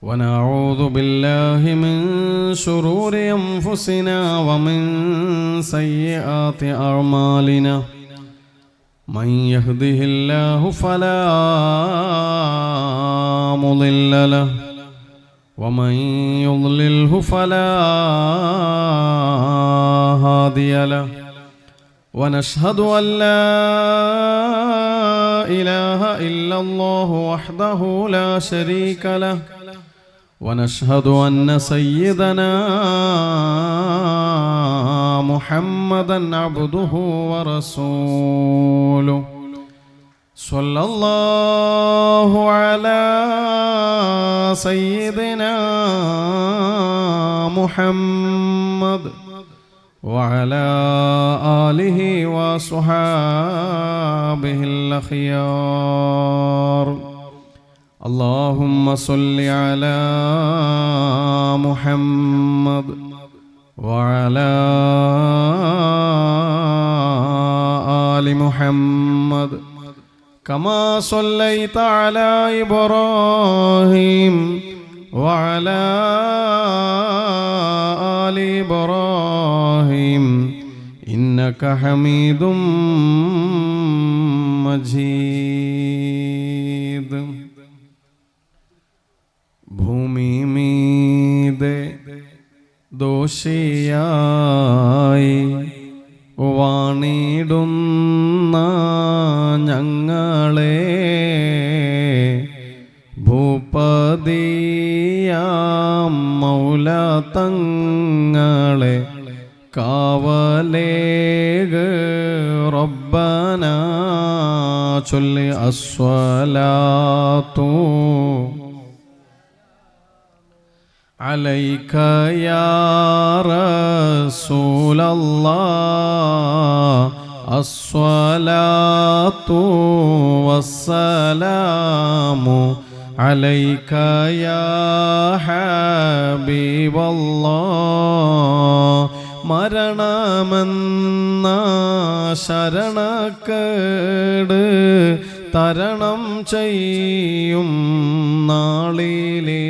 ونعوذ بالله من شرور أنفسنا ومن سيئات أعمالنا من يهده الله فلا مضل له ومن يضلله فلا هادي له ونشهد أن لا إله إلا الله وحده لا شريك له ونشهد أن سيدنا محمدا عبده ورسوله صلى الله على سيدنا محمد وعلى آله وصحابه الأخيار اللهم صل على محمد وعلى آل محمد كما صليت على إبراهيم وعلى آل إبراهيم إنك حميد مجيد ഭൂമി മീതെ ദോഷിയായി വാണിടുന്ന ഞങ്ങളെ ഭൂപതിയാം മൗല തങ്ങളെ കാവലേഗ് റബ്ബന ചൊല്ലി അസ്വലാത്തു عليك يا رسول الله الصلاة والسلام عليك يا حبيب الله മരണമെന്ന ശരണക്കേട് തരണം ചെയ്യും നാളിലേ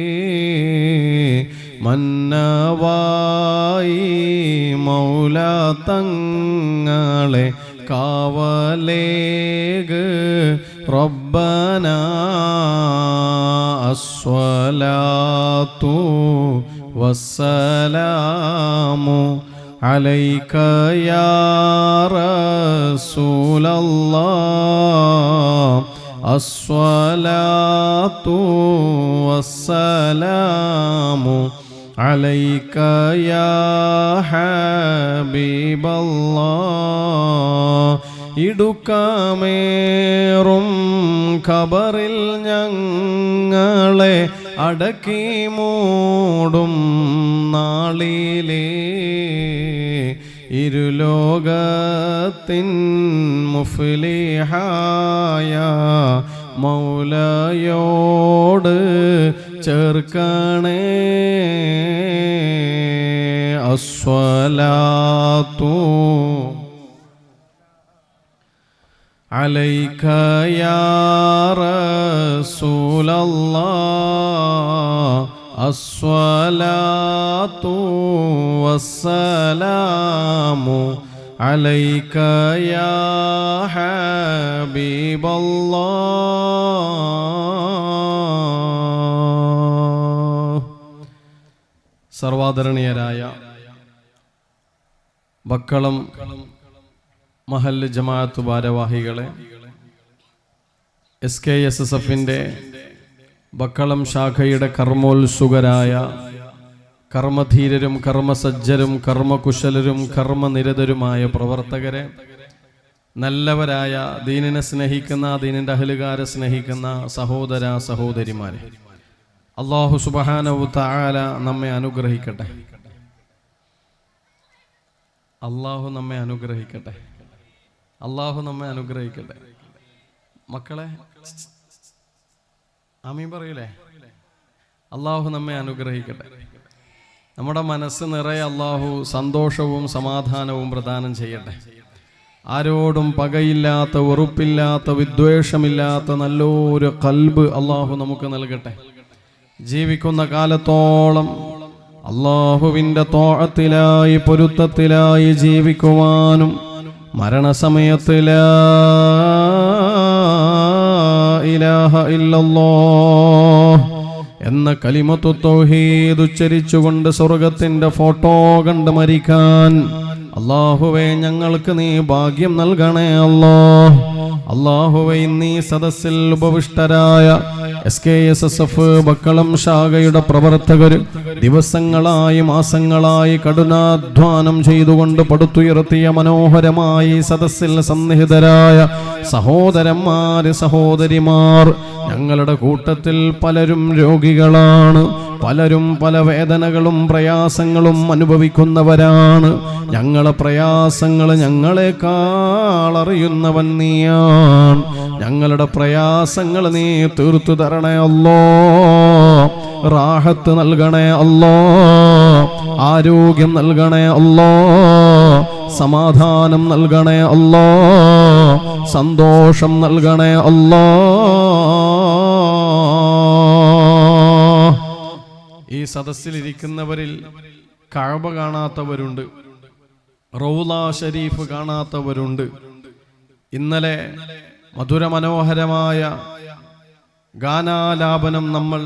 മന്നവായി മൗല തങ്ങളെ കാവലേഗ് റബ്ബന അസ്വലാത്തു വസ്സലാമു عليك يا رسول الله الصلاة والسلام عليك يا حبيب الله ഇടുക്കമേറും ഖബറിൽ ഞങ്ങളെ അടക്കി മൂടും നാളിലേ ഇരുലോകത്തിൻ മുഫ്ലിഹായ മൗലയോട് ചേർക്കണേ അസ്വലാത്തു عليك يا رسول الله الصلاة والسلام عليك يا حبيب الله സർവാദരണീയരായ ബക്കളം മഹല്ല് ജമാഅത്ത് ഭാരവാഹികളെ, SKSSFന്റെ ബക്കളം ശാഖയുടെ കർമ്മോത്സുകരായ കർമ്മധീരരും കർമ്മസജ്ജരും കർമ്മകുശലരും കർമ്മനിരതരുമായ പ്രവർത്തകരെ, നല്ലവരായ ദീനിനെ സ്നേഹിക്കുന്ന ദീനിൻ്റെ അഹ്ലുകാരെ സ്നേഹിക്കുന്ന സഹോദര സഹോദരിമാരെ, അല്ലാഹു സുബ്ഹാനഹു തആല നമ്മെ അനുഗ്രഹിക്കട്ടെ. അല്ലാഹു നമ്മെ അനുഗ്രഹിക്കട്ടെ. അല്ലാഹു നമ്മെ അനുഗ്രഹിക്കട്ടെ. മക്കളെ ആമീൻ പറയൂലേ? അല്ലാഹു നമ്മെ അനുഗ്രഹിക്കട്ടെ. നമ്മുടെ മനസ്സ് നിറയെ അല്ലാഹു സന്തോഷവും സമാധാനവും പ്രദാനം ചെയ്യട്ടെ. ആരോടും പകയില്ലാത്ത, വെറുപ്പില്ലാത്ത, വിദ്വേഷമില്ലാത്ത നല്ലൊരു ഖൽബ് അല്ലാഹു നമുക്ക് നൽകട്ടെ. ജീവിക്കുന്ന കാലത്തോളം അല്ലാഹുവിൻ്റെ ത്വഅത്തിലായി പൊരുത്തത്തിലായി ജീവിക്കുവാനും മരണസമയത്ത് ലാ ഇലാഹ ഇല്ലല്ലാഹ് എന്ന കലിമത്തു തൗഹീദ് ഉച്ചരിച്ചുകൊണ്ട് സ്വർഗത്തിന്റെ ഫോട്ടോ കണ്ട് മരിക്കാൻ അല്ലാഹുവേ ഞങ്ങൾക്ക് നീ ഭാഗ്യം നൽകണേ അല്ലാഹ്. അല്ലാഹുവേ ഇന്നീ സദസ്സിൽ ഉപവിഷ്ടരായ SKSSF ബക്കളം ശാഖയുടെ പ്രവർത്തകർ ദിവസങ്ങളായി മാസങ്ങളായി കഠിനാധ്വാനം ചെയ്തുകൊണ്ട് പടുത്തുയർത്തിയ മനോഹരമായി സദസ്സിൽ സന്നിഹിതരായ സഹോദരന്മാര് സഹോദരിമാർ, ഞങ്ങളുടെ കൂട്ടത്തിൽ പലരും രോഗികളാണ്, പലരും പല വേദനകളും പ്രയാസങ്ങളും അനുഭവിക്കുന്നവരാണ്. ഞങ്ങളെ പ്രയാസങ്ങൾ ഞങ്ങളെക്കാൾ അറിയുന്നവൻ നീയാണ്. ഞങ്ങളുടെ പ്രയാസങ്ങൾ നീ തീർത്തു തരണേ അല്ലാഹ്. റാഹത്ത് നൽകണേ അല്ലാഹ്, ആരോഗ്യം നൽകണേ അല്ലാഹ്, സമാധാനം നൽകണേ അല്ലാഹ്, സന്തോഷം നൽകണേ അല്ലാഹ്. ഈ സദസ്സിലിരിക്കുന്നവരിൽ കഅബ കാണാത്തവരുണ്ട്, റൗള ഷരീഫ് കാണാത്തവരുണ്ട്. ഇന്നലെ മധുരമനോഹരമായ ഗാനാലാപനം നമ്മൾ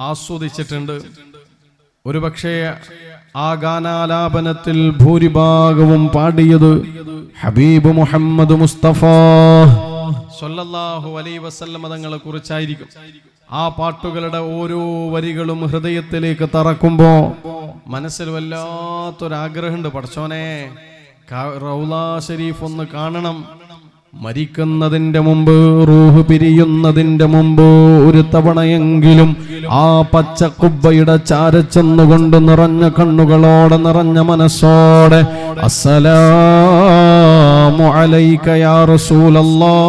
ആസ്വദിച്ചിട്ടുണ്ട്. ഒരുപക്ഷേ ആ ഗാനാലാപനത്തിൽ ഭൂരിഭാഗവും പാടിയത് ഹബീബ് മുഹമ്മദ് മുസ്തഫ സ്വല്ലല്ലാഹു അലൈഹി വസല്ലം തങ്ങളെ കുറിച്ചായിരിക്കും. ആ പാട്ടുകളുടെ ഓരോ വരികളും ഹൃദയത്തിലേക്ക് തറക്കുമ്പോ മനസ്സിൽ വല്ലാത്തൊരാഗ്രഹമുണ്ട്, പടച്ചോനെ റൗള ഷരീഫ് ഒന്ന് കാണണം. മരിക്കുന്നതിന്റെ മുമ്പ്, റൂഹ് പിരിയുന്നതിന്റെ മുമ്പ് ഒരു തവണയെങ്കിലും ആ പച്ച കുബ്ബയുടെ ചാരച്ചെന്നുകൊണ്ട് നിറഞ്ഞ കണ്ണുകളോടെ നിറഞ്ഞ മനസ്സോടെ അസ്സലാമു അലൈക യാ റസൂലല്ലാഹ്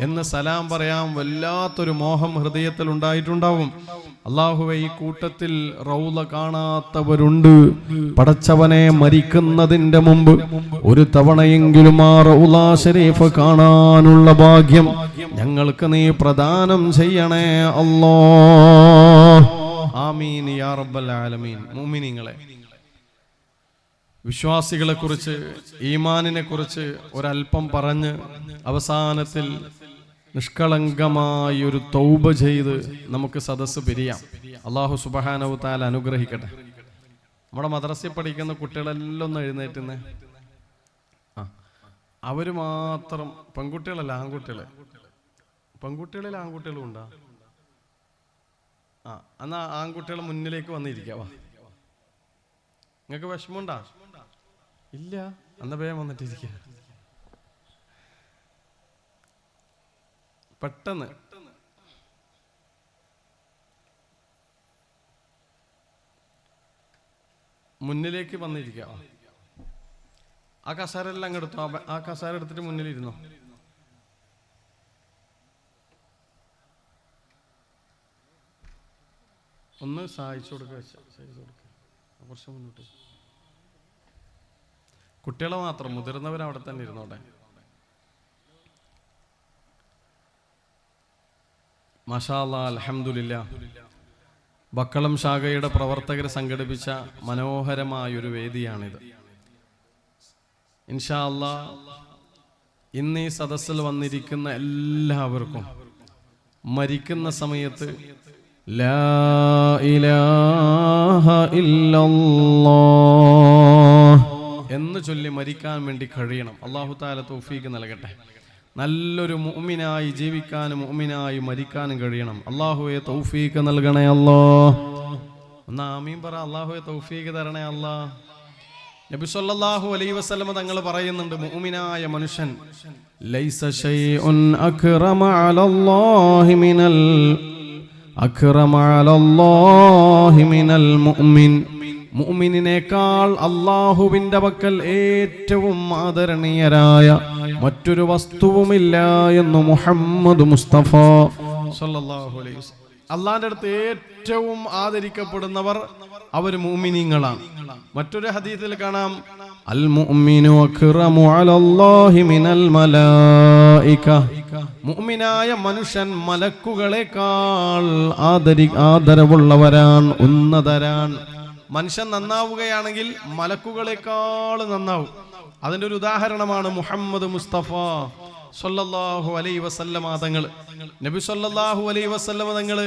എന്ന് സലാം പറയാൻ വല്ലാത്തൊരു മോഹം ഹൃദയത്തിൽ ഉണ്ടായിട്ടുണ്ടാവും. അല്ലാഹുവേ, ഈ കൂട്ടത്തിൽ റൗള കാണാത്തവരുണ്ട്. പടച്ചവനെ, മരിക്കുന്നതിന്റെ മുമ്പ് ഒരു തവണയെങ്കിലും ആ റൗള ശരീഫ് കാണാനുള്ള ഭാഗ്യം ഞങ്ങൾക്ക് നീ പ്രദാനം ചെയ്യണേ അല്ലാഹ്. ആമീൻ യാ റബ്ബൽ ആലമീൻ. മുഅ്മിനീങ്ങളെ, വിശ്വാസികളെ കുറിച്ച്, ഈമാനിനെ കുറിച്ച് ഒരല്പം പറഞ്ഞ് അവസാനത്തിൽ നിഷ്കളങ്കമായി ഒരു തൗബ ചെയ്ത് നമുക്ക് സദസ്സ് പിരിയാം. അല്ലാഹു സുബ്ഹാനഹു തആല അനുഗ്രഹിക്കട്ടെ. നമ്മുടെ മദ്രസയിൽ പഠിക്കുന്ന കുട്ടികളെല്ലാം ഒന്ന് എഴുന്നേറ്റുന്നേ. അവര് മാത്രം, പെൺകുട്ടികളല്ല ആൺകുട്ടികളെ. പെൺകുട്ടികളിൽ ആൺകുട്ടികളും ഉണ്ടാ? എന്നാ ആൺകുട്ടികൾ മുന്നിലേക്ക് വന്നിരിക്കാവാ. നിങ്ങൾക്ക് വിഷമമുണ്ടാ? ഇല്ല, അന്ന വേഗം വന്നിട്ടിരിക്കുക. പെട്ടെന്ന് മുന്നിലേക്ക് വന്നിരിക്കുക. ആ കസാരെല്ലാം അങ്ങ് എടുത്തോ. ആ കസാര എടുത്തിട്ട് മുന്നിലിരുന്നോ. ഒന്ന് സഹായിച്ചു കൊടുക്കുക. കുറച്ച് മുന്നോട്ട്. കുട്ടികളെ മാത്രം, മുതിർന്നവർ അവിടെ തന്നെ ഇരുന്നോട്ടെ. മാഷാ അല്ലാഹ്, അൽഹംദുലില്ലാ. ബക്കളം ശാഖയുടെ പ്രവർത്തകർ സംഘടിപ്പിച്ച മനോഹരമായൊരു വേദിയാണിത്. ഇൻഷാ അല്ലാഹ്, ഇന്ന് ഈ സദസ്സിൽ വന്നിരിക്കുന്ന എല്ലാവർക്കും മരിക്കുന്ന സമയത്ത് ലാ ഇലാഹ ഇല്ലല്ലാഹ് എന്ന് ചൊല്ലി മരിക്കാൻ വേണ്ടി കഴിയണം. അല്ലാഹു തആല തൗഫീഖ് നൽകട്ടെ. നല്ലൊരു മുഅ്മിനായി ജീവിക്കാനും മുഅ്മിനായി മരിക്കാനും കഴിയണം. അല്ലാഹുവേ തൗഫീഖ് നൽകണേ അല്ലാഹ്. ഒന്ന് ആമീൻ പറ. അല്ലാഹുവേ തൗഫീഖ് തരണേ അല്ലാഹ്. നബി സല്ലല്ലാഹു അലൈഹി വസല്ലം തങ്ങൾ പറയുന്നുണ്ട്, മുഅ്മിനായ മനുഷ്യൻ ലൈസ ശൈഉൻ അക്റമ അലല്ലാഹി മിനൽ മുഅ്മിൻ. മുഅ്മിനിനേക്കാൾ അല്ലാഹുവിന്റെ പക്കൽ ഏറ്റവും ആദരണീയരായ മറ്റൊരു വസ്തുവുമില്ല എന്ന് മുഹമ്മദ് മുസ്തഫ സല്ലല്ലാഹു അലൈഹി വസല്ലം. അല്ലാഹുവിന്റെ അടുത്ത് ഏറ്റവും ആദരിക്കപ്പെടുന്നവർ അവർ മുഅ്മിനീങ്ങളാണ്. മറ്റൊരു ഹദീസിൽ കാണാം, അൽ മുഅ്മിനു അക്റമു അലല്ലാഹി മിനൽ മലായിക. മുഅ്മിനായ മനുഷ്യൻ മലക്കുകളെക്കാൾ ആദരവുള്ളവരാണ്, ഉന്നതരാണ്. മനുഷ്യൻ നന്നാവുകയാണെങ്കിൽ മലക്കുകളെക്കാൾ നന്നാവും. അതിൻ്റെ ഒരു ഉദാഹരണമാണ് മുഹമ്മദ് മുസ്തഫ സല്ലല്ലാഹു അലൈഹി വസല്ലമ തങ്ങൾ. നബി സല്ലല്ലാഹു അലൈഹി വസല്ലമ തങ്ങൾ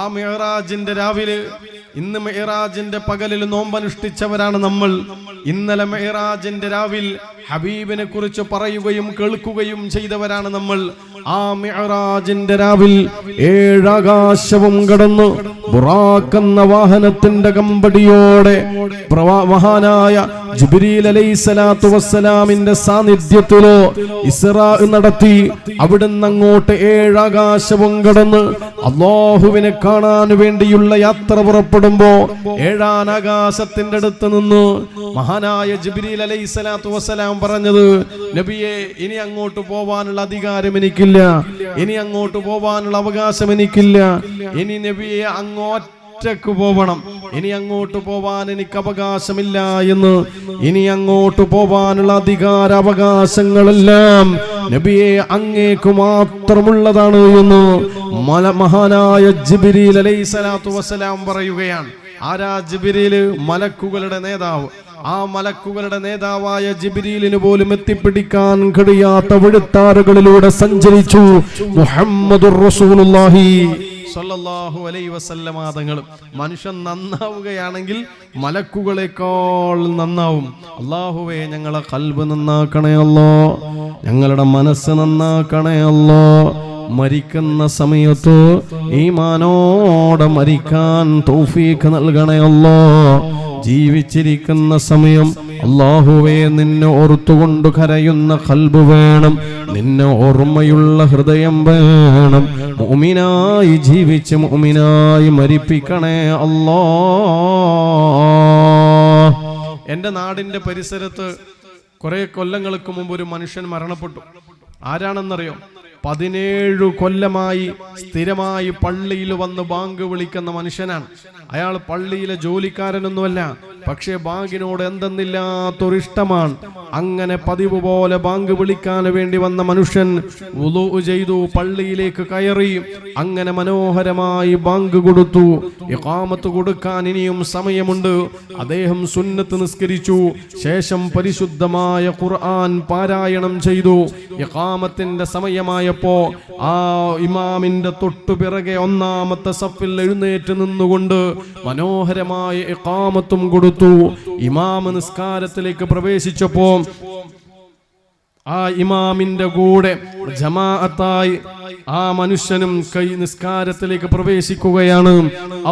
ആ മിഅ്റാജിന്റെ രാവിലെ, ഇന്ന് മിഅ്റാജിന്റെ പകലിൽ നോമ്പനുഷ്ഠിച്ചവരാണ് നമ്മൾ. ഇന്നലെ മിഅ്റാജിന്റെ രാവിൽ ഹബീബിനെ കുറിച്ച് പറയുകയും കേൾക്കുകയും ചെയ്തവരാണ് നമ്മൾ. ആ മിഅ്റാജിന്റെ രാവിൽ 7 ആകാശവും കടന്ന് ബുറാഖ് എന്ന വാഹനത്തിന്റെ കമ്പടിയോടെ മഹാനായ ജിബ്രീൽ അലൈഹിസ്സലാത്തു വസ്സലാമിന്റെ സാന്നിധ്യത്തിലോ ഇസ്റാ നടത്തി. അവിടുന്ന് അങ്ങോട്ട് 7 ആകാശവും കടന്ന് അല്ലാഹുവിനെ കാണാൻ വേണ്ടിയുള്ള യാത്ര പുറപ്പെടുമ്പോ 7-ാം ആകാശത്തിന്റെ അടുത്ത് നിന്ന് മഹാനായ ജിബ്രീൽ അലൈഹിസ്സലാത്തു വസ്സലാം പറഞ്ഞത്, നബിയെ, ഇനി അങ്ങോട്ട് പോവാനുള്ള അധികാരം എനിക്കില്ല, ഇനി അങ്ങോട്ട് പോവാനുള്ള അവകാശം എനിക്കില്ല, ഇനി നബിയെ അങ്ങോട്ടേക്ക് പോവണം, ഇനി അങ്ങോട്ട് പോവാൻ എനിക്ക് അവകാശമില്ല എന്ന്. ഇനി അങ്ങോട്ട് പോവാനുള്ള അധികാര അവകാശങ്ങളെല്ലാം നബിയെ അങ്ങേക്ക് മാത്രമുള്ളതാണ് എന്ന് മഹാനായ ജിബ്രീൽ അലൈഹിസ്സലാത്തു വസ്സലാം പറയുകയാണ്. ആരാ ജിബ്രീൽ? മലക്കുകളുടെ നേതാവ്. ആ മലക്കുകളുടെ നേതാവായ ജിബ്രീലിന് പോലും എത്തിപ്പിടിക്കാൻ കഴിയാത്ത വഴിത്താറുകളിലൂടെ സഞ്ചരിച്ചു മുഹമ്മദുർ റസൂലുള്ളാഹി സല്ലല്ലാഹു അലൈഹി വസല്ലമ തങ്ങൾ. മനുഷ്യൻ നന്നാവുകയാണെങ്കിൽ മലക്കുകളെക്കാൾ നന്നാവും. അല്ലാഹുവേ, ഞങ്ങളെ ഖൽബ് നന്നാക്കണേ അല്ലാ, ഞങ്ങളുടെ മനസ്സ് നന്നാക്കണേ അല്ലാ. മരിക്കുന്ന സമയത്ത് ഈമാനോടെ മരിക്കാൻ തൗഫീഖ് നൽകണേ അല്ലാ. ജീവിച്ചിരിക്കുന്ന സമയം അല്ലാഹുവേ, നിന്നെ ഓർത്തുകൊണ്ട് കരയുന്ന ഖൽബ് വേണം, നിന്നെ ഓർമ്മയുള്ള ഹൃദയം വേണം. മുഅ്മിനായി ജീവിച്ച് മുഅ്മിനായി മരിപ്പിക്കണേ അല്ലാ. എൻ്റെ നാടിൻ്റെ പരിസരത്ത് കുറെ കൊല്ലങ്ങൾക്ക് മുമ്പ് ഒരു മനുഷ്യൻ മരണപ്പെട്ടു. ആരാണെന്നറിയോ? 17 കൊല്ലമായി സ്ഥിരമായി പള്ളിയിൽ വന്ന് ബാങ്ക് വിളിക്കുന്ന മനുഷ്യനാണ്. അയാൾ പള്ളിയിലെ ജോലിക്കാരനൊന്നുമല്ല, പക്ഷേ ബാങ്കിനോട് എന്തെന്നില്ലാത്തൊരു ഇഷ്ടമാണ്. അങ്ങനെ പതിവ് പോലെ ബാങ്ക് വിളിക്കാൻ വേണ്ടി വന്ന മനുഷ്യൻ വുളൂ ചെയ്തു, പള്ളിയിലേക്ക് കയറി. അങ്ങനെ മനോഹരമായി ബാങ്ക് കൊടുത്തു. ഇഖാമത്ത് കൊടുക്കാൻ ഇനിയും സമയമുണ്ട്. അദ്ദേഹം സുന്നത്ത് നിസ്കരിച്ചു. ശേഷം പരിശുദ്ധമായ ഖുർആൻ പാരായണം ചെയ്തു. ഇഖാമത്തിന്റെ സമയമായപ്പോ ആ ഇമാമിന്റെ തൊട്ടു പിറകെ 1-ാമത്തെ സഫിൽ എഴുന്നേറ്റ് നിന്നുകൊണ്ട് മനോഹരമായ ഇഖാമത്തും കൊടുത്തു. ഇമാം നിസ്കാരത്തിലേക്ക് പ്രവേശിച്ചപ്പോ ആ ഇമാമിന്റെ കൂടെ ജമാഅത്തായി ആ മനുഷ്യനും നിസ്കാരത്തിലേക്ക് പ്രവേശിക്കുകയാണ്.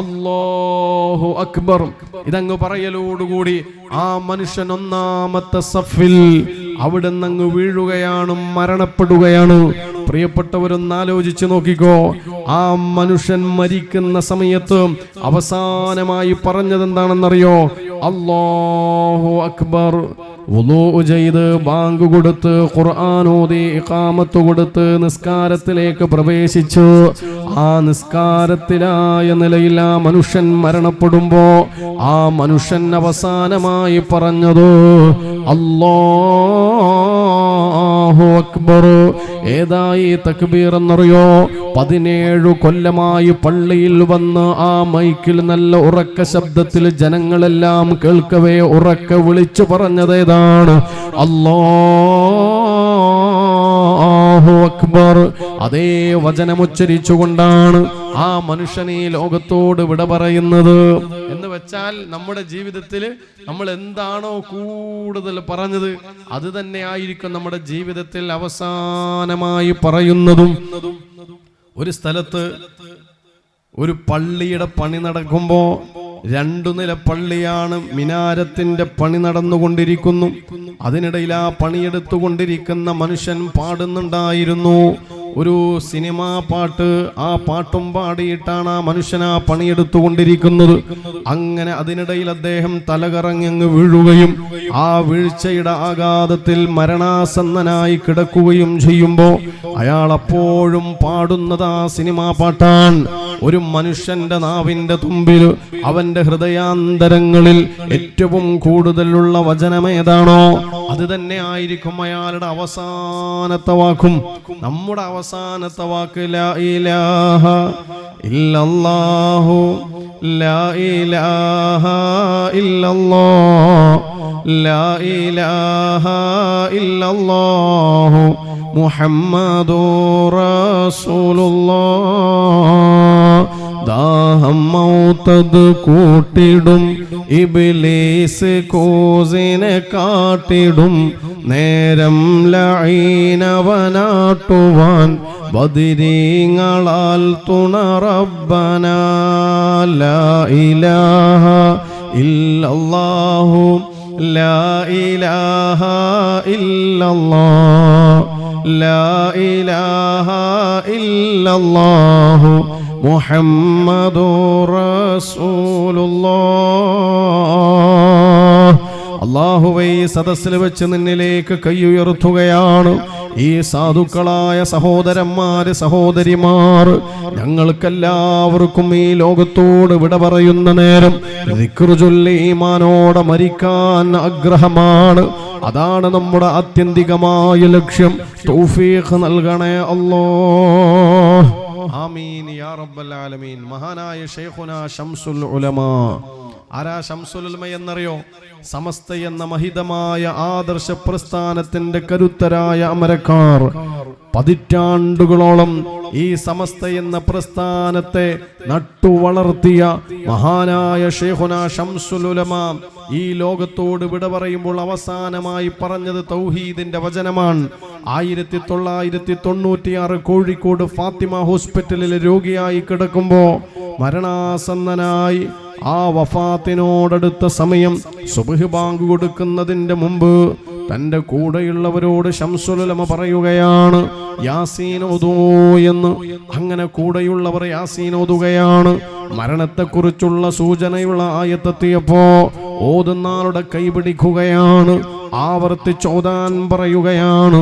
അല്ലാഹു അക്ബർ ഇതങ്ങ് പറയലോടുകൂടി ആ മനുഷ്യൻ 1-ാമത്തെ സഫിൽ അവിടെ നിന്ന് വീഴുകയാണ്, മരണപ്പെടുകയാണ്. പ്രിയപ്പെട്ടവരൊന്ന് ആലോചിച്ച് നോക്കിക്കോ. ആ മനുഷ്യൻ മരിക്കുന്ന സമയത്ത് അവസാനമായി പറഞ്ഞത് എന്താണെന്നറിയോ? അല്ലാഹു അക്ബർ. വുളൂ ചെയ്ത് ബാങ്ക് കൊടുത്ത് ഖുർആൻ ഓതി ഇഖാമത്ത് കൊടുത്ത് നിസ്കാരത്തിലേക്ക് പ്രവേശിച്ചു. ആ നിസ്കാരത്തിലായ നിലയിൽ ആ മനുഷ്യൻ മരണപ്പെടുമ്പോ ആ മനുഷ്യൻ അവസാനമായി പറഞ്ഞത് അല്ലാഹു അക്ബർ. ഏതായി തക്ബീർ എന്നറിയോ? 17 കൊല്ലമായി പള്ളിയിൽ വന്ന് ആ മൈക്കിൽ നല്ല ഉറക്ക ശബ്ദത്തിൽ ജനങ്ങളെല്ലാം കേൾക്കവേ ഉറക്കെ വിളിച്ചു പറഞ്ഞത് ഏതാണ്? അല്ലാഹു അക്ബർ. അതേ വചനമുച്ചരിച്ചുകൊണ്ടാണ് ആ മനുഷ്യൻ ഈ ലോകത്തോട് വിട പറയുന്നത്. എന്ന് വെച്ചാൽ നമ്മുടെ ജീവിതത്തിൽ നമ്മൾ എന്താണോ കൂടുതൽ പറഞ്ഞത് അത് തന്നെ ആയിരിക്കും നമ്മുടെ ജീവിതത്തിൽ അവസാനമായി പറയുന്നതും. ഒരു സ്ഥലത്ത് ഒരു പള്ളിയുടെ പണി നടക്കുമ്പോൾ 2 നില പള്ളിയാണ്. മിനാരത്തിന്റെ പണി നടന്നുകൊണ്ടിരിക്കുന്നു. അതിനിടയിൽ ആ പണിയെടുത്തുകൊണ്ടിരിക്കുന്ന മനുഷ്യൻ പാടുന്നുണ്ടായിരുന്നു ഒരു സിനിമാ പാട്ട്. ആ പാട്ടും പാടിയിട്ടാണ് ആ മനുഷ്യൻ ആ പണിയെടുത്തുകൊണ്ടിരിക്കുന്നത്. അങ്ങനെ അതിനിടയിൽ അദ്ദേഹം തലകറങ്ങി അങ്ങ് വീഴുകയും ആ വീഴ്ചയുടെ ആഘാതത്തിൽ മരണാസന്നനായി കിടക്കുകയും ചെയ്യുമ്പോൾ അയാൾ അപ്പോഴും പാടുന്നത് ആ സിനിമാ പാട്ടാണ്. ഒരു മനുഷ്യന്റെ നാവിന്റെ തുമ്പിൽ അവന്റെ ഹൃദയാന്തരങ്ങളിൽ ഏറ്റവും കൂടുതലുള്ള വചനമേതാണോ അത് തന്നെ ആയിരിക്കും അയാളുടെ അവസാനത്തെ വാക്കും. നമ്മുടെ അവസാനത്തെ വാക്ക് ലാ ഇലാഹ ഇല്ലല്ലാഹു ലാ ഇലാഹ ഇല്ലല്ലാഹ് ലാ ഇലാഹ ഇല്ലല്ലാഹു മുഹമ്മദുർ റസൂലുള്ളാഹ്. ദാഹം മൗതദ് കൂട്ടിടും ഇബ്ലീസ് കൂസിനെ കാട്ടിടും നേരം ലഈനവനാട്ടുവാൻ ബദരീങ്ങളാൽ തുണ റബ്ബനാ. ലാ ഇലാഹ ഇല്ലല്ലാഹു ലാ ഇലാഹ ഇല്ലല്ലാഹ് ലാ ഇലാഹ ഇല്ലല്ലാഹു മുഹമ്മദുർ റസൂലുള്ളാഹ്. അല്ലാഹുവേ, സദസ്സിൽ വെച്ച് നിന്നിലേക്ക് കൈയുയർത്തുകയാണ്. ഈ സാധുക്കളായ സഹോദരന്മാര് സഹോദരിമാർ ഞങ്ങൾക്കെല്ലാവർക്കും ഈ ലോകത്തോട് വിട പറയുന്ന നേരം ദിക്ർ ചൊല്ലി ഈമാനോടെ മരിക്കാൻ ആഗ്രഹമാണ്. അതാണ് നമ്മുടെ ആത്യന്തികമായ ലക്ഷ്യം. തൗഫീഖ് നൽകണേ അല്ലാഹ്. ആമീൻ യാ റബ്ബൽ ആലമീൻ. മഹാനായ ശൈഖുനാ ശംസുൽ ഉലമാ. ആരാ ശംസുൽ ഉലമ എന്നറിയോ? സമസ്ത എന്ന മഹിതമായ ആദർശ പ്രസ്ഥാനത്തിന്റെ കരുത്തരായ അമരക്കാർ. പതിറ്റാണ്ടുകളോളം ഈ സമസ്ത എന്ന പ്രസ്ഥാനത്തെ നട്ടുവളർത്തിയ മഹാനായ ശൈഖുനാ ശംസുൽ ഉലമ ഈ ലോകത്തോട് വിട പറയുമ്പോൾ അവസാനമായി പറഞ്ഞത് തൗഹീദിന്റെ വചനമാണ്. 1996 കോഴിക്കോട് ഫാത്തിമ ഹോസ്പിറ്റലിൽ രോഗിയായി കിടക്കുമ്പോൾ മരണാസന്നനായി ആ വഫാത്തിനോടടുത്ത സമയം സുബ്ഹ് ബാങ്ക് കൊടുക്കുന്നതിന്റെ മുമ്പ് തന്റെ കൂടെയുള്ളവരോട് ശംസുൽ ഉലമ പറയുകയാണ്, യാസീൻ ഓതൂ എന്ന്. അങ്ങനെ കൂടെയുള്ളവർ യാസീൻ ഓതുകയാണ്. മരണത്തെക്കുറിച്ചുള്ള സൂചനയുള്ള ആയത്തെത്തിയപ്പോ ഓതുന്നാളുടെ കൈപിടിക്കുകയാണ്, ആവർത്തിച്ചോതാൻ പറയുകയാണ്.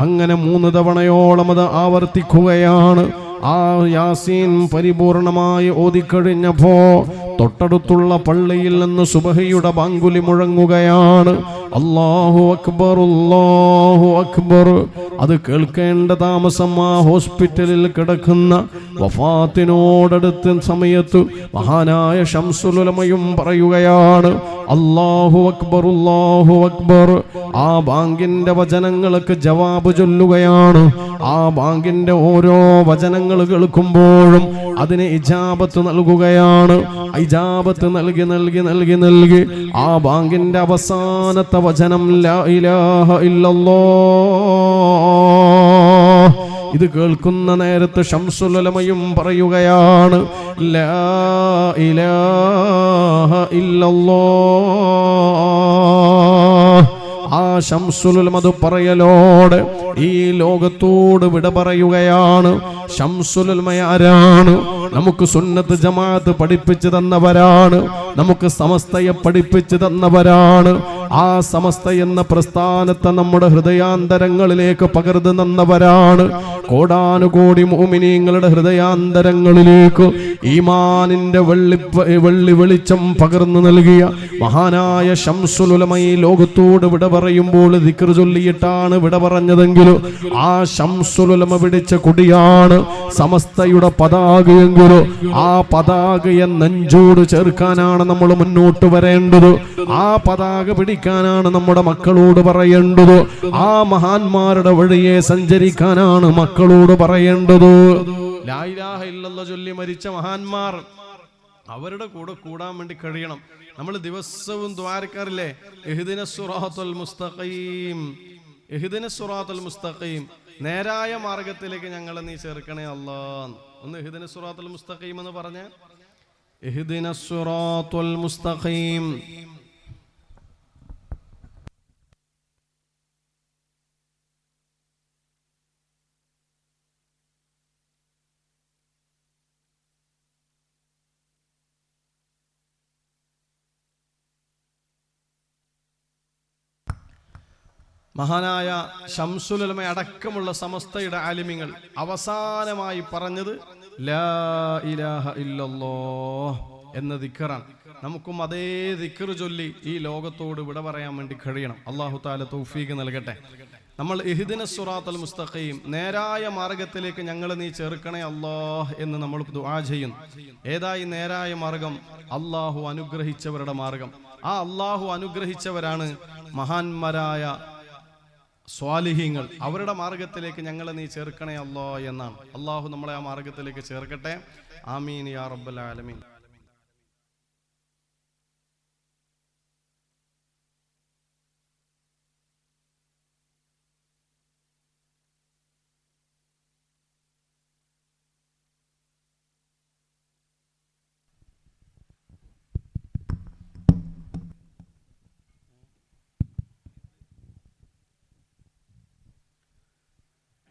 അങ്ങനെ 3 തവണയോളം അത് ആവർത്തിക്കുകയാണ്. ആ യാസീൻ പരിപൂർണമായി ഓതിക്കഴിഞ്ഞപ്പോ തൊട്ടടുത്തുള്ള പള്ളിയിൽ നിന്ന് സുബഹിയുടെ ബാങ്കുലി മുഴങ്ങുകയാണ്. അല്ലാഹു അക്ബർ അല്ലാഹു അക്ബർ. അത് കേൾക്കേണ്ട താമസം ആ ഹോസ്പിറ്റലിൽ കിടക്കുന്ന വഫാത്തിനോടടുത്ത സമയത്ത് മഹാനായ ശംസുൽ ഉലമയും പറയുകയാണ്, അല്ലാഹു അക്ബർ അല്ലാഹു അക്ബർ. ആ ബാങ്കിന്റെ വചനങ്ങൾക്ക് ജവാബ് ചൊല്ലുകയാണ്. ആ ബാങ്കിന്റെ ഓരോ വചനങ്ങൾ കേൾക്കുമ്പോഴും അതിന് ഇജാബത്ത് നൽകുകയാണ്. ഇജാബത്ത് നൽകി നൽകി നൽകി നൽകി ആ ബാങ്കിന്റെ അവസാനത്തെ വചനം ലാ ഇലാഹ ഇല്ലല്ലാഹ്. ഇത് കേൾക്കുന്ന നേരത്ത് ശംസുൽ ഉലമയും പറയുകയാണ്, ലാ ഇലാഹ ഇല്ലല്ലാഹ്. ആ ശംസുൽ ഉലമ അത് പറയലോടെ ഈ ലോകത്തോട് വിട പറയുകയാണ്. ശംസുൽ ഉലമ ആരാണ്? നമുക്ക് സുന്നത്ത് ജമാഅത്ത് പഠിപ്പിച്ചു തന്നവരാണ്. നമുക്ക് സമസ്തയെ പഠിപ്പിച്ചു തന്നവരാണ്. ആ സമസ്ത എന്ന പ്രസ്ഥാനത്തെ നമ്മുടെ ഹൃദയാന്തരങ്ങളിലേക്ക് പകർന്നു തന്നവരാണ്. കോടാനുകോടി മുഅ്മിനീങ്ങളുടെ ഹൃദയാന്തരങ്ങളിലേക്ക് ഈമാനിന്റെ വെള്ളി വെളിച്ചം പകർന്നു നൽകിയ മഹാനായ ശംസുൽ ഉലമ ഈ ലോകത്തോട് വിട പറയുമ്പോൾ ദിക്ർ ചൊല്ലിയിട്ടാണ് വിട പറഞ്ഞതെങ്കിലും ആ ശംസുൽ ഉലമ പിടിച്ച കൊടിയാണ് സമസ്തയുടെ പതാകയെങ്കിലും ആ പതാകയെ നെഞ്ചോട് ചേർക്കാനാണ് നമ്മൾ മുന്നോട്ട് വരേണ്ടത്. ആ പതാക പിടിക്കാനാണ് നമ്മുടെ മക്കളോട് പറയേണ്ടത്. ആ മഹാന്മാരുടെ വഴിയെ സഞ്ചരിക്കാനാണ് മക്കളോട് പറയേണ്ടത്. ലാ ഇലാഹ ഇല്ലല്ലാഹ് ചൊല്ലി മരിച്ച മഹാന്മാർ, അവരുടെ കൂടെ കൂടാൻ വേണ്ടി കഴിയണം. നമ്മൾ ദിവസവും ദ്വാരക്കാറില്ലേ, ഇഹ്ദിനസ് സിറാത്തുൽ മുസ്തഖീം, ഇഹ്ദിനസ് സിറാത്തുൽ മുസ്തഖീം, നേരായ മാർഗത്തിലേക്ക് ഞങ്ങളെ നീ ചേർക്കണേ അല്ലാഹ്. ഒന്ന് ഇഹ്ദിനസ് സിറാത്തുൽ മുസ്തഖീം എന്ന് പറഞ്ഞ, ഇഹ്ദിനസ് സിറാത്തുൽ മുസ്തഖീം. മഹാനായ ശംസുൽ ഉലമ അടക്കമുള്ള സമസ്തയുടെ ആലിമിങ്ങൾ അവസാനമായി പറഞ്ഞത് ലാ ഇലാഹ ഇല്ലല്ലാഹ് എന്ന ദിക്റാണ്. നമുക്കും അതേ ദിക്ർ ചൊല്ലി ഈ ലോകത്തോട് വിട പറയാൻ വേണ്ടി കഴിയണം. അല്ലാഹു തആല തൗഫീഖ് നൽകട്ടെ. നമ്മൾ ഇഹ്ദിനസ് സിറാത്തൽ മുസ്തഖീം, നേരായ മാർഗത്തിലേക്ക് ഞങ്ങളെ നീ ചേർക്കണേ അല്ലാഹ് എന്ന് നമ്മൾ ദുആ ചെയ്യുന്നു. ഏതായി നേരായ മാർഗം? അല്ലാഹു അനുഗ്രഹിച്ചവരുടെ മാർഗം. ആ അല്ലാഹു അനുഗ്രഹിച്ചവരാണ് മഹാന്മാരായ സ്വാലിഹീങ്ങൾ. അവരുടെ മാർഗത്തിലേക്ക് ഞങ്ങളെ നീ ചേർക്കണേ അല്ലാഹ് എന്നാണ്. അല്ലാഹു നമ്മളെ ആ മാർഗത്തിലേക്ക് ചേർക്കട്ടെ. ആമീൻ യാ റബ്ബൽ ആലമീൻ.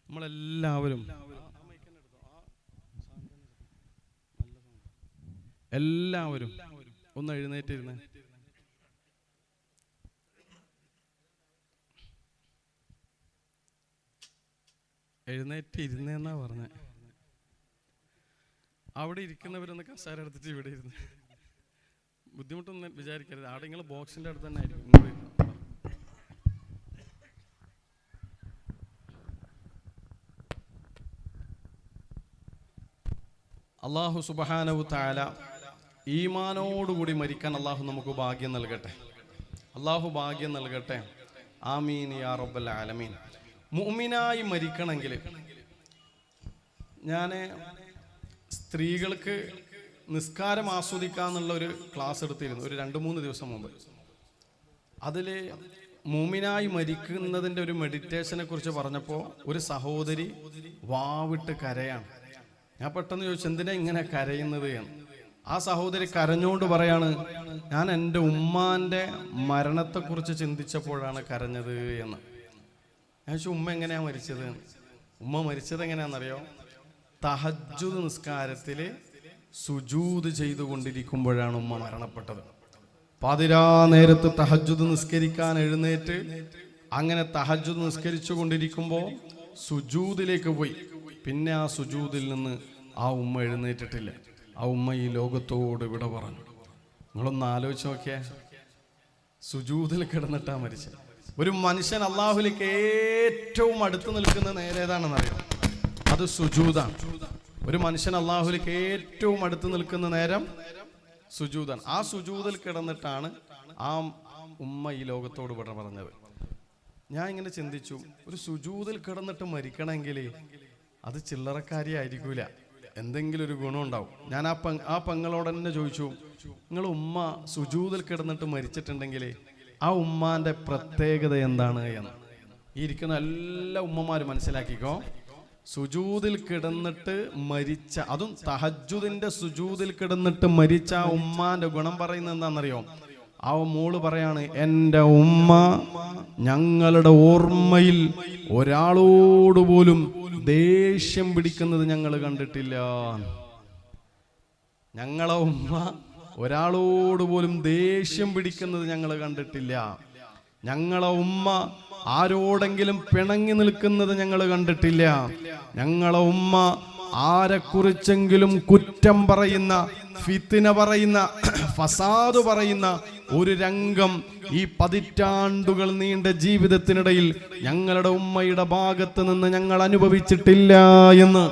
നമ്മളെല്ലാവരും ഒന്ന് എഴുന്നേറ്റിരുന്ന് എഴുന്നേറ്റിരുന്നെന്നാ പറഞ്ഞ. അവിടെ ഇരിക്കുന്നവരൊന്ന് കസേര എടുത്തിട്ട് ഇവിടെ ഇരുന്ന്. ബുദ്ധിമുട്ടൊന്നും വിചാരിക്കരുത്. അവിടെ നിങ്ങൾ ബോക്സിന്റെ അടുത്ത് തന്നെ ആയിരിക്കും. അല്ലാഹു സുബ്ഹാനഹു തആല ഈമാനോടുകൂടി മരിക്കാൻ അല്ലാഹു നമുക്ക് ഭാഗ്യം നൽകട്ടെ. അല്ലാഹു ഭാഗ്യം നൽകട്ടെ. ആമീൻ യാ റബ്ബൽ ആലമീൻ. മുഅ്മിനായി മരിക്കണമെങ്കിൽ ഞാൻ സ്ത്രീകൾക്ക് നിസ്കാരം ആസ്വദിക്കാന്നുള്ള ഒരു ക്ലാസ് എടുത്തിരുന്നു ഒരു 2-3 ദിവസം മുമ്പ്. അതിൽ മുഅ്മിനായി മരിക്കുന്നതിൻ്റെ ഒരു മെഡിറ്റേഷനെ കുറിച്ച് പറഞ്ഞപ്പോൾ ഒരു സഹോദരി വാവിട്ട് കരയാണ്. ഞാൻ പെട്ടെന്ന് ചോദിച്ചു, എന്തിനാ ഇങ്ങനെ കരയുന്നത് എന്ന്. ആ സഹോദരി കരഞ്ഞുകൊണ്ട് പറയാണ്, ഞാൻ എൻ്റെ ഉമ്മാൻ്റെ മരണത്തെക്കുറിച്ച് ചിന്തിച്ചപ്പോഴാണ് കരഞ്ഞത് എന്ന്. ഞാൻ ചോദിച്ചു, ഉമ്മ എങ്ങനെയാ മരിച്ചത്? ഉമ്മ മരിച്ചത് എങ്ങനെയാണെന്നറിയോ? തഹജ്ജുദ് നിസ്കാരത്തിൽ സുജൂദ് ചെയ്തുകൊണ്ടിരിക്കുമ്പോഴാണ് ഉമ്മ മരണപ്പെട്ടത്. പാതിരാ നേരത്ത് തഹജ്ജുദ് നിസ്കരിക്കാൻ എഴുന്നേറ്റ് അങ്ങനെ തഹജ്ജുദ് നിസ്കരിച്ചു കൊണ്ടിരിക്കുമ്പോൾ സുജൂദിലേക്ക് പോയി. പിന്നെ ആ സുജൂദിൽ നിന്ന് ആ ഉമ്മ എഴുന്നേറ്റിട്ടില്ല. ആ ഉമ്മ ഈ ലോകത്തോട് വിട പറഞ്ഞു. നിങ്ങളൊന്ന് ആലോചിച്ച് നോക്കിയേ, സുജൂദിൽ കിടന്നിട്ടാ മരിച്ചത്. ഒരു മനുഷ്യൻ അള്ളാഹുലേക്ക് ഏറ്റവും അടുത്ത് നിൽക്കുന്ന നേരേതാണെന്നറിയാം? അത് സുജൂദാണ്. ഒരു മനുഷ്യൻ അള്ളാഹുലേക്ക് ഏറ്റവും അടുത്ത് നിൽക്കുന്ന നേരം സുജൂദാണ്. ആ സുജൂദിൽ കിടന്നിട്ടാണ് ആ ഉമ്മ ഈ ലോകത്തോട് വിട പറഞ്ഞത്. ഞാൻ ഇങ്ങനെ ചിന്തിച്ചു, ഒരു സുജൂദിൽ കിടന്നിട്ട് മരിക്കണമെങ്കിൽ അത് ചില്ലറക്കാരി ആയിരിക്കൂല, എന്തെങ്കിലും ഒരു ഗുണം ഉണ്ടാവും. ഞാൻ ആ പെങ്ങളോട് തന്നെ ചോദിച്ചു, നിങ്ങൾ ഉമ്മ സുജൂദിൽ കിടന്നിട്ട് മരിച്ചിട്ടുണ്ടെങ്കിൽ ആ ഉമ്മാന്റെ പ്രത്യേകത എന്താണ് എന്ന്. ഈ ഇരിക്കുന്ന എല്ലാ ഉമ്മമാരും മനസ്സിലാക്കിക്കോ. സുജൂദിൽ കിടന്നിട്ട് മരിച്ച, അതും തഹജ്ജുദിന്റെ സുജൂദിൽ കിടന്നിട്ട് മരിച്ച ആ ഉമ്മാന്റെ ഗുണം പറയുന്നത് എന്താണെന്നറിയോ? ആ മോള് പറയാണ്, എൻ്റെ ഉമ്മ ഞങ്ങളുടെ ഓർമ്മയിൽ ഒരാളോട് പോലും ദേഷ്യം പിടിക്കുന്നത് ഞങ്ങൾ കണ്ടിട്ടില്ല. ഞങ്ങളെ ഉമ്മ ഒരാളോട് പോലും ദേഷ്യം പിടിക്കുന്നത് ഞങ്ങൾ കണ്ടിട്ടില്ല. ഞങ്ങളെ ഉമ്മ ആരോടെങ്കിലും പിണങ്ങി നിൽക്കുന്നത് ഞങ്ങൾ കണ്ടിട്ടില്ല. ഞങ്ങളെ ഉമ്മ ആരെക്കുറിച്ചെങ്കിലും കുറ്റം പറയുന്ന, ഫിത്ന പറയുന്ന, ഫസാദ് പറയുന്ന ഒരു രംഗം ഈ 10 പതിറ്റാണ്ടുകൾ നീണ്ട ജീവിതത്തിനിടയിൽ ഞങ്ങളുടെ ഉമ്മയുടെ ഭാഗത്ത് നിന്ന് ഞങ്ങൾ അനുഭവിച്ചിട്ടില്ല എന്ന്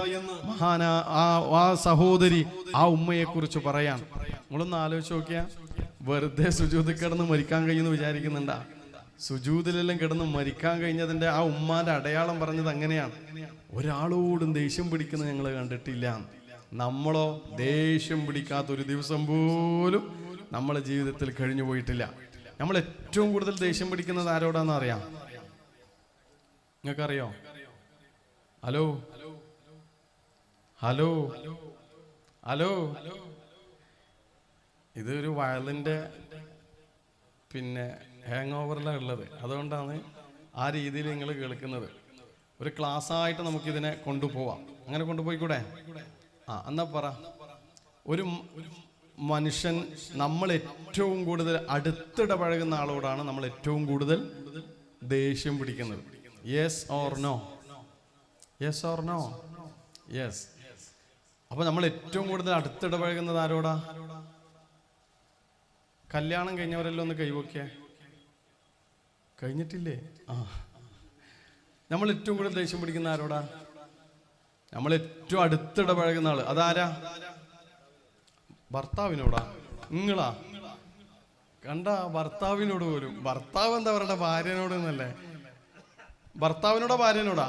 ആ സഹോദരി ആ ഉമ്മയെ കുറിച്ച് പറയാൻ. നിങ്ങളൊന്ന് ആലോചിച്ച് നോക്കിയാ, വെറുതെ സുജൂദിൽ കിടന്ന് മരിക്കാൻ കഴിയുമെന്ന് വിചാരിക്കുന്നുണ്ടാ? സുജൂദിലെല്ലാം കിടന്ന് മരിക്കാൻ കഴിഞ്ഞതിന്റെ ആ ഉമ്മാന്റെ അടയാളം പറഞ്ഞത് അങ്ങനെയാണ്. ഒരാളോടും ദേഷ്യം പിടിക്കുന്നത് ഞങ്ങൾ കണ്ടിട്ടില്ല. നമ്മളോ ദേഷ്യം പിടിക്കാത്തൊരു ദിവസം പോലും നമ്മളെ ജീവിതത്തിൽ കഴിഞ്ഞു പോയിട്ടില്ല. നമ്മൾ ഏറ്റവും കൂടുതൽ ദേഷ്യം പിടിക്കുന്നത് ആരോടാന്ന് അറിയാം? നിങ്ങൾക്കറിയോ? ഹലോ ഹലോ ഹലോ ഇതൊരു വയലിന്റെ ഹാങ് ഓവറിലാണ് ഉള്ളത്. അതുകൊണ്ടാണ് ആ രീതിയിൽ നിങ്ങൾ കേൾക്കുന്നത്. ഒരു ക്ലാസ്സായിട്ട് നമുക്കിതിനെ കൊണ്ടുപോവാം. അങ്ങനെ കൊണ്ടുപോയിക്കൂടെ? എന്നാ പറ. ഒരു മനുഷ്യൻ നമ്മൾ ഏറ്റവും കൂടുതൽ അടുത്തിടപഴകുന്ന ആളോടാണ് നമ്മൾ ഏറ്റവും കൂടുതൽ ദേഷ്യം പിടിക്കുന്നത്. Yes or no? Yes or no? Yes. അപ്പൊ നമ്മൾ ഏറ്റവും കൂടുതൽ അടുത്തിടപഴകുന്നത് ആരോടാ? കല്യാണം കഴിഞ്ഞവരെല്ലാം ഒന്ന് കൈവക്കിയ കഴിഞ്ഞിട്ടില്ലേ? നമ്മൾ ഏറ്റവും കൂടുതൽ ദേഷ്യം പിടിക്കുന്ന ആരോടാ? നമ്മൾ ഏറ്റവും അടുത്തിടപഴകുന്ന ആള് അതാരാ? ഭർത്താവിനോടാ. നിങ്ങളാ കണ്ട ഭർത്താവിനോട് പോലും. ഭർത്താവ് എന്താ പറയണ്ട, ഭാര്യനോട് എന്നല്ലേ? ഭർത്താവിനോടാ ഭാര്യനോടാ?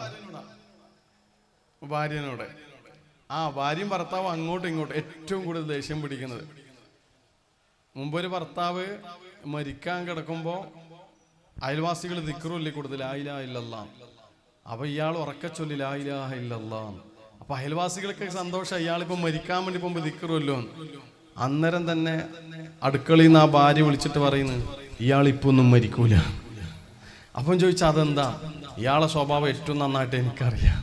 ഭാര്യനോട്. ഭാര്യയും ഭർത്താവും അങ്ങോട്ടും ഇങ്ങോട്ടും ഏറ്റവും കൂടുതൽ ദേഷ്യം പിടിക്കുന്നത്. മുമ്പൊരു ഭർത്താവ് മരിക്കാൻ കിടക്കുമ്പോ അയൽവാസികൾ ദിക്റുല്ലി കൊടുത്ത് ലാ ഇലാഹ ഇല്ലല്ലാഹ്. അപ്പൊ ഇയാൾ ഉറക്കെ ചൊല്ലി ലാ ഇലാഹ ഇല്ലല്ലാഹ്. അപ്പൊ അയൽവാസികൾക്ക് സന്തോഷം, ഇയാളിപ്പോ മരിക്കാൻ വേണ്ടി പോകുമ്പോ ദിക്റുല്ലോ. അന്നേരം തന്നെ അടുക്കളയിൽ നിന്ന് ആ ഭാര്യ വിളിച്ചിട്ട് പറയുന്നു, ഇയാളിപ്പോ ഒന്നും മരിക്കൂല. അപ്പം ചോദിച്ചാൽ അതെന്താ? ഇയാളെ സ്വഭാവം ഏറ്റവും നന്നായിട്ട് എനിക്കറിയാം.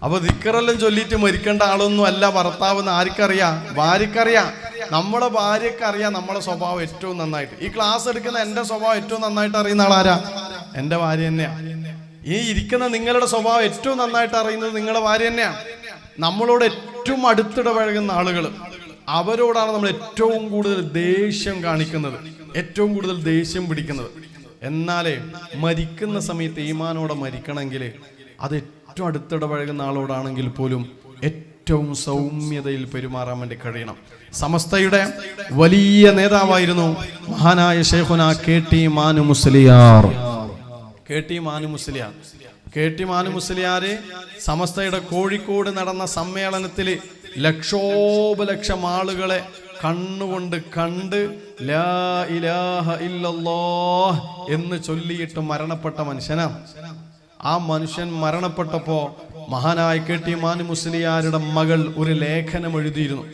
അപ്പൊ ദിക്റെല്ലാം ചൊല്ലിയിട്ട് മരിക്കേണ്ട ആളൊന്നും അല്ല ഭർത്താവ് എന്ന് ആർക്കറിയാം? ഭാര്യക്കറിയാം. നമ്മളെ ഭാര്യക്കറിയാം നമ്മളെ സ്വഭാവം ഏറ്റവും നന്നായിട്ട്. ഈ ക്ലാസ് എടുക്കുന്ന എന്റെ സ്വഭാവം ഏറ്റവും നന്നായിട്ട് അറിയുന്ന ആളാരാ? എന്റെ ഭാര്യ തന്നെയാ. ഈ ഇരിക്കുന്ന നിങ്ങളുടെ സ്വഭാവം ഏറ്റവും നന്നായിട്ട് അറിയുന്നത് നിങ്ങളുടെ ഭാര്യ തന്നെയാണ്. നമ്മളോട് ഏറ്റവും അടുത്തിടപഴകുന്ന ആളുകൾ, അവരോടാണ് നമ്മൾ ഏറ്റവും കൂടുതൽ ദേഷ്യം കാണിക്കുന്നത്, ഏറ്റവും കൂടുതൽ ദേഷ്യം പിടിക്കുന്നത്. എന്നാലേ മരിക്കുന്ന സമയത്ത് ഈമാനോടെ മരിക്കണമെങ്കിൽ അത് ഏറ്റവും അടുത്തിടപഴകുന്ന ആളോടാണെങ്കിൽ പോലും ഏറ്റവും സൗമ്യതയിൽ പെരുമാറാൻ വേണ്ടി കഴിയണം. സമസ്തയുടെ വലിയ നേതാവായിരുന്നു മഹാനായ ശൈഖുന KT. Manu Musliyar. KT. Manu Musliyar. KT. Manu Musliyar സമസ്തയുടെ കോഴിക്കോട് നടന്ന സമ്മേളനത്തിൽ ലക്ഷോപലക്ഷം ആളുകളെ കണ്ണുകൊണ്ട് കണ്ട് ലാ ഇലാഹ ഇല്ലല്ലാഹ് എന്ന് ചൊല്ലിയിട്ട് മരണപ്പെട്ട മനുഷ്യനാണ്. ആ മനുഷ്യൻ മരണപ്പെട്ടപ്പോ മഹാനായ കെ.ടി. മാനു മുസ്ലിയാരുടെ മകൾ ഒരു ലേഖനം എഴുതിയിരുന്നു.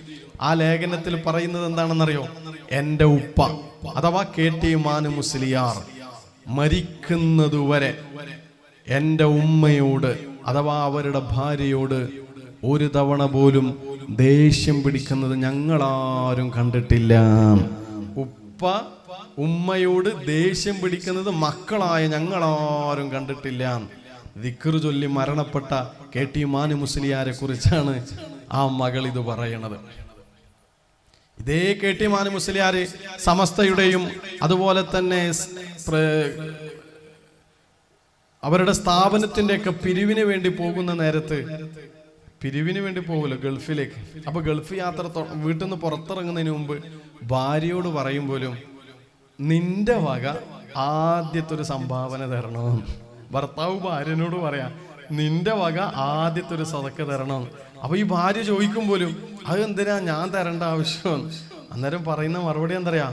ആ ലേഖനത്തിൽ പറയുന്നത് എന്താണെന്നറിയോ? എൻ്റെ ഉപ്പ അഥവാ കെ.ടി. മാനു മുസ്ലിയാർ മരിക്കുന്നതുവരെ എൻ്റെ ഉമ്മയോട് അഥവാ അവരുടെ ഭാര്യയോട് ഒരു തവണ പോലും ദേഷ്യം പിടിക്കുന്നത് ഞങ്ങളാരും കണ്ടിട്ടില്ല. ഉപ്പ ഉമ്മയോട് ദേഷ്യം പിടിക്കുന്നത് മക്കളായ ഞങ്ങളാരും കണ്ടിട്ടില്ല. ദിക്ർ ചൊല്ലി മരണപ്പെട്ട കെ.ടി. മാനു മുസ്ലിയാരെ കുറിച്ചാണ് ആ മകൾ ഇത് പറയണത്. ഇതേ കെ.ടി. മാനു മുസ്ലിയാര് സമസ്തയുടെയും അതുപോലെ തന്നെ അവരുടെ സ്ഥാപനത്തിന്റെ ഒക്കെ പിരിവിന് വേണ്ടി പോകുന്ന നേരത്ത്, പിരിവിന് വേണ്ടി പോകുമല്ലോ ഗൾഫിലേക്ക്. അപ്പൊ ഗൾഫ് യാത്ര വീട്ടിൽ നിന്ന് പുറത്തിറങ്ങുന്നതിന് മുമ്പ് ഭാര്യയോട് പറയും പോലും നിന്റെ വക ആദ്യത്തെ ഒരു സംഭാവന തരണം. ഭർത്താവ് ഭാര്യനോട് പറയാ നിന്റെ വക ആദ്യത്തെ ഒരു സദക്ക തരണം. അപ്പൊ ഈ ഭാര്യ ചോദിക്കും പോലും അത് എന്തിനാ ഞാൻ തരേണ്ട ആവശ്യം? അന്നേരം പറയുന്ന മറുപടി എന്താ പറയാ?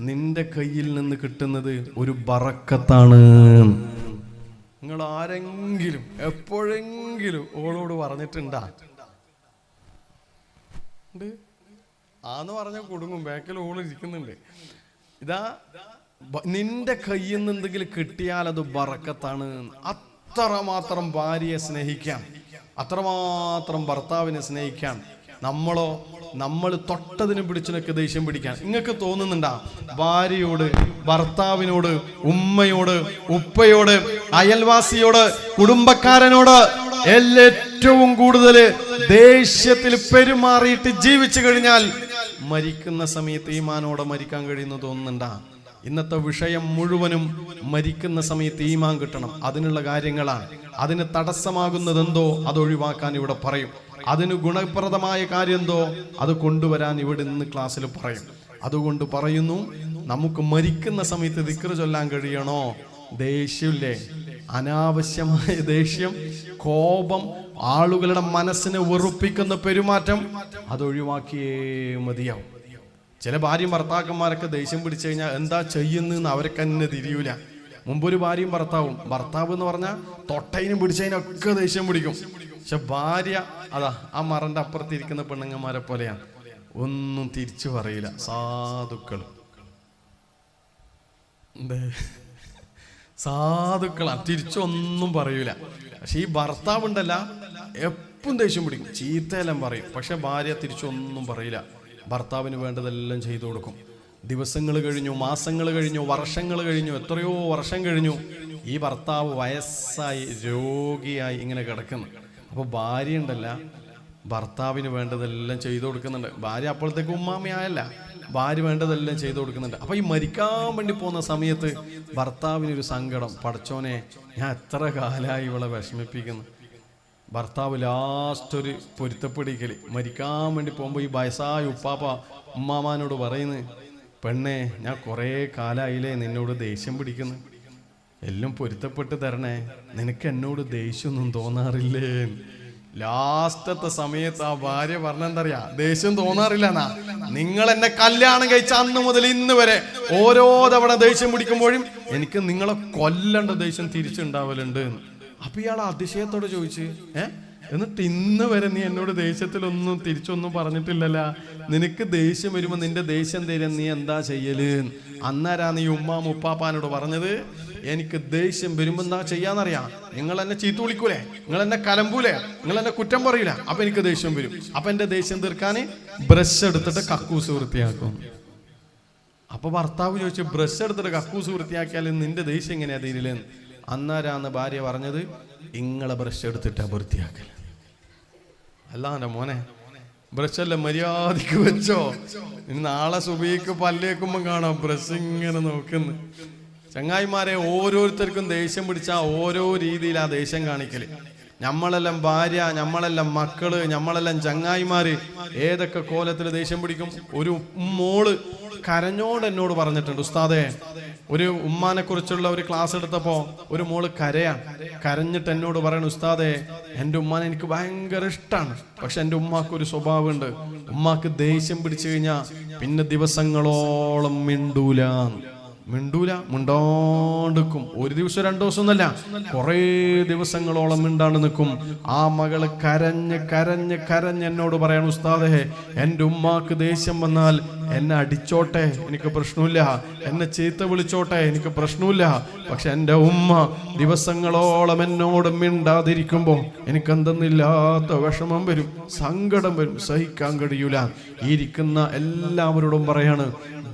നിന്റെ കയ്യിൽ നിന്ന് കിട്ടുന്നത് ഒരു ബറക്കത്താണ്. നിങ്ങൾ ആരെങ്കിലും എപ്പോഴെങ്കിലും ഓളോട് പറഞ്ഞിട്ടുണ്ടാ? ആന്ന് പറഞ്ഞ കുടുങ്ങും, ബാക്കിൽ ഓള് ഇരിക്കുന്നുണ്ട്. ഇതാ നിന്റെ കയ്യിൽ നിന്ന് എന്തെങ്കിലും കിട്ടിയാൽ അത് ബറക്കത്താണ്. അത്രമാത്രം ഭാര്യയെ സ്നേഹിക്കാൻ, അത്രമാത്രം ഭർത്താവിനെ സ്നേഹിക്കാൻ. നമ്മൾ തൊട്ടതിന് പിടിച്ചിനൊക്കെ ദേഷ്യം പിടിക്കാൻ നിങ്ങൾക്ക് തോന്നുന്നുണ്ടാ? ഭാര്യയോട്, ഭർത്താവിനോട്, ഉമ്മയോട്, ഉപ്പയോട്, അയൽവാസിയോട്, കുടുംബക്കാരനോട് ഏറ്റവും കൂടുതൽ ദേഷ്യത്തിൽ പെരുമാറിയിട്ട് ജീവിച്ചു കഴിഞ്ഞാൽ മരിക്കുന്ന സമയത്ത് ഈമാനോടെ മരിക്കാൻ കഴിയുന്നു തോന്നുന്നുണ്ടാ? ഇന്നത്തെ വിഷയം മുഴുവനും മരിക്കുന്ന സമയത്ത് ഈമാൻ കിട്ടണം, അതിനുള്ള കാര്യങ്ങളാണ്. അതിന് തടസ്സമാകുന്നതെന്തോ അത് ഒഴിവാക്കാൻ ഇവിടെ പറയും. അതിന് ഗുണപ്രദമായ കാര്യം എന്തോ അത് കൊണ്ടുവരാൻ ഇവിടെ നിന്ന് ക്ലാസ്സിൽ പറയും. അതുകൊണ്ട് പറയുന്നു, നമുക്ക് മരിക്കുന്ന സമയത്ത് ദിക്ർ ചൊല്ലാൻ കഴിയണോ? ദേഷ്യമില്ലേ, അനാവശ്യമായ ദേഷ്യം, കോപം, ആളുകളുടെ മനസ്സിനെ വെറുപ്പിക്കുന്ന പെരുമാറ്റം, അതൊഴിവാക്കിയേ മതിയാവും. ചില ഭാര്യയും ഭർത്താക്കന്മാരൊക്കെ ദേഷ്യം പിടിച്ചു കഴിഞ്ഞാൽ എന്താ ചെയ്യുന്നതെന്ന് അവർക്ക് തന്നെ തിരിയൂല. മുമ്പൊരു ഭാര്യയും ഭർത്താവ് എന്ന് പറഞ്ഞാൽ തൊട്ടതിനും പിടിച്ചതിനൊക്കെ ദേഷ്യം പിടിക്കും. പക്ഷെ ഭാര്യ അതാ ആ മറന്റെ അപ്പുറത്തിരിക്കുന്ന പെണ്ണുങ്ങന്മാരെ പോലെയാണ്, ഒന്നും തിരിച്ചു പറയില്ല. സാധുക്കളാ, തിരിച്ചൊന്നും പറയൂല. പക്ഷെ ഈ ഭർത്താവ് ഉണ്ടല്ല, എപ്പം ദേഷ്യം പിടിക്കും, ചീത്തയെല്ലാം പറയും. പക്ഷെ ഭാര്യ തിരിച്ചൊന്നും പറയില്ല. ഭർത്താവിന് വേണ്ടതെല്ലാം ചെയ്തു കൊടുക്കും. ദിവസങ്ങൾ കഴിഞ്ഞു, മാസങ്ങൾ കഴിഞ്ഞു, വർഷങ്ങൾ കഴിഞ്ഞു, എത്രയോ വർഷം കഴിഞ്ഞു. ഈ ഭർത്താവ് വയസ്സായി രോഗിയായി ഇങ്ങനെ കിടക്കുന്നു. അപ്പോൾ ഭാര്യ ഉണ്ടല്ല, ഭർത്താവിന് വേണ്ടതെല്ലാം ചെയ്തു കൊടുക്കുന്നുണ്ട്. ഭാര്യ അപ്പോഴത്തേക്ക് ഉമ്മാമയായല്ല, ഭാര്യ വേണ്ടതെല്ലാം ചെയ്തു കൊടുക്കുന്നുണ്ട്. അപ്പൊ ഈ മരിക്കാൻ വേണ്ടി പോകുന്ന സമയത്ത് ഭർത്താവിനൊരു സങ്കടം, പടച്ചോനെ ഞാൻ എത്ര കാലമായി ഇവളെ വിഷമിപ്പിക്കുന്നു. ഭർത്താവ് ലാസ്റ്റ് ഒരു പൊരുത്തപ്പെടിക്കല്, മരിക്കാൻ വേണ്ടി പോകുമ്പോൾ ഈ വയസ്സായ ഉപ്പാപ്പ ഉമ്മാമാനോട് പറയുന്നു, പെണ്ണെ ഞാൻ കുറേ കാലമായില്ലേ നിന്നോട് ദേഷ്യം പിടിക്കുന്നു, എല്ലാം പൊരുത്തപ്പെട്ട് തരണേ, നിനക്ക് എന്നോട് ദേഷ്യമൊന്നും തോന്നാറില്ലേ? ലാസ്റ്റത്തെ സമയത്ത് ആ ഭാര്യ പറഞ്ഞെന്തറിയാ, ദേഷ്യം തോന്നാറില്ല എന്നാ, നിങ്ങൾ എന്നെ കല്യാണം കഴിച്ച അന്ന് മുതൽ ഇന്ന് വരെ ഓരോ തവണ ദേഷ്യം പിടിക്കുമ്പോഴും എനിക്ക് നിങ്ങളെ കൊല്ലണ്ട ദേഷ്യം തിരിച്ചുണ്ടാവലുണ്ട്. അപ്പൊ ഇയാൾ അതിശയത്തോടെ ചോദിച്ചു, എന്നിട്ട് ഇന്ന് വരെ നീ എന്നോട് ദേഷ്യത്തിലൊന്നും തിരിച്ചൊന്നും പറഞ്ഞിട്ടില്ലല്ല, നിനക്ക് ദേഷ്യം വരുമ്പോ നിന്റെ ദേഷ്യം തരാൻ നീ എന്താ ചെയ്യല്? അന്നേരാ നീ ഉപ്പാപ്പാനോട് പറഞ്ഞത്, എനിക്ക് ദേഷ്യം വരുമ്പോ എന്താ ചെയ്യാന്നറിയാം, നിങ്ങൾ എന്നെ ചീത്ത വിളിക്കൂലേ, നിങ്ങൾ എന്നെ കലമ്പൂലേ, നിങ്ങൾ എന്നെ കുറ്റം പറയൂല, അപ്പൊ എനിക്ക് ദേഷ്യം വരും. അപ്പൊ എന്റെ ദേഷ്യം തീർക്കാൻ ബ്രഷ് എടുത്തിട്ട് കക്കൂസ് വൃത്തിയാക്കും. അപ്പൊ ഭർത്താവ് ചോദിച്ചു, ബ്രഷ് എടുത്തിട്ട് കക്കൂസ് വൃത്തിയാക്കിയാൽ നിന്റെ ദേഷ്യം എങ്ങനെയാ തീരില്ലെന്ന്. അന്നേരാന്ന് ഭാര്യ പറഞ്ഞത്, ഇങ്ങളെ ബ്രഷ് എടുത്തിട്ടാ വൃത്തിയാക്കൽ. അല്ലാന്റെ മോനെ, ബ്രഷെല്ലാം മര്യാദക്ക് വെച്ചോ, ഇനി നാളെ സുബഹിക്ക് പല്ലേക്കുമ്പോ കാണാം ബ്രഷ് ഇങ്ങനെ നോക്കുന്നു. ചങ്ങായിമാരെ, ഓരോരുത്തർക്കും ദേഷ്യം പിടിച്ചാൽ ഓരോ രീതിയിൽ ആ ദേഷ്യം കാണിക്കല്. നമ്മളെല്ലാം ഭാര്യ, നമ്മളെല്ലാം മക്കള്, നമ്മളെല്ലാം ചങ്ങായിമാര് ഏതൊക്കെ കോലത്തിൽ ദേഷ്യം പിടിക്കും. ഒരു മോള് കരഞ്ഞോണ്ട് എന്നോട് പറഞ്ഞിട്ടുണ്ട്, ഉസ്താദേ, ഒരു ഉമ്മാനെ കുറിച്ചുള്ള ഒരു ക്ലാസ് എടുത്തപ്പോ ഒരു മോള് കരഞ്ഞിട്ട് എന്നോട് പറയണ, ഉസ്താദേ എൻ്റെ ഉമ്മാനെ എനിക്ക് ഭയങ്കര ഇഷ്ടമാണ്, പക്ഷെ എൻ്റെ ഉമ്മാക്ക് ഒരു സ്വഭാവമുണ്ട്, ഉമ്മാക്ക് ദേഷ്യം പിടിച്ചു കഴിഞ്ഞാ പിന്നെ ദിവസങ്ങളോളം മിണ്ടാണ്ടിരിക്കും. ഒരു ദിവസം 2 ദിവസം ഒന്നല്ല, കുറേ ദിവസങ്ങളോളം മിണ്ടാണ്ട് നിൽക്കും. ആ മകള് കരഞ്ഞ് എന്നോട് പറയണം, ഉസ്താദേ എൻ്റെ ഉമ്മാക്ക് ദേഷ്യം വന്നാൽ എന്നെ അടിച്ചോട്ടെ എനിക്ക് പ്രശ്നമില്ല, എന്നെ ചീത്ത വിളിച്ചോട്ടെ എനിക്ക് പ്രശ്നമില്ല, പക്ഷെ എൻ്റെ ഉമ്മ ദിവസങ്ങളോളം എന്നോട് മിണ്ടാതിരിക്കുമ്പോൾ എനിക്ക് എന്തെന്നില്ലാത്ത വിഷമം വരും, സങ്കടം വരും, സഹിക്കാൻ കഴിയൂല. ഇരിക്കുന്ന എല്ലാവരോടും പറയാണ്,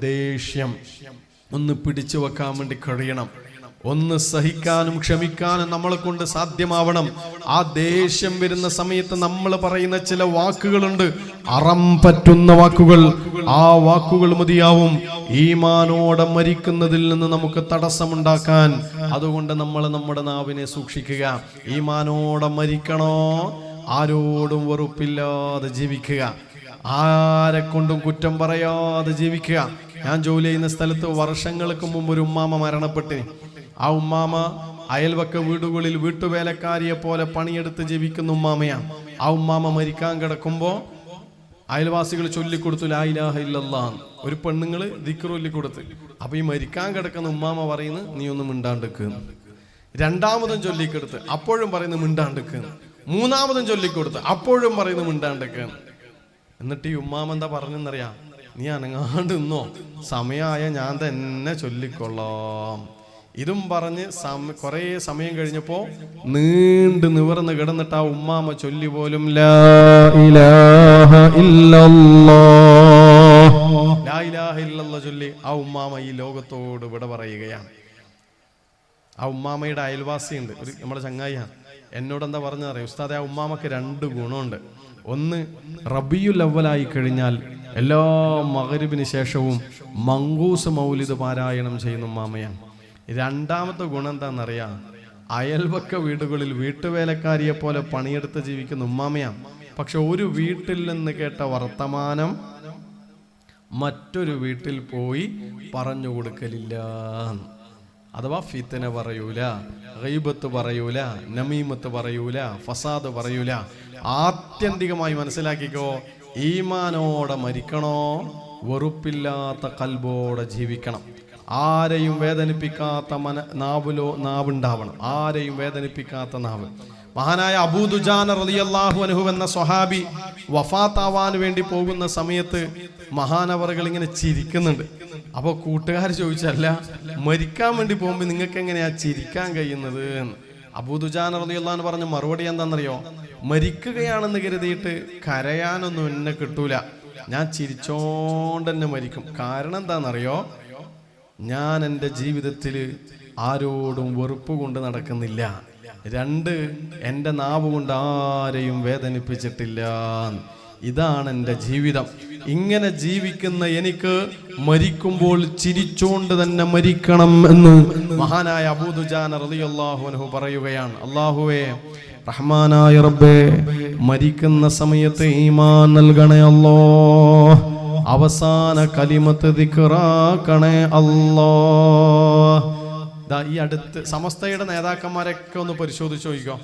ദേഷ്യം ഒന്ന് പിടിച്ചു വെക്കാൻ വേണ്ടി കഴിയണം, ഒന്ന് സഹിക്കാനും ക്ഷമിക്കാനും നമ്മളെ കൊണ്ട് സാധ്യമാവണം. ആ ദേഷ്യം വരുന്ന സമയത്ത് നമ്മൾ പറയുന്ന ചില വാക്കുകളുണ്ട്, അറം പറ്റുന്ന വാക്കുകൾ. ആ വാക്കുകൾ മതിയാവും ഈമാനോടെ മരിക്കുന്നതിൽ നിന്ന് നമുക്ക് തടസ്സമുണ്ടാക്കാൻ. അതുകൊണ്ട് നമ്മൾ നമ്മുടെ നാവിനെ സൂക്ഷിക്കുക. ഈമാനോടെ മരിക്കണോ, ആരോടും വെറുപ്പില്ലാതെ ജീവിക്കുക, ആരെ കൊണ്ടും കുറ്റം പറയാതെ ജീവിക്കുക. ഞാൻ ജോലി ചെയ്യുന്ന സ്ഥലത്ത് വർഷങ്ങൾക്ക് മുമ്പ് ഒരു ഉമ്മാമ മരണപ്പെട്ടിന്. ആ ഉമ്മാമ അയൽവക്ക വീടുകളിൽ വീട്ടുവേലക്കാരിയെ പോലെ പണിയെടുത്ത് ജീവിക്കുന്ന ഉമ്മാമയാണ്. ആ ഉമ്മാമ മരിക്കാൻ കിടക്കുമ്പോ അയൽവാസികൾ ചൊല്ലിക്കൊടുത്തു ലാ ഇലാഹ ഇല്ലല്ലാഹ്. ഒരു പെണ്ണുങ്ങള് ദിക്ർ ചൊല്ലിക്കൊടുത്ത്. അപ്പൊ ഈ മരിക്കാൻ കിടക്കുന്ന ഉമ്മാമ പറയുന്നു, നീ ഒന്ന് മിണ്ടാണ്ടിക്ക്. രണ്ടാമതും ചൊല്ലിക്കൊടുത്ത്, അപ്പോഴും പറയുന്നു മിണ്ടാണ്ടിക്ക്. മൂന്നാമതും ചൊല്ലിക്കൊടുത്ത്, അപ്പോഴും പറയുന്നു മിണ്ടാണ്ടിക്ക്. എന്നിട്ട് ഈ ഉമ്മാമ എന്താ പറഞ്ഞെന്നറിയാം, നീ അനങ്ങാണ്ട് നിന്നോ, സമയമായ ഞാൻ തന്നെ ചൊല്ലിക്കൊള്ളാം. ഇതും പറഞ്ഞ് കുറേ സമയം കഴിഞ്ഞപ്പോ നീണ്ടു നിവർന്ന് കിടന്നിട്ട് ആ ഉമ്മാമ ചൊല്ലി പോലും ലാ ഇലാഹ ഇല്ലല്ലാഹ് ചൊല്ലി ആ ഉമ്മാമ ഈ ലോകത്തോട് വിട പറയുകയാണ്. ആ ഉമ്മാമയുടെ അയൽവാസിയുണ്ട്, ഒരു നമ്മുടെ ചങ്ങായിയാണ്. എന്നോട് എന്താ പറഞ്ഞറിയാം, ഉസ്താദെ ആ ഉമ്മാമക്ക് 2 ഗുണമുണ്ട്. ഒന്ന്, റബിയുൽ അവ്വലായി കഴിഞ്ഞാൽ എല്ലാ മഗ്‌രിബിന് ശേഷവും മങ്കൂസ് മൗലിദ് പാരായണം ചെയ്യുന്ന ഉമ്മാമയാണ്. രണ്ടാമത്തെ ഗുണം എന്താണെന്നറിയാം, അയൽവക്ക വീടുകളിൽ വീട്ടുവേലക്കാരിയെ പോലെ പണിയെടുത്ത് ജീവിക്കുന്ന ഉമ്മാമയാണ്. പക്ഷെ ഒരു വീട്ടിൽ നിന്ന് കേട്ട വർത്തമാനം മറ്റൊരു വീട്ടിൽ പോയി പറഞ്ഞു കൊടുക്കലില്ല. അഥവാ ഫിത്ന പറയൂല, ഗൈബത്ത് പറയൂല, നമീമത്ത് പറയൂല, ഫസാദ് പറയൂല. ആത്യന്തികമായി മനസ്സിലാക്കിക്കോ, ഈമാനോടെ മരിക്കണോ, വെറുപ്പില്ലാത്ത കൽബോടെ ജീവിക്കണം. ആരെയും വേദനിപ്പിക്കാത്ത നാവുണ്ടാവണം, ആരെയും വേദനിപ്പിക്കാത്ത നാവ്. മഹാനായ അബൂ ദുജാന റളിയല്ലാഹു അൻഹു എന്ന സ്വഹാബി വഫാത്താവാൻ വേണ്ടി പോകുന്ന സമയത്ത് മഹാനവറുകൾ ഇങ്ങനെ ചിരിക്കുന്നുണ്ട്. അപ്പോൾ കൂട്ടുകാർ ചോദിച്ചല്ല, മരിക്കാൻ വേണ്ടി പോകുമ്പോൾ നിങ്ങൾക്ക് എങ്ങനെയാ ചിരിക്കാൻ കഴിയുന്നത്? അബൂ ദുജാന റളിയല്ലാഹു അൻഹു പറഞ്ഞ മറുപടി എന്താണെന്നറിയോ, മരിക്കുകയാണെന്ന് കരുതിയിട്ട് കരയാനൊന്നും എന്നെ കിട്ടൂല, ഞാൻ ചിരിച്ചോണ്ട് തന്നെ മരിക്കും. കാരണം എന്താണെന്നറിയോ, ഞാൻ എൻ്റെ ജീവിതത്തിൽ ആരോടും വെറുപ്പ് കൊണ്ട് നടക്കുന്നില്ല. 2 എൻ്റെ നാവ് കൊണ്ട് ആരെയും വേദനിപ്പിച്ചിട്ടില്ല. ഇതാണ് എൻ്റെ ജീവിതം. ഇങ്ങനെ ജീവിക്കുന്ന എനിക്ക് മരിക്കുമ്പോൾ ചിരിച്ചുകൊണ്ട് തന്നെ മരിക്കണം എന്ന് മഹാനായ അബൂ ദുജാന റളിയല്ലാഹു അൻഹു പറയുകയാണ്. അല്ലാഹുവേ, റഹ്മാനായ റബ്ബേ, മരിക്കുന്ന സമയത്ത് ഈമാൻ നൽകണേ അല്ലാഹ്, അവസാന കലിമത്ത് ദിക്റാക്കണേ അല്ലാഹ്. ഈ അടുത്ത് സമസ്തയുടെ നേതാക്കന്മാരൊക്കെ ഒന്ന് പരിശോധിച്ച് നോക്കിക്കോ.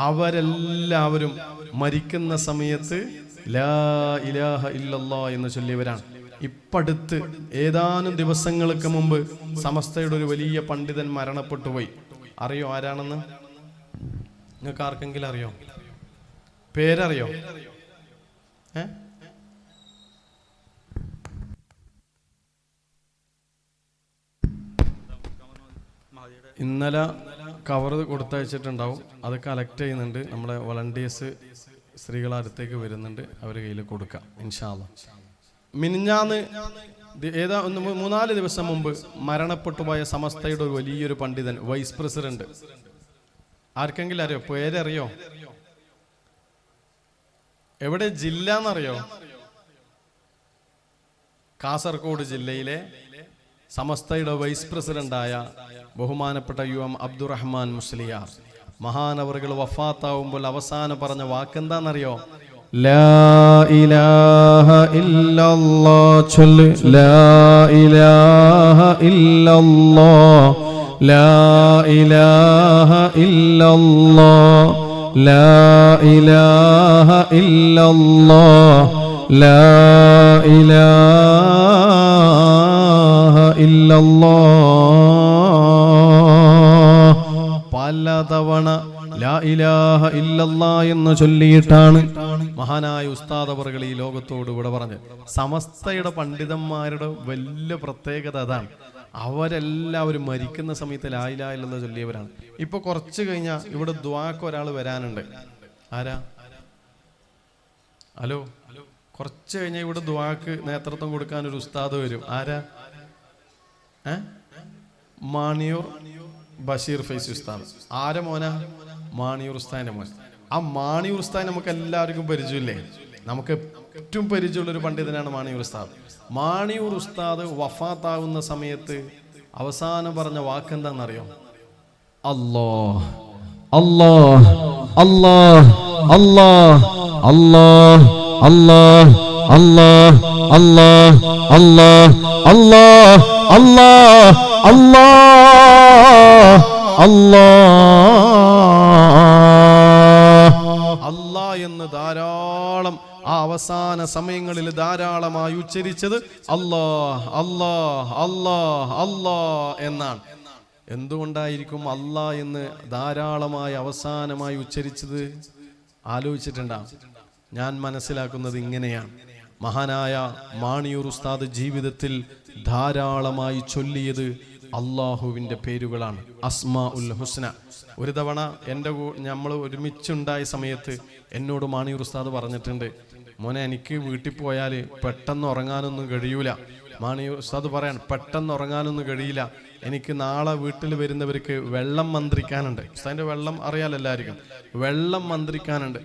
അവരെല്ലാവരും മരിക്കുന്ന സമയത്ത് ലാ ഇലാഹ ഇല്ലല്ലാഹ് എന്ന് ചൊല്ലിയവരാണ്. ഇപ്പടുത്ത് ഏതാനും ദിവസങ്ങൾക്ക് മുമ്പ് സമസ്തയുടെ ഒരു വലിയ പണ്ഡിതൻ മരണപ്പെട്ടു പോയി. അറിയോ ആരാണെന്ന്? നിങ്ങൾക്ക് ആർക്കെങ്കിലും അറിയോ? പേരറിയോ? ഇന്നലെ കവർ കൊടുത്തയച്ചിട്ടുണ്ടാവും. അത് കളക്ട് ചെയ്യുന്നുണ്ട്. നമ്മളെ വളണ്ടിയേഴ്സ് സ്ത്രീകളെ അടുത്തേക്ക് വരുന്നുണ്ട്. അവരുടെ കയ്യിൽ കൊടുക്കാം ഇൻഷാ അല്ലാഹ്. മിനിഞ്ഞാന്ന് 3-4 ദിവസം മുമ്പ് മരണപ്പെട്ടു പോയ സമസ്തയുടെ ഒരു വലിയൊരു പണ്ഡിതൻ, വൈസ് പ്രസിഡന്റ്. ആർക്കെങ്കിലും അറിയോ? പേരറിയോ? എവിടെ ജില്ല എന്നറിയോ? കാസർഗോഡ് ജില്ലയിലെ സമസ്തയുടെ വൈസ് പ്രസിഡന്റായ ബഹുമാനപ്പെട്ട UM അബ്ദുറഹ്മാൻ മുസ്ലിയാർ മഹാനവറുകൾ വഫാത്താവുമ്പോൾ അവസാനം പറഞ്ഞ വാക്കെന്താണെന്നറിയോ? ലാ ഇലാഹ ഇല്ലല്ലാഹ് ചൊല്ല്, ലാ ഇലാഹ ഇല്ലല്ലാഹ്, ലാ ഇലാഹ ഇല്ലല്ലാഹ്, ലാ ഇലാഹ ഇല്ലല്ലാഹ്, ലാ ഇലാഹ ഇല്ലല്ലാഹ്. പലതവണ ലാ ഇലാഹ ഇല്ലല്ലാഹ് എന്ന് ചൊല്ലിയിട്ടാണ് മഹാനായ ഉസ്താദ് അവറുകൾ ഈ ലോകത്തോട് ഇവിടെ പറഞ്ഞത്. സമസ്തയുടെ പണ്ഡിതന്മാരുടെ വലിയ പ്രത്യേകത അതാണ്. അവരെല്ലാവരും മരിക്കുന്ന സമയത്ത് ലാ ഇലാഹ ഇല്ലല്ലാഹ് ചൊല്ലിയവരാണ്. ഇപ്പൊ കുറച്ച് കഴിഞ്ഞാൽ ഇവിടെ ദുആക്ക് ഒരാൾ വരാനുണ്ട്. ആരാ? ഹലോ, കുറച്ച് കഴിഞ്ഞാൽ ഇവിടെ ദുആക്ക് നേതൃത്വം കൊടുക്കാൻ ഒരു ഉസ്താദ് വരും. ആരാ? മാണിയൂർ ബഷീർ ഫൈസി ഉസ്താദ്. ആരെ മോനാ? മാണിയൂർ ഉസ്താദിന്റെ മോൻ. ആ മാണിയൂർ ഉസ്താദ് നമുക്ക് എല്ലാവർക്കും പരിചയമില്ലേ? നമുക്ക് ഏറ്റവും പരിചയമുള്ളൊരു പണ്ഡിതനാണ് മാണിയൂർ ഉസ്താദ്. മാണിയൂർ ഉസ്താദ് വഫാത്താവുന്ന സമയത്ത് അവസാനം പറഞ്ഞ വാക്കെന്താണെന്നറിയോ? അല്ലാഹ് അല്ലാഹ് അല്ലാഹ് അല്ലാഹ് അല്ലാഹ് അല്ലാഹ് അല്ലാഹ് അല്ലാഹ് അല്ലാഹ് അല്ലാഹ് അല്ലാഹ് അല്ലാഹ് എന്ന് ധാരാളം ആ അവസാന സമയങ്ങളിൽ ധാരാളമായി ഉച്ചരിച്ചത് അല്ലാഹ് അല്ലാഹ് അല്ലാഹ് അല്ലാഹ് എന്നാണ്. എന്തുകൊണ്ടായിരിക്കും അല്ലാഹ് എന്ന് ധാരാളമായി അവസാനമായി ഉച്ചരിച്ചത്? ആലോചിച്ചിട്ടുണ്ടാവും. ഞാൻ മനസ്സിലാക്കുന്നത് ഇങ്ങനെയാണ്. മഹാനായ മാണിയൂർ ഉസ്താദ് ജീവിതത്തിൽ ധാരാളമായി ചൊല്ലിയത് അള്ളാഹുവിൻ്റെ പേരുകളാണ്, അസ്മാ ഉൽ ഹുസ്ന. ഒരു തവണ നമ്മൾ ഒരുമിച്ചുണ്ടായ സമയത്ത് എന്നോട് മാണിയൂർ ഉസ്താദ് പറഞ്ഞിട്ടുണ്ട്, മോനെ എനിക്ക് വീട്ടിൽ പോയാൽ പെട്ടെന്ന് ഉറങ്ങാനൊന്നും കഴിയൂല. മാണിയൂർ ഉസ്താദ് പറയാൻ, പെട്ടെന്ന് ഉറങ്ങാനൊന്നും കഴിയില്ല, എനിക്ക് നാളെ വീട്ടിൽ വരുന്നവർക്ക് വെള്ളം മന്ത്രിക്കാനുണ്ട്. ഉസ്താദിന്റെ വെള്ളം അറിയാലോ എല്ലാവർക്കും, വെള്ളം മന്ത്രിക്കാനുണ്ട്.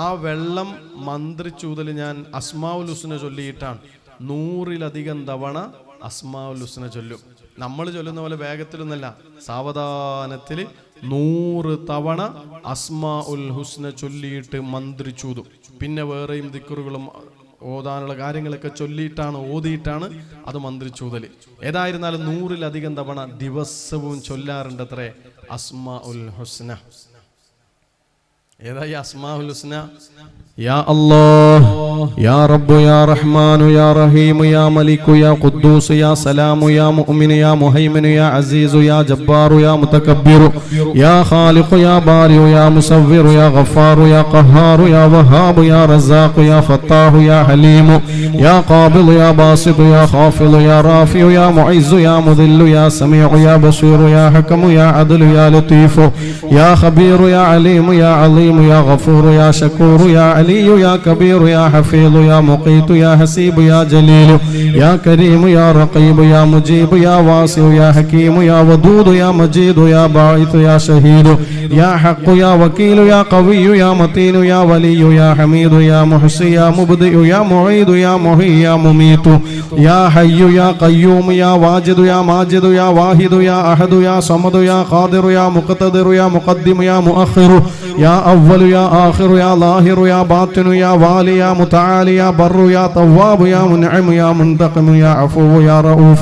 ആ വെള്ളം മന്ത്രിച്ചൂതൽ ഞാൻ അസ്മാഉൽ ഹുസ്ന ചൊല്ലിയിട്ടാണ് 100-ലധികം തവണ അസ്മാഉൽ ഹുസ്ന ചൊല്ലും. നമ്മൾ ചൊല്ലുന്ന പോലെ വേഗത്തിലൊന്നല്ല, സാവധാനത്തിൽ 100 തവണ അസ്മാഉൽ ഹുസ്ന ചൊല്ലിയിട്ട് മന്ത്രിച്ചൂതും. പിന്നെ വേറെയും ദിക്റുകളും ഓതാനുള്ള കാര്യങ്ങളൊക്കെ ഓതിയിട്ടാണ് അത് മന്ത്രിച്ചൂതല്. ഏതായിരുന്നാലും 100-ലധികം തവണ ദിവസവും ചൊല്ലാറുണ്ട് അത്രേ അസ്മാഉൽ ഹുസ്ന. ഏതാ ഈ അസ്മാഉൽ ഹുസ്ന? യാ അല്ലാഹ്, യാ റബ്ബു, യാ റഹ്മാനു, യാ റഹീമു, യാ മലിക്കു, യാ ഖുദ്ദൂസ്, യാ സലാമു, യാ മുഅ്മിനു, യാ മുഹൈമിനു, യാ അസീസു, യാ ജബ്ബാറു, യാ മുതകബ്ബിറു, യാ ഖാലിഖു, യാ ബാരിഉ, യാ മുസവ്വിറു, യാ ഗഫാറു, യാ ഖഹാറു, യാ വഹാബു, യാ റസാഖു, യാ ഫത്താഹു, യാ ഹലീമു, യാ ഖാബിദു, യാ ബാസിതു, യാ ഖാഫിദു, യാ റാഫിഉ, യാ മുഇസ്സു, യാ മുദില്ലു, യാ സമീഉ, യാ ബശീറു, യാ ഹകമു, യാ അദ്ലു, യാ ലതീഫു, യാ ഖബീറു, യാ അലീമു, യാ അലീം, كريم يا غفور يا شكور يا علي يا كبير يا حفيظ يا مقيت يا حسيب يا جليل يا كريم يا رقيب يا مجيب يا واسع يا حكيم يا ودود يا مجيد يا باعث يا شهيد يا حق يا وكيل يا قوي يا متين يا ولي يا حميد يا محصي يا مبدئ يا معيد يا محيي يا مميت يا حي يا قيوم يا واجد يا ماجد يا واحد يا أحد يا صمد يا قادر يا مقتدر يا مقدم يا مؤخر يا أول يا آخر يا ظاهر يا باطن يا والي يا متعالي يا بر يا تواب يا منعم يا منتقم يا عفو يا رؤوف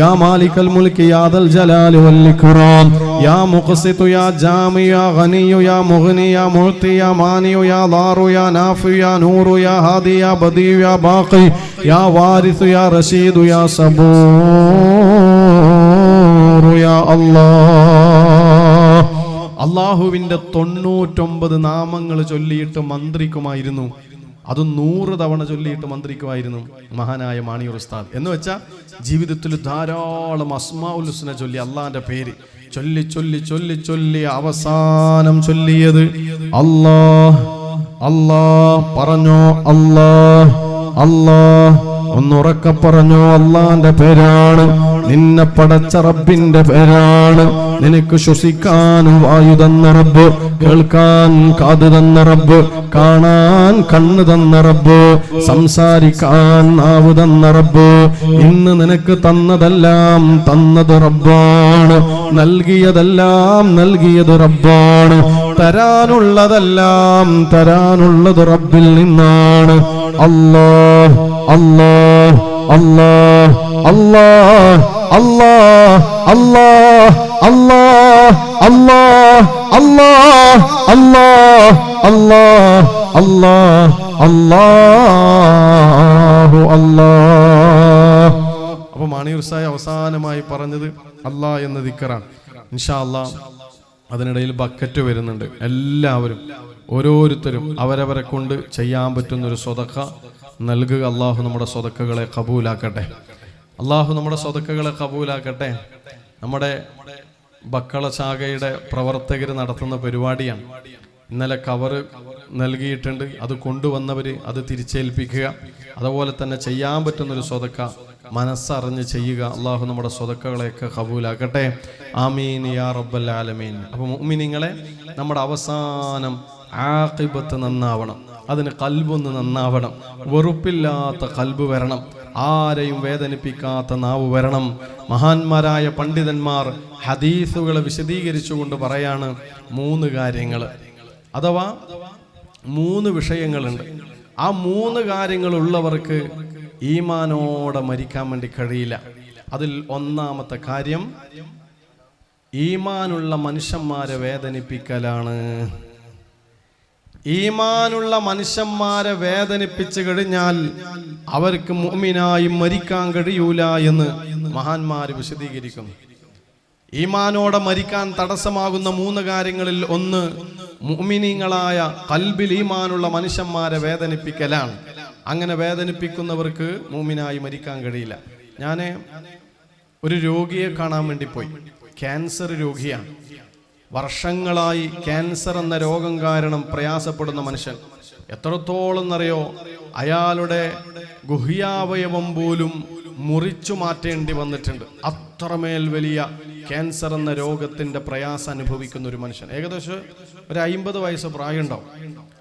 يا مالك الملك يا ذا الجلال والإكرام يا مقسط يا جامع يا غني يا مغني يا معطي يا مانع يا ضار يا نافع يا نور يا هادي يا بديع يا باقي يا وارث يا رشيد يا صبور يا الله. അള്ളാഹുവിൻ്റെ 99 നാമങ്ങൾ ചൊല്ലിയിട്ട് മന്ത്രിക്കുമായിരുന്നു. അത് 100 തവണ ചൊല്ലിയിട്ട് മന്ത്രിക്കുമായിരുന്നു മഹാനായ മാണിയൂർ ഉസ്താദ്. എന്ന് വെച്ചാൽ ജീവിതത്തിൽ ധാരാളം അസ്മാഉൽ ഹുസ്ന ചൊല്ലി, അള്ളാഹിന്റെ പേര് ചൊല്ലി ചൊല്ലി ചൊല്ലി ചൊല്ലി അവസാനം ചൊല്ലിയത് അല്ലാഹ് അല്ലാഹ്. പറഞ്ഞോ അല്ലാഹ് അല്ലാഹ്. ഒന്നുറക്കെ പറഞ്ഞോ അള്ളാന്റെ പേരാണ്. നിന്നെ പടച്ച റബ്ബിന്റെ പേരാണ്. നിനക്ക് ശ്വസിക്കാൻ വായു തന്ന റബ്ബ്, കേൾക്കാൻ കാത് തന്ന റബ്ബ്, കാണാൻ കണ്ണ് തന്ന റബ്ബ്, സംസാരിക്കാൻ നാവ് തന്ന റബ്ബ്. ഇന്ന് നിനക്ക് തന്നതെല്ലാം തന്നത് റബ്ബാണ്, നൽകിയതെല്ലാം നൽകിയത് റബ്ബാണ്, തരാനുള്ളതെല്ലാം തരാനുള്ളത് റബ്ബിൽ നിന്നാണ്. അല്ലാഹ് അല്ലാഹ് അല്ലാഹ് അല്ലാഹ് അല്ലാഹ് അല്ലാഹ് അല്ലാഹ് അല്ലാഹ് അല്ലാഹ് അല്ലാഹ് അല്ലാഹ് അല്ലാഹ് അല്ലാഹു അല്ലാഹ്. അപ്പൊ മാണിയൂർ സായി അവസാനമായി പറഞ്ഞത് അല്ലാഹ് എന്ന ദിക്റാണ്. ഇൻഷാ അല്ലാഹ് അതിനിടയിൽ ബക്കറ്റ് വരുന്നുണ്ട്. എല്ലാവരും ഓരോരുത്തരും അവരവരെ കൊണ്ട് ചെയ്യാൻ പറ്റുന്നൊരു സ്വതക്ക നൽകുക. അള്ളാഹു നമ്മുടെ സ്വതക്കകളെ കബൂലാക്കട്ടെ. അള്ളാഹു നമ്മുടെ സ്വതക്കകളെ കബൂലാക്കട്ടെ. നമ്മുടെ ബക്കള ശാഖയുടെ പ്രവർത്തകർ നടത്തുന്ന പരിപാടിയാണ്. ഇന്നലെ കവറ് നൽകിയിട്ടുണ്ട്. അത് കൊണ്ടുവന്നവർ അത് തിരിച്ചേൽപ്പിക്കുക. അതുപോലെ തന്നെ ചെയ്യാൻ പറ്റുന്നൊരു സ്വതക്ക മനസ്സറിഞ്ഞ് ചെയ്യുക. അള്ളാഹു നമ്മുടെ സ്വതക്കകളെയൊക്കെ കബൂലാക്കട്ടെ. ആമീൻ യാ റബ്ബൽ ആലമീൻ. അപ്പോൾ മുഅ്മിനീങ്ങളെ, നമ്മുടെ അവസാനം ആഖിബത്ത് നന്നാവണം. അതിന് കൽബൊന്ന് നന്നാവണം. വെറുപ്പില്ലാത്ത കൽബ് വരണം. ആരെയും വേദനിപ്പിക്കാത്ത നാവ് വരണം. മഹാന്മാരായ പണ്ഡിതന്മാർ ഹദീസുകളെ വിശദീകരിച്ചുകൊണ്ട് പറയാണ് 3 കാര്യങ്ങൾ, അഥവാ 3 വിഷയങ്ങളുണ്ട്. ആ 3 കാര്യങ്ങളുള്ളവർക്ക് ഈമാനോടെ മരിക്കാൻ വേണ്ടി കഴിയില്ല. അതിൽ ഒന്നാമത്തെ കാര്യം ഈമാനുള്ള മനുഷ്യന്മാരെ വേദനിപ്പിക്കലാണ്. ഈമാനുള്ള മനുഷ്യന്മാരെ വേദനിപ്പിച്ചു കഴിഞ്ഞാൽ അവർക്ക് മുഅ്മിനായി മരിക്കാൻ കഴിയൂല എന്ന് മഹാന്മാര് വിശദീകരിക്കുന്നു. ഈമാനോടെ മരിക്കാൻ തടസ്സമാകുന്ന 3 കാര്യങ്ങളിൽ ഒന്ന് മുഅ്മിനീങ്ങളായ ഖൽബിൽ ഈമാനുള്ള മനുഷ്യന്മാരെ വേദനിപ്പിക്കലാണ്. അങ്ങനെ വേദനിപ്പിക്കുന്നവർക്ക് മുഅ്മിനായി മരിക്കാൻ കഴിയില്ല. ഞാൻ ഒരു രോഗിയെ കാണാൻ വേണ്ടി പോയി. ക്യാൻസർ രോഗിയാണ്. വർഷങ്ങളായി ക്യാൻസർ എന്ന രോഗം കാരണം പ്രയാസപ്പെടുന്ന മനുഷ്യൻ. എത്രത്തോളം എന്നറിയോ, അയാളുടെ ഗുഹ്യാവയവം പോലും മുറിച്ചു മാറ്റേണ്ടി വന്നിട്ടുണ്ട്. അത്രമേൽ വലിയ ക്യാൻസർ എന്ന രോഗത്തിന്റെ പ്രയാസം അനുഭവിക്കുന്ന ഒരു മനുഷ്യൻ. ഏകദേശം ഒരു 50 വയസ്സ് പ്രായമുണ്ടാവും.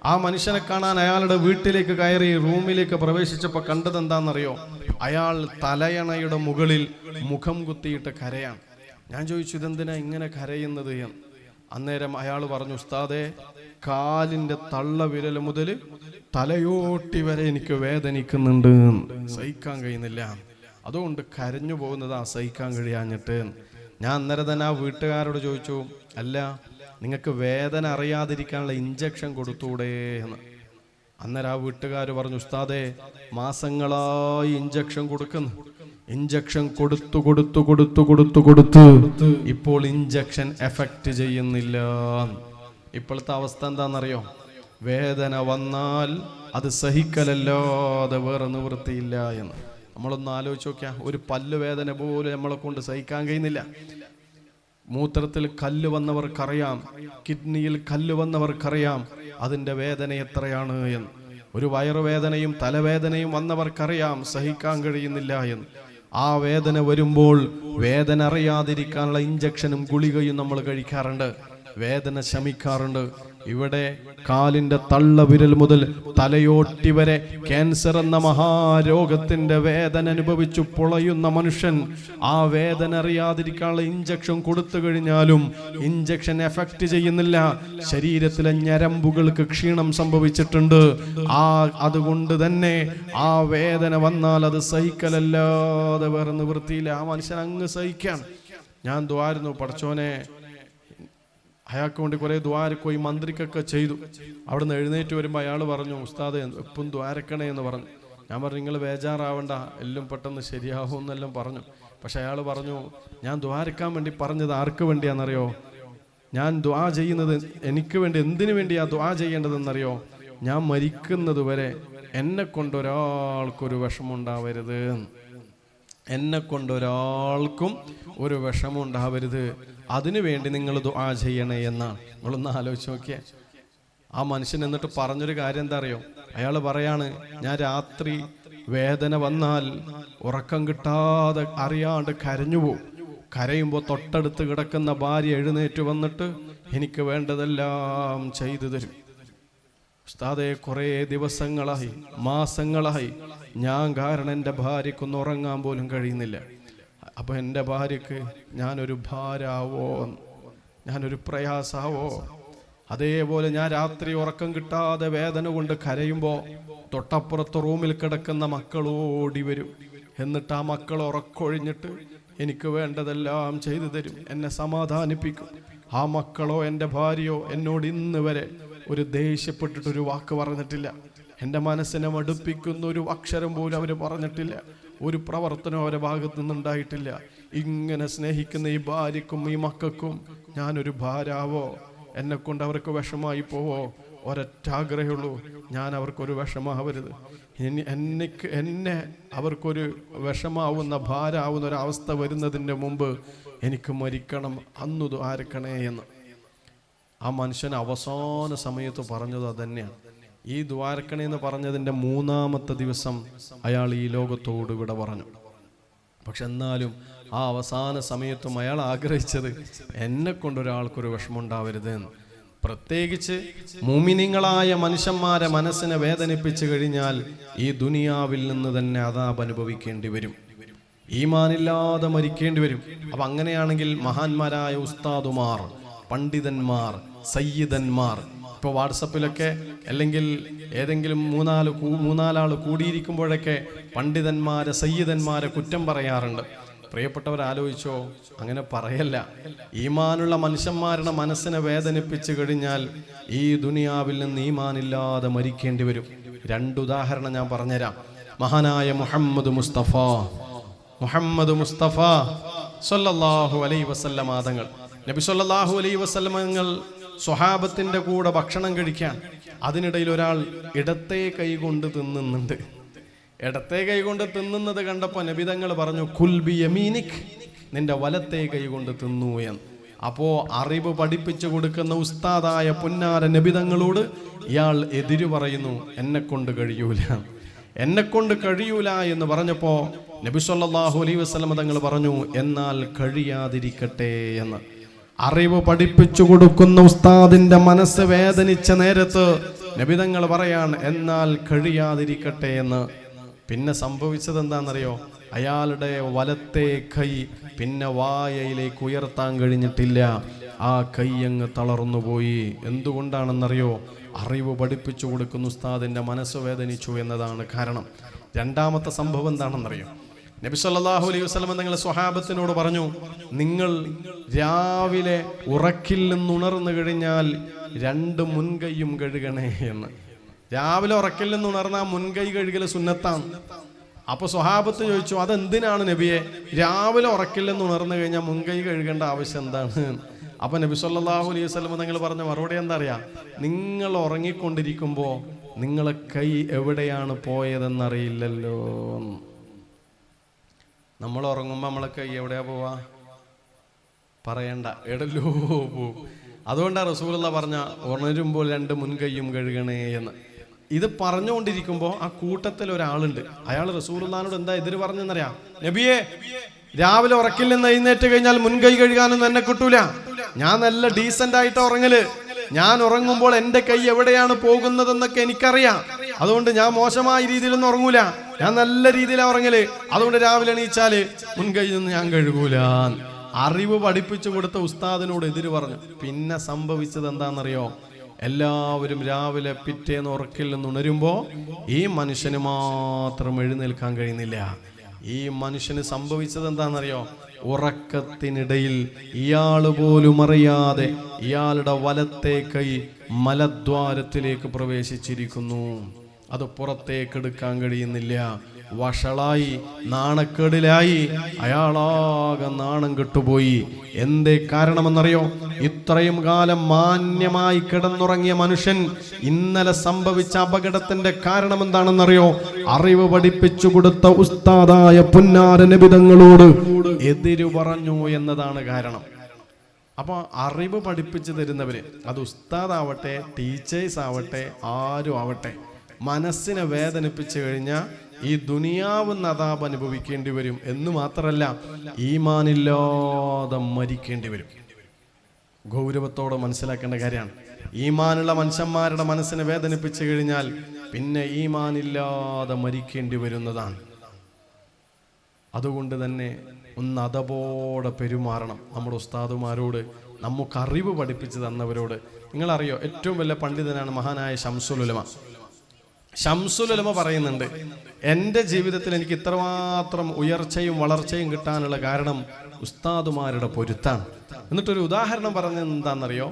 ആ മനുഷ്യനെ കാണാൻ അയാളുടെ വീട്ടിലേക്ക് കയറി റൂമിലേക്ക് പ്രവേശിച്ചപ്പോൾ കണ്ടത് എന്താണെന്നറിയോ, അയാൾ തലയണയുടെ മുകളിൽ മുഖം കുത്തിയിട്ട് കരയാണ്. ഞാൻ ചോദിച്ചു, ഇതെന്തിനാ ഇങ്ങനെ കരയുന്നത് എന്ന്. അന്നേരം അയാൾ പറഞ്ഞു, ഉസ്താദേ, കാലിന്റെ തള്ള വിരൽ മുതൽ തലയോട്ടി വരെ എനിക്ക് വേദനിക്കുന്നുണ്ട്, സഹിക്കാൻ കഴിയുന്നില്ല, അതുകൊണ്ട് കരഞ്ഞു പോകുന്നതാ, സഹിക്കാൻ കഴിയാഞ്ഞിട്ട്. ഞാൻ അന്നേരം തന്നെ ആ വീട്ടുകാരോട് ചോദിച്ചു, അല്ല, നിങ്ങൾക്ക് വേദന അറിയാതിരിക്കാനുള്ള ഇഞ്ചക്ഷൻ കൊടുത്തൂടെ എന്ന്. അന്നേരം ആ വീട്ടുകാർ പറഞ്ഞു, ഉസ്താദേ, മാസങ്ങളായി ഇഞ്ചക്ഷൻ കൊടുക്കുന്നു. ഇഞ്ചക്ഷൻ കൊടുത്തു ഇപ്പോൾ ഇഞ്ചക്ഷൻ എഫക്റ്റ് ചെയ്യുന്നില്ല. ഇപ്പോഴത്തെ അവസ്ഥ എന്താണെന്നറിയോ, വേദന വന്നാൽ അത് സഹിക്കലല്ലാതെ വേറെ നിവൃത്തിയില്ല എന്ന്. നമ്മളൊന്ന് ആലോചിച്ച് നോക്കിയാൽ, ഒരു പല്ല് വേദന പോലും നമ്മളെ കൊണ്ട് സഹിക്കാൻ കഴിയുന്നില്ല. മൂത്രത്തിൽ കല്ല് വന്നവർക്കറിയാം, കിഡ്നിയിൽ കല്ല് വന്നവർക്കറിയാം അതിൻ്റെ വേദന എത്രയാണ് എന്ന്. ഒരു വയറുവേദനയും തലവേദനയും വന്നവർക്കറിയാം സഹിക്കാൻ കഴിയുന്നില്ല എന്ന്. ആ വേദന വരുമ്പോൾ വേദന അറിയാതിരിക്കാനുള്ള ഇഞ്ചക്ഷനും ഗുളികയും നമ്മൾ കഴിക്കാറുണ്ട്, വേദന ശമിക്കാറുണ്ട്. ഇവിടെ കാലിന്റെ തള്ളവിരൽ മുതൽ തലയോട്ടി വരെ ക്യാൻസർ എന്ന മഹാരോഗത്തിന്റെ വേദന അനുഭവിച്ചു പൊളയുന്ന മനുഷ്യൻ ആ വേദന അറിയാതിരിക്കാനുള്ള ഇഞ്ചക്ഷൻ കൊടുത്തു കഴിഞ്ഞാലും ഇഞ്ചക്ഷൻ എഫക്റ്റ് ചെയ്യുന്നില്ല. ശരീരത്തിലെ ഞരമ്പുകൾക്ക് ക്ഷീണം സംഭവിച്ചിട്ടുണ്ട്. അതുകൊണ്ട് തന്നെ ആ വേദന വന്നാൽ അത് സഹിക്കലല്ലാതെ വേറെ നിവൃത്തിയില്ല. ആ മനുഷ്യൻ അങ്ങ് സഹിക്കാൻ. ഞാൻ ദ്വാരുന്നു, പടച്ചോനെ അയാൾക്ക് വേണ്ടി കുറേ ദ്വാരക്കോയി മന്ത്രിക്കൊക്കെ ചെയ്തു. അവിടുന്ന് എഴുന്നേറ്റ് വരുമ്പോൾ അയാൾ പറഞ്ഞു, ഉസ്താദ് എപ്പം ദ്വാരക്കണേ എന്ന് പറഞ്ഞു. ഞാൻ പറഞ്ഞു, നിങ്ങൾ ബേജാറാവണ്ട, എല്ലാം പെട്ടെന്ന് ശരിയാവും എന്നെല്ലാം പറഞ്ഞു. പക്ഷെ അയാൾ പറഞ്ഞു, ഞാൻ ദ്വാരക്കാൻ വേണ്ടി പറഞ്ഞത് ആർക്ക് വേണ്ടിയാണെന്നറിയോ? ഞാൻ ദ്വാ ചെയ്യുന്നത് എനിക്ക് വേണ്ടി. എന്തിനു വേണ്ടിയാ ദ്വാ ചെയ്യേണ്ടതെന്നറിയോ? ഞാൻ മരിക്കുന്നത് വരെ എന്നെ കൊണ്ടൊരാൾക്കൊരു വിഷമം ഉണ്ടാവരുത്, എന്നെ കൊണ്ടൊരാൾക്കും ഒരു വിഷമം ഉണ്ടാവരുത്, അതിനു വേണ്ടി നിങ്ങൾ ദുആ ചെയ്യണേ എന്നാണ്. നിങ്ങളൊന്ന് ആലോചിച്ച് നോക്കിയേ. ആ മനുഷ്യൻ എന്നിട്ട് പറഞ്ഞൊരു കാര്യം എന്താ അറിയോ? അയാൾ പറയാണ്, ഞാൻ രാത്രി വേദന വന്നാൽ ഉറക്കം കിട്ടാതെ അറിയാണ്ട് കരഞ്ഞുപോകും. കരയുമ്പോൾ തൊട്ടടുത്ത് കിടക്കുന്ന ഭാര്യ എഴുന്നേറ്റ് വന്നിട്ട് എനിക്ക് വേണ്ടതെല്ലാം ചെയ്തു തരും. ഉസ്താദേ, കുറേ ദിവസങ്ങളായി, മാസങ്ങളായി ഞാൻ കാരണം എൻ്റെ ഭാര്യക്കൊന്ന് ഉറങ്ങാൻ പോലും കഴിയുന്നില്ല. അപ്പോൾ എൻ്റെ ഭാര്യക്ക് ഞാനൊരു ഭാരാവോ, ഞാനൊരു പ്രയാസാവോ? അതേപോലെ ഞാൻ രാത്രി ഉറക്കം കിട്ടാതെ വേദന കൊണ്ട് കരയുമ്പോൾ തൊട്ടപ്പുറത്ത് റൂമിൽ കിടക്കുന്ന മക്കൾ ഓടി വരും. എന്നിട്ട് ആ മക്കൾ ഉറക്കൊഴിഞ്ഞിട്ട് എനിക്ക് വേണ്ടതെല്ലാം ചെയ്തു തരും, എന്നെ സമാധാനിപ്പിക്കും. ആ മക്കളോ എൻ്റെ ഭാര്യയോ എന്നോട് ഇന്ന് വരെ ഒരു ദേഷ്യപ്പെട്ടിട്ടൊരു വാക്ക് പറഞ്ഞിട്ടില്ല. എൻ്റെ മനസ്സിനെ മടുപ്പിക്കുന്ന ഒരു അക്ഷരം പോലും അവർ പറഞ്ഞിട്ടില്ല. ഒരു പ്രവർത്തനം അവരുടെ ഭാഗത്തു നിന്നുണ്ടായിട്ടില്ല. ഇങ്ങനെ സ്നേഹിക്കുന്ന ഈ ഭാര്യക്കും ഈ മക്കൾക്കും ഞാനൊരു ഭാരാവോ? എന്നെ കൊണ്ട് അവർക്ക് വിഷമായി പോവോ? ഒരൊറ്റ ആഗ്രഹമുള്ളൂ, ഞാൻ അവർക്കൊരു വിഷമാവരുത്. എന്നെ അവർക്കൊരു വിഷമാവുന്ന ഭാരാവുന്ന ഒരവസ്ഥ വരുന്നതിൻ്റെ മുമ്പ് എനിക്ക് മരിക്കണം, അന്നു ദ്വാരക്കണേ എന്ന്. ആ മനുഷ്യൻ അവസാന സമയത്ത് പറഞ്ഞത് അതന്നെയാണ്. ഈ ദ്വാരക്കണേ എന്ന് പറഞ്ഞതിൻ്റെ 3-ാമത്തെ ദിവസം അയാൾ ഈ ലോകത്തോട് വിട പറഞ്ഞു. പക്ഷെ എന്നാലും ആ അവസാന സമയത്തും അയാൾ ആഗ്രഹിച്ചത് എന്നെ കൊണ്ടൊരാൾക്കൊരു വിഷമം ഉണ്ടാവരുത് എന്ന്. പ്രത്യേകിച്ച് മുഅ്മിനീങ്ങളായ മനുഷ്യന്മാരെ മനസ്സിനെ വേദനിപ്പിച്ചു കഴിഞ്ഞാൽ ഈ ദുനിയാവിൽ നിന്ന് തന്നെ അദാബ് അനുഭവിക്കേണ്ടി വരും, ഈമാനില്ലാതെ മരിക്കേണ്ടി വരും. അപ്പം അങ്ങനെയാണെങ്കിൽ മഹാന്മാരായ ഉസ്താദുമാർ, പണ്ഡിതന്മാർ, സയ്യിദന്മാർ, ഇപ്പോൾ വാട്സപ്പിലൊക്കെ അല്ലെങ്കിൽ ഏതെങ്കിലും മൂന്നാലാൾ കൂടിയിരിക്കുമ്പോഴൊക്കെ പണ്ഡിതന്മാരെ സയ്യിദന്മാരെ കുറ്റം പറയാറുണ്ട്. പ്രിയപ്പെട്ടവർ ആലോചിച്ചോ? അങ്ങനെ പറയല്ല. ഈമാനുള്ള മനുഷ്യന്മാരുടെ മനസ്സിനെ വേദനിപ്പിച്ചു കഴിഞ്ഞാൽ ഈ ദുനിയാവിൽ നിന്ന് ഈമാനില്ലാതെ മരിക്കേണ്ടി വരും. 2 ഉദാഹരണം ഞാൻ പറഞ്ഞുതരാം. മഹാനായ മുഹമ്മദ് മുസ്തഫ സല്ലല്ലാഹു അലൈഹി വസല്ലം തങ്ങൾ, നബി സല്ലല്ലാഹു അലൈഹി വസല്ലം തങ്ങൾ സ്വഹാബത്തിന്റെ കൂടെ ഭക്ഷണം കഴിക്കാൻ, അതിനിടയിൽ ഒരാൾ ഇടത്തെ കൈ കൊണ്ട് തിന്നുന്നുണ്ട്. ഇടത്തെ കൈ കൊണ്ട് തിന്നുന്നത് കണ്ടപ്പോൾ നബി തങ്ങൾ പറഞ്ഞു, കുൽ ബി യമീനിക്, നിന്റെ വലത്തെ കൈ കൊണ്ട് തിന്നു എന്ന്. അപ്പോൾ അറിവ് പഠിപ്പിച്ചു കൊടുക്കുന്ന ഉസ്താദായ പുന്നാര നബി തങ്ങളോട് ഇയാൾ എതിര് പറയുന്നു, എന്നെക്കൊണ്ട് കഴിയൂല എന്ന് പറഞ്ഞപ്പോൾ നബി സല്ലല്ലാഹു അലൈഹി വസല്ലം തങ്ങൾ പറഞ്ഞു, എന്നാൽ കഴിയാതിരിക്കട്ടെ എന്ന്. അറിവ് പഠിപ്പിച്ചു കൊടുക്കുന്ന ഉസ്താദിന്റെ മനസ്സ് വേദനിച്ച നേരത്ത് നബി തങ്ങൾ പറയാണ്, എന്നാൽ കഴിയാതിരിക്കട്ടെ എന്ന്. പിന്നെ സംഭവിച്ചത് എന്താണെന്നറിയോ? അയാളുടെ വലത്തെ കൈ പിന്നെ വായയിലേക്ക് ഉയർത്താൻ കഴിഞ്ഞിട്ടില്ല. ആ കൈ അങ്ങ് തളർന്നുപോയി. എന്തുകൊണ്ടാണെന്നറിയോ? അറിവ് പഠിപ്പിച്ചു കൊടുക്കുന്ന ഉസ്താദിന്റെ മനസ്സ് വേദനിച്ചു എന്നതാണ് കാരണം. 2-ാമത്തെ സംഭവം എന്താണെന്നറിയോ? നബി സല്ലല്ലാഹു അലൈഹി വസല്ലം നിങ്ങൾ സ്വഹാബത്തിനോട് പറഞ്ഞു, നിങ്ങൾ രാവിലെ ഉറക്കിൽ നിന്നുണർന്നു കഴിഞ്ഞാൽ 2 മുൻകൈയും കഴുകണേ എന്ന്. രാവിലെ ഉറക്കിൽ നിന്ന് ഉണർന്ന മുൻകൈ കഴുകൽ സുന്നത്താണ്. അപ്പൊ സ്വഹാബത്ത് ചോദിച്ചു, അതെന്തിനാണ് നബിയെ? രാവിലെ ഉറക്കിൽ നിന്ന് ഉണർന്നു കഴിഞ്ഞാൽ മുൻകൈ കഴുകേണ്ട ആവശ്യം എന്താണ്? അപ്പൊ നബി സല്ലല്ലാഹു അലൈഹി വസല്ലം നിങ്ങൾ പറഞ്ഞ മറുപടി എന്താ അറിയാ? നിങ്ങൾ ഉറങ്ങിക്കൊണ്ടിരിക്കുമ്പോൾ നിങ്ങളെ കൈ എവിടെയാണ് പോയതെന്നറിയില്ലല്ലോ. നമ്മൾ ഉറങ്ങുമ്പോൾ നമ്മളെ കൈ എവിടെയാ പോവാ? പറയണ്ട, എടല്ലോ പോവും. അതുകൊണ്ടാണ് റസൂലുള്ള പറഞ്ഞ ഉണരുമ്പോൾ 2 മുൻകൈയും കഴുകണേ എന്ന്. ഇത് പറഞ്ഞുകൊണ്ടിരിക്കുമ്പോൾ ആ കൂട്ടത്തിൽ ഒരാളുണ്ട്. അയാൾ റസൂലുള്ളാഹിനോട് എന്താ എതിര് പറഞ്ഞെന്നറിയാം. നബിയെ, രാവിലെ ഉറക്കിൽ നിന്ന് എഴുന്നേറ്റ് കഴിഞ്ഞാൽ മുൻകൈ കഴുകാനൊന്നും എന്നെ കിട്ടൂല. ഞാൻ നല്ല ഡീസന്റ് ആയിട്ട് ഉറങ്ങല്. ഞാൻ ഉറങ്ങുമ്പോൾ എൻ്റെ കൈ എവിടെയാണ് പോകുന്നതെന്നൊക്കെ എനിക്കറിയാം. അതുകൊണ്ട് ഞാൻ മോശമായ രീതിയിലൊന്നും ഉറങ്ങൂല. ഞാൻ നല്ല രീതിയിലാണ് ഉറങ്ങല്. അതുകൊണ്ട് രാവിലെ എണീച്ചാല് മുൻകൈയൊന്നും ഞാൻ കഴുകൂല. അറിവ് പഠിപ്പിച്ചു കൊടുത്ത ഉസ്താദിനോട് എതിര് പറഞ്ഞു. പിന്നെ സംഭവിച്ചത് എന്താണെന്നറിയോ? എല്ലാവരും രാവിലെ പിറ്റേന്ന് ഉറക്കിൽ നിന്ന് ഉണരുമ്പോൾ ഈ മനുഷ്യന് മാത്രം എഴുന്നേൽക്കാൻ കഴിയുന്നില്ല. ഈ മനുഷ്യന് സംഭവിച്ചത് എന്താണെന്നറിയോ? ഉറക്കത്തിനിടയിൽ ഇയാൾ പോലും അറിയാതെ ഇയാളുടെ വലത്തെ കൈ മലദ്വാരത്തിലേക്ക് പ്രവേശിച്ചിരിക്കുന്നു. അത് പുറത്തേക്കെടുക്കാൻ കഴിയുന്നില്ല. വഷളായി, നാണക്കേടിലായി, അയാളാകെ നാണം കെട്ടുപോയി. എന്തേ കാരണമെന്നറിയോ? ഇത്രയും കാലം മാന്യമായി കിടന്നുറങ്ങിയ മനുഷ്യൻ ഇന്നലെ സംഭവിച്ച അപകടത്തിന്റെ കാരണം എന്താണെന്നറിയോ? അറിവ് പഠിപ്പിച്ചു കൊടുത്ത ഉസ്താദായ പുന്നാര നബി തങ്ങളോട് എതിരു പറഞ്ഞു എന്നതാണ് കാരണം. അപ്പൊ അറിവ് പഠിപ്പിച്ചു തരുന്നവര്, അത് ഉസ്താദാവട്ടെ, ടീച്ചേഴ്സ് ആവട്ടെ, ആരും ആവട്ടെ, മനസ്സിനെ വേദനിപ്പിച്ചു കഴിഞ്ഞാൽ ഈ ദുനിയാവ് അതാപ് അനുഭവിക്കേണ്ടി വരും. എന്ന് മാത്രമല്ല, ഈമാനില്ലാതെ മരിക്കേണ്ടി വരും. ഗൗരവത്തോടെ മനസ്സിലാക്കേണ്ട കാര്യമാണ്. ഈമാനുള്ള മനുഷ്യന്മാരുടെ മനസ്സിനെ വേദനിപ്പിച്ചു കഴിഞ്ഞാൽ പിന്നെ ഈമാനില്ലാതെ മരിക്കേണ്ടി വരുന്നതാണ്. അതുകൊണ്ട് തന്നെ ഒന്ന് അതപോടെ പെരുമാറണം നമ്മുടെ ഉസ്താദുമാരോട്, നമുക്ക് അറിവ് പഠിപ്പിച്ചു തന്നവരോട്. നിങ്ങളറിയോ, ഏറ്റവും വലിയ പണ്ഡിതനാണ് മഹാനായ ശംസുൽ ഉലമ. ശംസുൽ ഉലമ പറയുന്നുണ്ട്, എൻ്റെ ജീവിതത്തിൽ എനിക്ക് ഇത്രമാത്രം ഉയർച്ചയും വളർച്ചയും കിട്ടാനുള്ള കാരണം ഉസ്താദുമാരുടെ പൊരുത്താണ്. എന്നിട്ടൊരു ഉദാഹരണം പറഞ്ഞത് എന്താണെന്നറിയോ?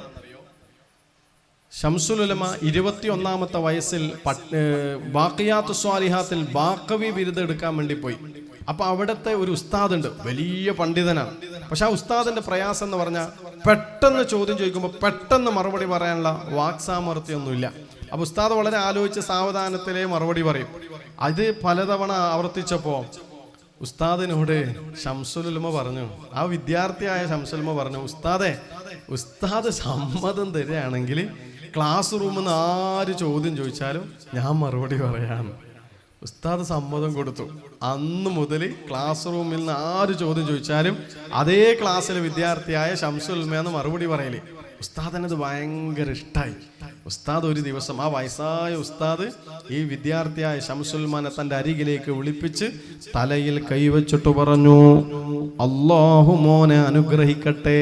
ശംസുൽ ഉലമ 21-ാമത്തെ വയസ്സിൽ ബാഖിയാത്തു സ്വാലിഹാത്തിൽ ബാഖവി ബിരുദം എടുക്കാൻ വേണ്ടി പോയി. അപ്പൊ അവിടുത്തെ ഒരു ഉസ്താദുണ്ട്, വലിയ പണ്ഡിതനാണ്. പക്ഷെ ആ ഉസ്താദിന്റെ പ്രയാസം എന്ന് പറഞ്ഞാൽ പെട്ടെന്ന് ചോദ്യം ചോദിക്കുമ്പോൾ പെട്ടെന്ന് മറുപടി പറയാനുള്ള വാക്സാമർത്ഥ്യമൊന്നുമില്ല. അപ്പൊ ഉസ്താദ് വളരെ ആലോചിച്ച് സാവധാനത്തിലേ മറുപടി പറയും. അത് പലതവണ ആവർത്തിച്ചപ്പോ ഉസ്താദിനോട് ശംസുൽ ഉലമ പറഞ്ഞു, ആ വിദ്യാർത്ഥിയായ ശംസുൽ ഉലമ പറഞ്ഞു, ഉസ്താദ് സമ്മതം തരികയാണെങ്കിൽ ക്ലാസ് റൂമിൽ നിന്ന് ആര് ചോദ്യം ചോദിച്ചാലും ഞാൻ മറുപടി പറയാം. ഉസ്താദ് സമ്മതം കൊടുത്തു. അന്ന് മുതൽ ക്ലാസ് റൂമിൽ നിന്ന് ആര് ചോദ്യം ചോദിച്ചാലും അതേ ക്ലാസ്സിലെ വിദ്യാർത്ഥിയായ ശംസുൽ ഉലമയെന്ന് മറുപടി പറയല്. ഉസ്താദിനത് ഭയങ്കര ഇഷ്ടമായി. ഉസ്താദ് ഒരു ദിവസം, ആ വയസ്സായ ഉസ്താദ് ഈ വിദ്യാർത്ഥിയായ ശംസുൽ ഉലമനെ തൻ്റെ അരികിലേക്ക് വിളിപ്പിച്ച് തലയിൽ കൈവച്ചിട്ട് പറഞ്ഞു, അല്ലാഹു മോനെ അനുഗ്രഹിക്കട്ടെ,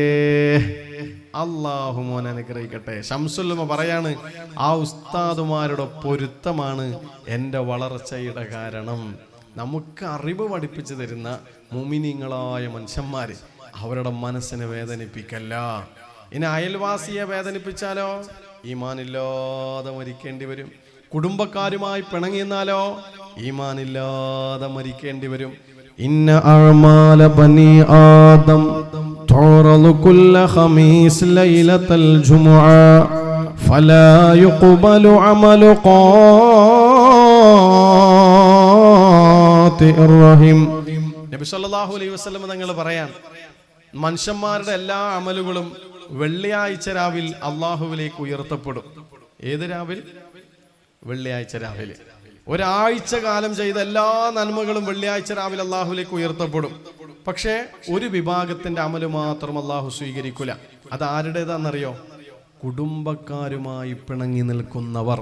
അല്ലാഹു മോനെ അനുഗ്രഹിക്കട്ടെ. ശംസുൽ ഉലമ പറയാണ്, ആ ഉസ്താദുമാരുടെ പൊരുത്തമാണ് എൻ്റെ വളർച്ചയുടെ കാരണം. നമുക്ക് അറിവ് പഠിപ്പിച്ചു തരുന്ന മുഅ്മിനീങ്ങളായ മനുഷ്യന്മാര്, അവരുടെ മനസ്സിനെ വേദനിപ്പിക്കല്ല. ഇനി അയൽവാസിയെ വേദനിപ്പിച്ചാലോ ഈമാനില്ലാതെ മരിക്കേണ്ടി വരും. കുടുംബക്കാരുമായി പിണങ്ങിയെന്നാലോ ഈമാനില്ലാതെ മരിക്കേണ്ടി വരും. ഇന്ന അഅ്മാല ബനി ആദം തുറദു കുല്ല ഖമീസ് ലൈലത്തൽ ജുമുഅ ഫലാ യുഖ്ബലു അമലു ഖാതിഇർ റഹിം. നബി സല്ലല്ലാഹു അലൈഹി വസല്ലം തങ്ങൾ പറയാൻ, മനുഷ്യന്മാരുടെ എല്ലാ അമലുകളും വെള്ളിയാഴ്ച രാവിൽ അള്ളാഹുവിലേക്ക് ഉയർത്തപ്പെടും. ഏത് രാവിൽ? വെള്ളിയാഴ്ച രാവിലെ. ഒരാഴ്ച കാലം ചെയ്ത എല്ലാ നന്മകളും വെള്ളിയാഴ്ച രാവിലെ അള്ളാഹുവിലേക്ക് ഉയർത്തപ്പെടും. പക്ഷേ ഒരു വിഭാഗത്തിന്റെ അമല് മാത്രം അള്ളാഹു സ്വീകരിക്കില്ല. അത് ആരുടേതാണെന്നറിയോ? കുടുംബക്കാരുമായി പിണങ്ങി നിൽക്കുന്നവർ.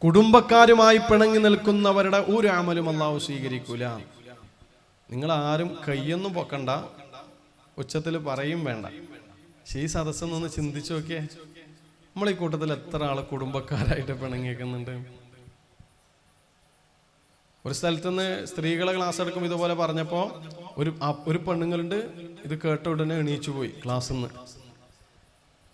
കുടുംബക്കാരുമായി പിണങ്ങി നിൽക്കുന്നവരുടെ ഒരു അമലും അള്ളാഹു സ്വീകരിക്കൂല. നിങ്ങൾ ആരും കയ്യൊന്നും പൊക്കണ്ട, ഉച്ചത്തിൽ പറയും വേണ്ട. പക്ഷേ ഈ സദസ്സിൽ നിന്ന് ചിന്തിച്ചു നോക്കിയേ, നമ്മൾ ഈ കൂട്ടത്തിൽ എത്ര ആള് കുടുംബക്കാരായിട്ട് പിണങ്ങിയേക്കുന്നുണ്ട്? ഒരു സ്ഥലത്തുനിന്ന് സ്ത്രീകളെ ക്ലാസ് എടുക്കും ഇതുപോലെ പറഞ്ഞപ്പോൾ ഒരു പെണ്ണുങ്ങളുണ്ട്, ഇത് കേട്ട ഉടനെ എണീച്ചു പോയി ക്ലാസ്സിൽ നിന്ന്.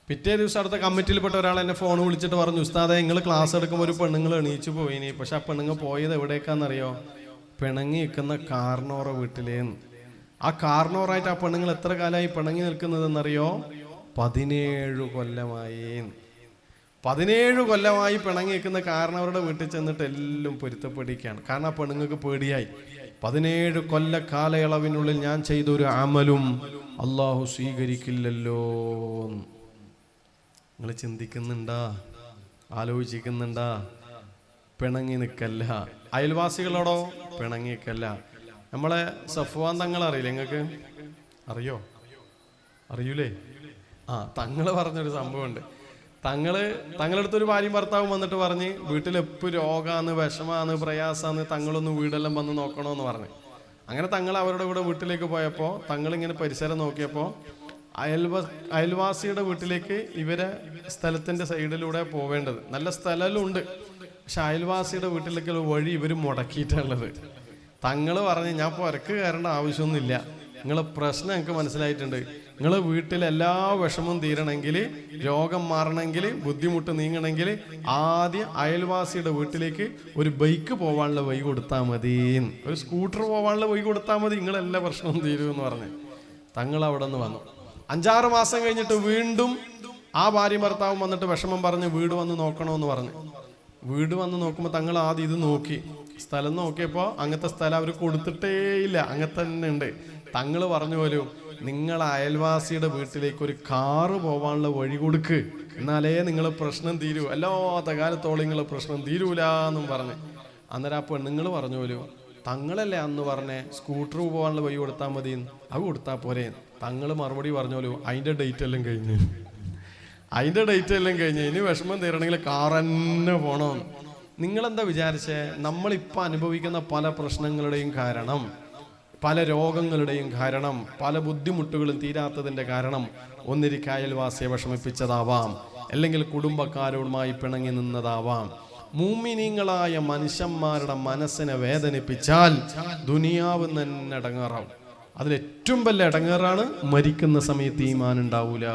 പിറ്റേ ദിവസം അടുത്ത കമ്മിറ്റിയിൽപ്പെട്ട ഒരാൾ എന്നെ ഫോൺ വിളിച്ചിട്ട് പറഞ്ഞു, ഉസ്താദെ നിങ്ങൾ ക്ലാസ് എടുക്കുമ്പോൾ ഒരു പെണ്ണുങ്ങൾ എണീച്ചു പോയിനി. പക്ഷെ ആ പെണ്ണുങ്ങൾ പോയത് എവിടേക്കാണെന്നറിയോ? പിണങ്ങി നിൽക്കുന്ന കാർണോറ വീട്ടിലേന്ന്. ആ കാർണോറായിട്ട് ആ പെണ്ണുങ്ങൾ എത്ര കാലമായി പിണങ്ങി നിൽക്കുന്നതെന്നറിയോ? 17 കൊല്ലമായി. 17 കൊല്ലമായി പിണങ്ങി നിൽക്കുന്ന കാരണവരുടെ വീട്ടിൽ ചെന്നിട്ട് എല്ലാം പൊരുത്തപ്പെടിക്കുകയാണ്. കാരണം ആ പെണ്ണുങ്ങൾക്ക് പേടിയായി, 17 കൊല്ല കാലയളവിനുള്ളിൽ ഞാൻ ചെയ്തൊരു അമലും അള്ളാഹു സ്വീകരിക്കില്ലല്ലോ. നിങ്ങൾ ചിന്തിക്കുന്നുണ്ടാ, ആലോചിക്കുന്നുണ്ടാ? പിണങ്ങി നിൽക്കല്ല. അയൽവാസികളോടോ പിണങ്ങി നിൽക്കല്ല. നമ്മളെ സഫ്വാൻ തങ്ങൾ അറിയില്ലേ നിങ്ങൾക്ക്? അറിയൂലേ? തങ്ങള് പറഞ്ഞൊരു സംഭവമുണ്ട്. തങ്ങളടുത്തൊരു ഭാര്യയും ഭർത്താവും വന്നിട്ട് പറഞ്ഞ് വീട്ടിലെപ്പോൾ രോഗാന്ന്, വിഷമാന്ന്, പ്രയാസാന്ന്, തങ്ങളൊന്ന് വീടെല്ലാം വന്ന് നോക്കണമെന്ന് പറഞ്ഞ്. അങ്ങനെ തങ്ങൾ അവരുടെ കൂടെ വീട്ടിലേക്ക് പോയപ്പോൾ തങ്ങളിങ്ങനെ പരിസരം നോക്കിയപ്പോൾ അയൽവാസിയുടെ വീട്ടിലേക്ക് ഇവരെ സ്ഥലത്തിന്റെ സൈഡിലൂടെ പോവേണ്ടത്. നല്ല സ്ഥലവും ഉണ്ട്, പക്ഷെ അയൽവാസിയുടെ വീട്ടിലേക്ക് വഴി ഇവർ മുടക്കിയിട്ടുള്ളത്. തങ്ങള് പറഞ്ഞ് ഞാൻ പുരക്ക് കയറേണ്ട ആവശ്യമൊന്നുമില്ല, നിങ്ങളെ പ്രശ്നം എനിക്ക് മനസ്സിലായിട്ടുണ്ട്. നിങ്ങൾ വീട്ടിൽ എല്ലാ വിഷമവും തീരണമെങ്കിൽ, രോഗം മാറണമെങ്കിൽ, ബുദ്ധിമുട്ട് നീങ്ങണമെങ്കിൽ ആദ്യം അയൽവാസിയുടെ വീട്ടിലേക്ക് ഒരു ബൈക്ക് പോകാനുള്ള വഴി കൊടുത്താൽ മതി, ഒരു സ്കൂട്ടർ പോകാനുള്ള വഴി കൊടുത്താൽ മതി, നിങ്ങളെല്ലാ പ്രശ്നവും തീരുമെന്ന് പറഞ്ഞ് തങ്ങൾ അവിടെ നിന്ന് വന്നു. 5-6 മാസം കഴിഞ്ഞിട്ട് വീണ്ടും ആ ഭാര്യയും ഭർത്താവും വന്നിട്ട് വിഷമം പറഞ്ഞ് വീട് വന്ന് നോക്കണമെന്ന് പറഞ്ഞു. വീട് വന്ന് നോക്കുമ്പോൾ തങ്ങൾ ആദ്യം ഇത് നോക്കി, സ്ഥലം നോക്കിയപ്പോൾ അങ്ങനത്തെ സ്ഥലം അവർ കൊടുത്തിട്ടേ ഇല്ല, അങ്ങനെ തന്നെ ഉണ്ട്. തങ്ങൾ പറഞ്ഞു പോലും, നിങ്ങൾ അയൽവാസിയുടെ വീട്ടിലേക്ക് ഒരു കാറ് പോകാനുള്ള വഴി കൊടുക്ക്, എന്നാലേ നിങ്ങളെ പ്രശ്നം തീരൂ, അല്ലാത്ത കാലത്തോളം നിങ്ങളെ പ്രശ്നം തീരൂല എന്നും പറഞ്ഞ്. അന്നേരം ആ പെണ്ണുങ്ങൾ പറഞ്ഞു പോലും, തങ്ങളല്ലേ അന്ന് പറഞ്ഞേ സ്കൂട്ടർ പോകാനുള്ള വഴി കൊടുത്താൽ മതി, അത് കൊടുത്താൽ പോരെ. തങ്ങൾ മറുപടി പറഞ്ഞോലോ, അതിൻ്റെ ഡേറ്റ് എല്ലാം കഴിഞ്ഞ് ഇനി വിഷമം തീരണമെങ്കിൽ കാർ തന്നെ പോകണമെന്ന്. നിങ്ങളെന്താ വിചാരിച്ചേ? നമ്മളിപ്പോൾ അനുഭവിക്കുന്ന പല പ്രശ്നങ്ങളുടെയും കാരണം, പല രോഗങ്ങളുടെയും കാരണം, പല ബുദ്ധിമുട്ടുകളും തീരാത്തതിൻ്റെ കാരണം ഒന്നിരിക്കെ അയൽവാസിയെ വിഷമിപ്പിച്ചതാവാം, അല്ലെങ്കിൽ കുടുംബക്കാരോടുമായി പിണങ്ങി നിന്നതാവാം. മുഅ്മിനീങ്ങളായ മനുഷ്യന്മാരുടെ മനസ്സിനെ വേദനിപ്പിച്ചാൽ ദുനിയാവ് തന്നെ ഇടങ്ങേറാവും. അതിലേറ്റവും വലിയ ഇടങ്ങേറാണ് മരിക്കുന്ന സമയത്ത് ഈമാൻ ഉണ്ടാവൂല.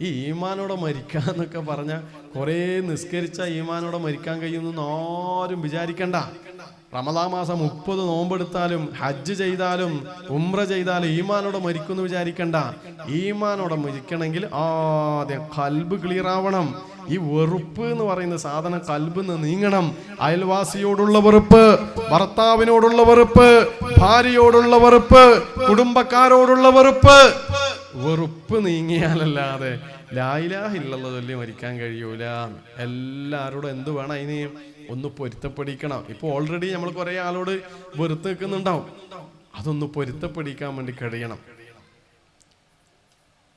ഈ ഈമാനോടെ മരിക്കാന്നൊക്കെ പറഞ്ഞാൽ കുറേ നിസ്കരിച്ച ഈമാനോടെ മരിക്കാൻ കഴിയുമെന്ന് ആരും വിചാരിക്കണ്ട. റമദാൻ മാസം 30 നോമ്പെടുത്താലും ഹജ്ജ് ചെയ്താലും ഉംറ ചെയ്താലും ഈമാനോടെ മരിക്കുമെന്ന് വിചാരിക്കണ്ട. ഈമാനോടെ മരിക്കണമെങ്കിൽ ആദ്യം കൽബ് ക്ലിയർ ആവണം. ഈ വെറുപ്പ് എന്ന് പറയുന്ന സാധനം കൽബിന്ന് നീങ്ങണം. അയൽവാസിയോടുള്ള വെറുപ്പ്, ഭർത്താവിനോടുള്ള വെറുപ്പ്, ഭാര്യയോടുള്ള വെറുപ്പ്, കുടുംബക്കാരോടുള്ള വെറുപ്പ് നീങ്ങിയാലല്ലാതെ ലാ ഇലാഹ ഇല്ലല്ലാഹ് ചൊല്ലി മരിക്കാൻ കഴിയൂല. എല്ലാവരോടും എന്ത് വേണം? അതിന് ഒന്ന് പൊരുത്തപ്പെടിക്കണം. ഇപ്പൊ ഓൾറെഡി നമ്മൾ കുറെ ആളോട് വെറുത്ത് നിൽക്കുന്നുണ്ടാവും, അതൊന്ന് പൊരുത്തപ്പെടിക്കാൻ വേണ്ടി കഴിയണം.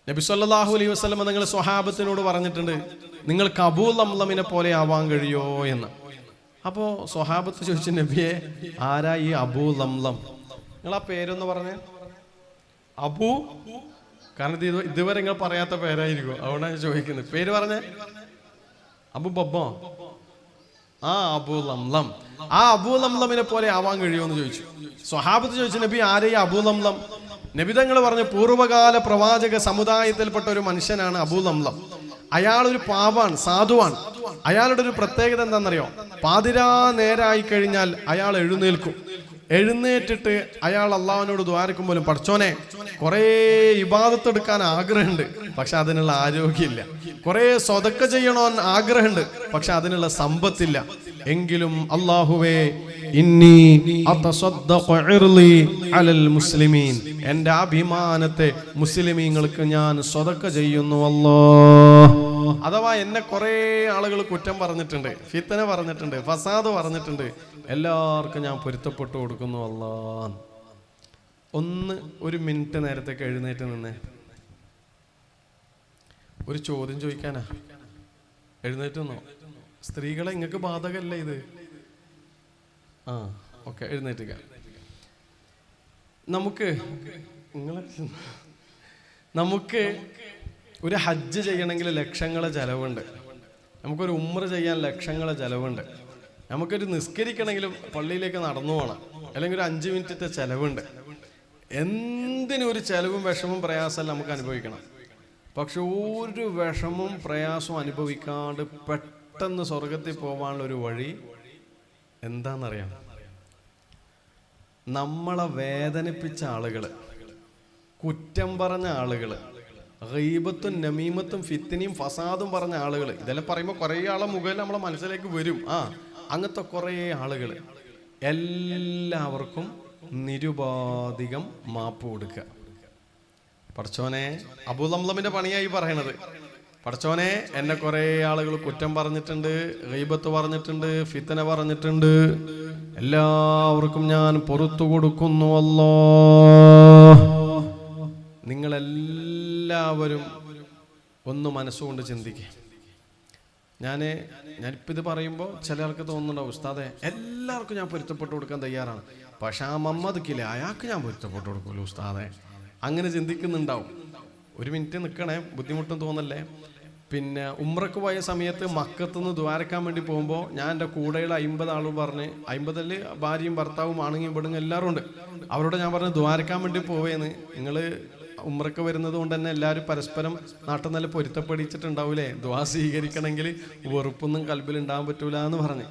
നബി സല്ലല്ലാഹു അലൈഹി വസല്ലം നിങ്ങൾ സ്വഹാബത്തിനോട് പറഞ്ഞിട്ടുണ്ട്, നിങ്ങൾക്ക് അബൂ ലംലമിനെ പോലെ ആവാൻ കഴിയോ എന്ന്. അപ്പോ സ്വഹാബത്ത് ചോദിച്ചു, നബിയെ ആരാ ഈ അബൂ ലംലം? നിങ്ങൾ ആ പേരൊന്ന് പറഞ്ഞേ. അബൂ, കാരണം ഇതുവരെ നിങ്ങൾ പറയാത്ത പേരായിരിക്കും, അതുകൊണ്ടാണ് ഞാൻ ചോദിക്കുന്നത്. പേര് പറഞ്ഞേ. അബു ബബ്ബോ? അബൂ ലംലം. ആ അബൂ ലംലമിനെ പോലെ ആവാൻ കഴിയുമെന്ന് ചോദിച്ചു. സ്വഹാബത്ത് ചോദിച്ചു, നബി ആരെയും അബൂ ലംലം? നബി തങ്ങൾ പറഞ്ഞു, പൂർവ്വകാല പ്രവാചക സമുദായത്തിൽപ്പെട്ട ഒരു മനുഷ്യനാണ് അബൂ ലംലം. അയാളൊരു പാവാണ്, സാധുവാണ്. അയാളുടെ ഒരു പ്രത്യേകത എന്താണെന്നറിയോ? പാതിരാ നേരായി കഴിഞ്ഞാൽ അയാൾ എഴുന്നേൽക്കും. എഴുന്നേറ്റിട്ട് അയാൾ അള്ളാഹുവിനോട് ദ്വാരക്കുമ്പോഴും, പഠിച്ചോനെ കുറേ ഇബാദത്ത് എടുക്കാൻ ആഗ്രഹമുണ്ട്, പക്ഷെ അതിനുള്ള ആരോഗ്യമില്ല. കുറേ സ്വതക്ക ചെയ്യണമെന്ന് ആഗ്രഹമുണ്ട്, പക്ഷെ അതിനുള്ള സമ്പത്തില്ല. എങ്കിലും അല്ലാഹുവേ ഇന്നി അതസദ്ദഖു ഇർളി അലൽ മുസ്ലിമീൻ, എൻ്റെ അഭിമാനത്തെ മുസ്ലിമീങ്ങൾക്ക് ഞാൻ സ്വതക്ക ചെയ്യുന്നു അല്ലാഹ്. അഥവാ എന്നെ കുറേ ആളുകൾ കുറ്റം പറഞ്ഞിട്ടുണ്ട്, ഫിത്ന പറഞ്ഞിട്ടുണ്ട്, ഫസാദ് പറഞ്ഞിട്ടുണ്ട്, എല്ലാവർക്കും ഞാൻ പൊരുത്തപ്പെട്ടു കൊടുക്കുന്നു അല്ലാഹ്. ഒരു മിനിറ്റ് നേരത്തേക്ക് എഴുന്നേറ്റ് നിന്ന് ഒരു ചോദ്യം ചോദിക്കാനാ. എഴുന്നേറ്റ് നിന്നോ? സ്ത്രീകളെ നിങ്ങൾക്ക് ബാധകല്ലേ ഇത്? ഓക്കെ, എഴുന്നേറ്റുക. നമുക്ക് ഒരു ഹജ്ജ് ചെയ്യണമെങ്കിൽ ലക്ഷങ്ങളെ ചെലവുണ്ട്. നമുക്കൊരു ഉംറ ചെയ്യാൻ ലക്ഷങ്ങളെ ചെലവുണ്ട്. നമുക്കൊരു നിസ്കരിക്കണമെങ്കിലും പള്ളിയിലേക്ക് നടന്നു പോകണം, അല്ലെങ്കിൽ ഒരു 5 മിനിറ്റത്തെ ചെലവുണ്ട്. എന്തിനും ഒരു ചെലവും വിഷമവും പ്രയാസമല്ല നമുക്ക് അനുഭവിക്കണം. പക്ഷെ ഒരു വിഷമവും പ്രയാസവും അനുഭവിക്കാണ്ട് പെട്ടെന്ന് സ്വർഗത്തിൽ പോകാനുള്ള ഒരു വഴി എന്താണെന്നറിയാം? നമ്മളെ വേദനിപ്പിച്ച ആളുകൾ, കുറ്റം പറഞ്ഞ ആളുകൾ, ഗീബത്തും നമീമത്തും ഫിത്തിനിയും ഫസാദും പറഞ്ഞ ആളുകൾ, ഇതെല്ലാം പറയുമ്പോൾ കുറേ ആളെ മുഖേന നമ്മളെ മനസ്സിലേക്ക് വരും. അങ്ങനത്തെ കുറേ ആളുകൾ എല്ലാവർക്കും നിരുപാധികം മാപ്പ് കൊടുക്കുക. പടച്ചോനെ, അബൂ ലംലമിന്റെ പണിയായി പറയണത്. പടച്ചോനെ, എന്നെ കുറേ ആളുകൾ കുറ്റം പറഞ്ഞിട്ടുണ്ട്, ഗീബത്ത് പറഞ്ഞിട്ടുണ്ട്, ഫിത്തന പറഞ്ഞിട്ടുണ്ട്, എല്ലാവർക്കും ഞാൻ പുറത്തു കൊടുക്കുന്നു അല്ലാഹ്. നിങ്ങളെല്ലാവരും ഒന്ന് മനസ്സുകൊണ്ട് ചിന്തിക്കുക. ഞാനിപ്പോൾ ഇത് പറയുമ്പോൾ ചില ആൾക്ക് തോന്നുന്നുണ്ടാവും, ഉസ്താദെ എല്ലാവർക്കും ഞാൻ പൊരുത്തപ്പെട്ട് കൊടുക്കാൻ തയ്യാറാണ്, പക്ഷെ ആ മമ്മദ്ക്കില്ലേ അയാൾക്ക് ഞാൻ പൊരുത്തപ്പെട്ട് കൊടുക്കുമല്ലോ ഉസ്താദെ, അങ്ങനെ ചിന്തിക്കുന്നുണ്ടാവും. ഒരു മിനിറ്റ് നിൽക്കണേ, ബുദ്ധിമുട്ടും തോന്നല്ലേ. പിന്നെ ഉംറക്ക് പോയ സമയത്ത് മക്കത്തുനിന്ന് ദ്വാരക്കാൻ വേണ്ടി പോകുമ്പോൾ ഞാൻ എൻ്റെ കൂടെയുള്ള 50 ആളും പറഞ്ഞ്, 50 ഭാര്യയും ഭർത്താവും ആണെങ്കിലും പെടുങ്ങും എല്ലാവരും ഉണ്ട്. അവരോട് ഞാൻ പറഞ്ഞു, ദ്വാരക്കാൻ വേണ്ടി പോവേന്ന്, നിങ്ങൾ ഉംറക്ക് വരുന്നത് കൊണ്ട് തന്നെ എല്ലാവരും പരസ്പരം നാട്ടിൽ നല്ല പൊരുത്തപ്പെടിച്ചിട്ടുണ്ടാവൂലേ, ദ്വാ സ്വീകരിക്കണമെങ്കിൽ വെറുപ്പൊന്നും കൽബിൽ ഉണ്ടാകാൻ പറ്റൂല എന്ന് പറഞ്ഞ്.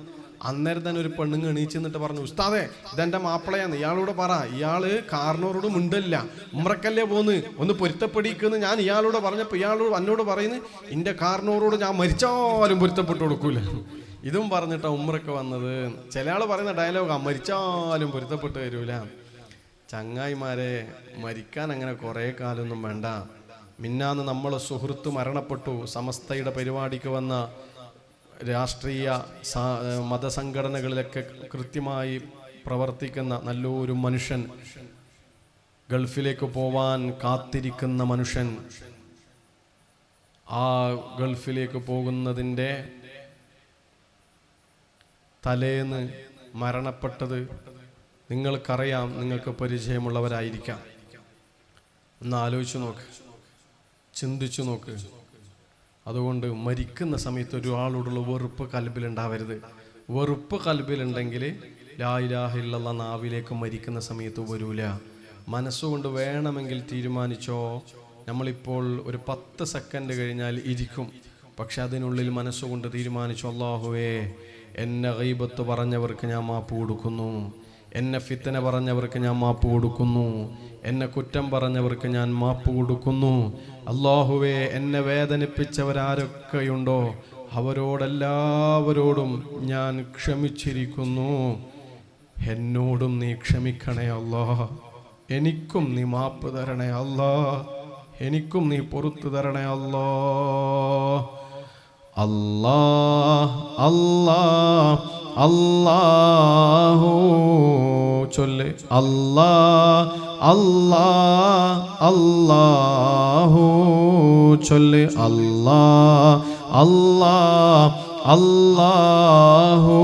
അന്നേരം തന്നെ ഒരു പെണ്ണുങ്ങ് എണീച്ച് നിന്നിട്ട് പറഞ്ഞു, ഉസ്താദെ ഇതെൻ്റെ മാപ്പിളയാന്ന്, ഇയാളോട് പറ, ഇയാള് കാരണവരോട് മിണ്ടല്ല, ഉംറക്കല്ലേ പോന്ന്, ഒന്ന് പൊരുത്തപ്പെടിക്കുന്നു. ഞാൻ ഇയാളോട് പറഞ്ഞപ്പോൾ ഇയാളോട് എന്നോട് പറയുന്നു, എൻ്റെ കാരണവരോട് ഞാൻ മരിച്ചാലും പൊരുത്തപ്പെട്ട് കൊടുക്കൂല. ഇതും പറഞ്ഞിട്ടാണ് ഉംറക്ക് വന്നത്. ചില ആൾ പറയുന്ന ഡയലോഗാ, മരിച്ചാലും പൊരുത്തപ്പെട്ട് വരൂല. ചങ്ങായിമാരെ, മരിക്കാൻ അങ്ങനെ കുറേ കാലമൊന്നും വേണ്ട. മിന്നാന്ന് നമ്മളെ സുഹൃത്ത് മരണപ്പെട്ടു. സമസ്തയുടെ പരിപാടിക്ക് വന്ന രാഷ്ട്രീയ മതസംഘടനകളിലൊക്കെ കൃത്യമായി പ്രവർത്തിക്കുന്ന നല്ലൊരു മനുഷ്യൻ, ഗൾഫിലേക്ക് പോവാൻ കാത്തിരിക്കുന്ന മനുഷ്യൻ, ആ ഗൾഫിലേക്ക് പോകുന്നതിൻ്റെ തലേന്ന് മരണപ്പെട്ടത് നിങ്ങൾക്കറിയാം, നിങ്ങൾക്ക് പരിചയമുള്ളവരായിരിക്കാം. ഒന്ന് ആലോചിച്ച് നോക്ക്, ചിന്തിച്ചു നോക്ക്. അതുകൊണ്ട് മരിക്കുന്ന സമയത്ത് ഒരാളോടുള്ള വെറുപ്പ് കൽബിലുണ്ടാവരുത്. വെറുപ്പ് കൽബിലുണ്ടെങ്കിൽ ലാ ഇലാഹ ഇല്ലല്ലാഹ് നാവിലേക്ക് മരിക്കുന്ന സമയത്ത് വരൂല. മനസ്സുകൊണ്ട് വേണമെങ്കിൽ തീരുമാനിച്ചോ, നമ്മളിപ്പോൾ ഒരു 10 സെക്കൻഡ് കഴിഞ്ഞാൽ ഇരിക്കും, പക്ഷെ അതിനുള്ളിൽ മനസ്സുകൊണ്ട് തീരുമാനിച്ചു, അല്ലാഹുവേ എന്നെ ഗീബത്ത് പറഞ്ഞവർക്ക് ഞാൻ മാപ്പ് കൊടുക്കുന്നു, എന്നെ ഫിത്തന പറഞ്ഞവർക്ക് ഞാൻ മാപ്പ് കൊടുക്കുന്നു, എന്നെ കുറ്റം പറഞ്ഞവർക്ക് ഞാൻ മാപ്പ് കൊടുക്കുന്നു. അല്ലാഹുവേ, എന്നെ വേദനിപ്പിച്ചവരാരൊക്കെയുണ്ടോ അവരോടെല്ലാവരോടും ഞാൻ ക്ഷമിച്ചിരിക്കുന്നു. എന്നോടും നീ ക്ഷമിക്കണേ അല്ലാഹ്, എനിക്കും നീ മാപ്പ് തരണേ അല്ലാഹ്, എനിക്കും നീ പുറത്തു തരണേ അല്ലാഹ്. അല്ലാഹ് അല്ലാഹ് അല്ലാഹു ചൊല്ല്, അല്ലാഹ് അല്ലാഹ് അല്ലാഹു ചൊല്ല്, അല്ലാഹ് അല്ലാഹ് അല്ലാഹു,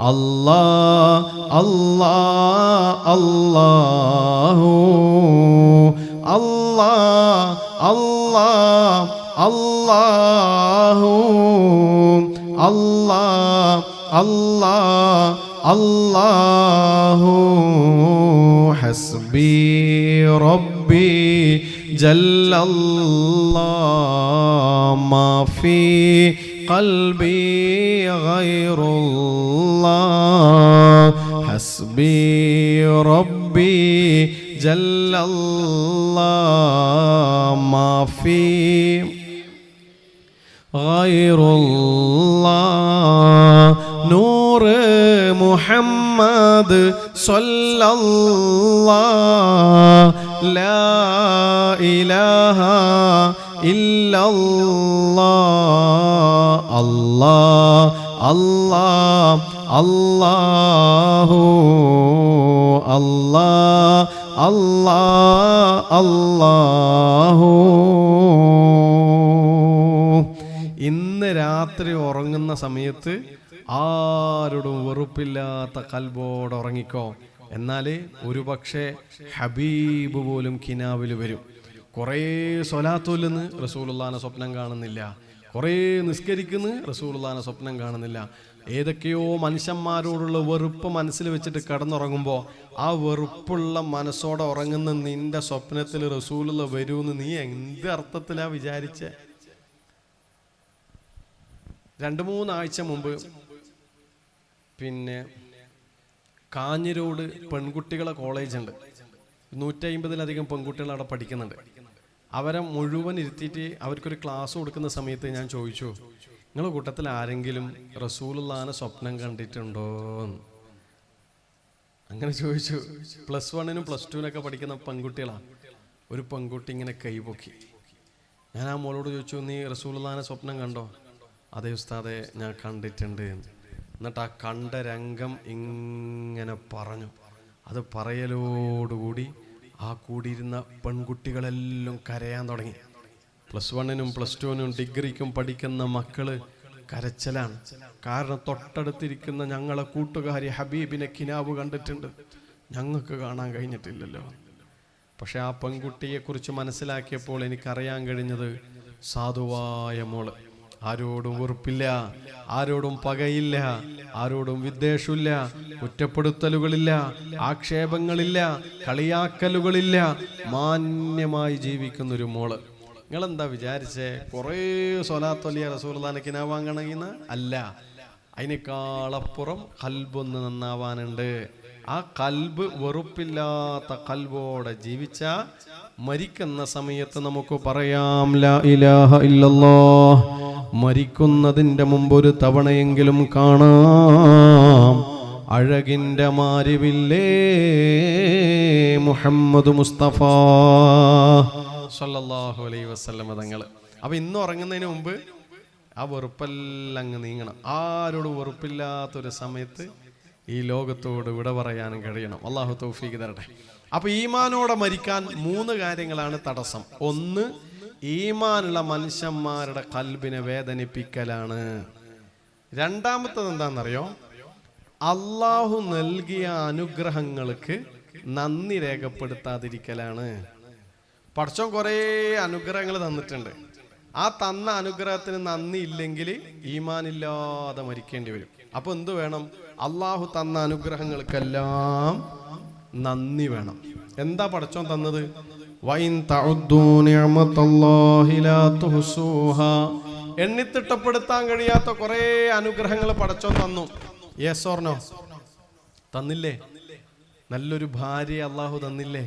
അല്ലാഹ് അല്ലാഹ് അല്ലാഹു, അല്ലാഹ് അല്ലാഹ് അല്ലാഹു, അല്ലാഹ് അല്ലാഹ് അല്ലാഹു. ഹസ്ബി റബ്ബി ജല്ലല്ലാഹ് മാ ഫീ ഖൽബി ഗൈറുല്ലാഹ്. ഹസ്ബി റബ്ബി ജല്ലല്ലാഹ് മാ ഫീ ഗൈറുല്ലാഹ്. നൂറ് മുഹമ്മദ് സ്വല്ലല്ലാഹ്, ലാ ഇലാഹ ഇല്ലല്ലാഹ്. അല്ലാഹ് അല്ലാഹ് അല്ലാഹു, അല്ലാഹ് അല്ലാഹ് അല്ലാഹു. ഇന്ന് രാത്രി ഉറങ്ങുന്ന സമയത്ത് ആരോടും വെറുപ്പില്ലാത്ത കൽബോട് ഉറങ്ങിക്കോ. എന്നാൽ ഒരു പക്ഷേ ഹബീബ് പോലും കിനാവിൽ വരും. കുറേ സ്വലാത്തുല്ലെന്ന് റസൂലുള്ളാഹിനെ സ്വപ്നം കാണുന്നില്ല, കുറേ നിസ്കരിക്കുന്നു റസൂലുള്ളാഹിനെ സ്വപ്നം കാണുന്നില്ല. ഏതൊക്കെയോ മനുഷ്യന്മാരോടുള്ള വെറുപ്പ് മനസ്സിൽ വെച്ചിട്ട് കിടന്നുറങ്ങുമ്പോൾ ആ വെറുപ്പുള്ള മനസ്സോടെ ഉറങ്ങുന്ന നിന്റെ സ്വപ്നത്തിൽ റസൂലുള്ള വരുമെന്ന് നീ എന്ത് അർത്ഥത്തിലാണ് വിചാരിച്ചേ? 2-3 ആഴ്ച മുമ്പ് പിന്നെ കാഞ്ഞിരോട് പെൺകുട്ടികളെ കോളേജുണ്ട്, 150-ലധികം പെൺകുട്ടികൾ അവിടെ പഠിക്കുന്നുണ്ട്. അവരെ മുഴുവൻ ഇരുത്തിയിട്ട് അവർക്കൊരു ക്ലാസ് കൊടുക്കുന്ന സമയത്ത് ഞാൻ ചോദിച്ചു, നിങ്ങളുടെ കൂട്ടത്തിൽ ആരെങ്കിലും റസൂലുള്ളാഹിനെ സ്വപ്നം കണ്ടിട്ടുണ്ടോ എന്ന്. അങ്ങനെ ചോദിച്ചു. +1 +2 പഠിക്കുന്ന പെൺകുട്ടികളാണ്. ഒരു പെൺകുട്ടി ഇങ്ങനെ കൈപൊക്കി. ഞാൻ ആ മോളോട് ചോദിച്ചു, നീ റസൂലുള്ളാഹിനെ സ്വപ്നം കണ്ടോ? അതേ ഉസ്താദെ, ഞാൻ കണ്ടിട്ടുണ്ട്. എന്നിട്ട് ആ കണ്ട രംഗം ഇങ്ങനെ പറഞ്ഞു. അത് പറയലോടുകൂടി ആ കൂടിയിരുന്ന പെൺകുട്ടികളെല്ലാം കരയാൻ തുടങ്ങി. +1 +2 ഡിഗ്രിക്കും പഠിക്കുന്ന മക്കള് കരച്ചിലാണ്. കാരണം തൊട്ടടുത്തിരിക്കുന്ന ഞങ്ങളെ കൂട്ടുകാരി ഹബീബിനെ കിനാവ് കണ്ടിട്ടുണ്ട്, ഞങ്ങൾക്ക് കാണാൻ കഴിഞ്ഞിട്ടില്ലല്ലോ. പക്ഷെ ആ പെൺകുട്ടിയെക്കുറിച്ച് മനസ്സിലാക്കിയപ്പോൾ എനിക്കറിയാൻ കഴിഞ്ഞത്, സാധുവായ മോള്, ആരോടും വെറുപ്പില്ല, ആരോടും പകയില്ല, ആരോടും വിദ്വേഷമില്ല, കുറ്റപ്പെടുത്തലുകളില്ല, ആക്ഷേപങ്ങളില്ല, കളിയാക്കലുകളില്ല, മാന്യമായി ജീവിക്കുന്നൊരു മോള്. നിങ്ങളെന്താ വിചാരിച്ചേ കുറേ സ്വലാത്തൊലിയ റസൂലുള്ളാഹിനെ കിനാവാങ്ങണമെന്ന്? അല്ല, അതിനേക്കാളപ്പുറം കൽബൊന്ന് നന്നാവാനുണ്ട്. ആ കൽബ് വെറുപ്പില്ലാത്ത കൽബോടെ ജീവിച്ച മരിക്കുന്ന സമയത്ത് നമുക്ക് പറയാം, ലാ ഇലാഹ ഇല്ലല്ലാഹ്. മരിക്കുന്നതിൻ്റെ മുമ്പ് ഒരു തവണയെങ്കിലും കാണാം അഴകിൻ്റെ മാരിവില്ലേ മുഹമ്മദ് മുസ്തഫ സല്ലല്ലാഹു അലൈഹി വസല്ലം തങ്ങൾ. അപ്പൊ ഇന്ന് ഉറങ്ങുന്നതിന് മുമ്പ് ആ വെറുപ്പെല്ലാം അങ്ങ് നീങ്ങണം. ആരോടും വെറുപ്പില്ലാത്തൊരു സമയത്ത് ഈ ലോകത്തോട് വിട പറയാനും കഴിയണം. അള്ളാഹു തൗഫീഖ് തരട്ടെ. അപ്പൊ ഈമാനോടെ മരിക്കാൻ 3 കാര്യങ്ങളാണ് തടസ്സം. ഒന്ന്, ഈമാനുള്ള മനുഷ്യന്മാരുടെ കൽബിനെ വേദനിപ്പിക്കലാണ്. രണ്ടാമത്തത് എന്താണെന്നറിയോ? അള്ളാഹു നൽകിയ അനുഗ്രഹങ്ങൾക്ക് നന്ദി രേഖപ്പെടുത്താതിരിക്കലാണ്. പടച്ചോൻ കുറേ അനുഗ്രഹങ്ങൾ തന്നിട്ടുണ്ട്. ആ തന്ന അനുഗ്രഹത്തിന് നന്ദി ഇല്ലെങ്കിൽ ഈമാനില്ലാതെ മരിക്കേണ്ടി വരും. അപ്പൊ എന്ത് വേണം? അള്ളാഹു തന്ന അനുഗ്രഹങ്ങൾക്കെല്ലാം നന്ദി വേണം. എന്താ പടച്ചോൻ തന്നത്? വൈൻ തഉദ്ദൂ നിഅമത്തല്ലാഹി ലാ തുഹ്സൂഹാ. എണ്ണിത്തിട്ടപ്പെടുത്താൻ കഴിയാത്ത കുറേ അനുഗ്രഹങ്ങൾ പടച്ചോൻ തന്നു. Yes or no? തന്നില്ലേ? നല്ലൊരു ഭാര്യ അള്ളാഹു തന്നില്ലേ?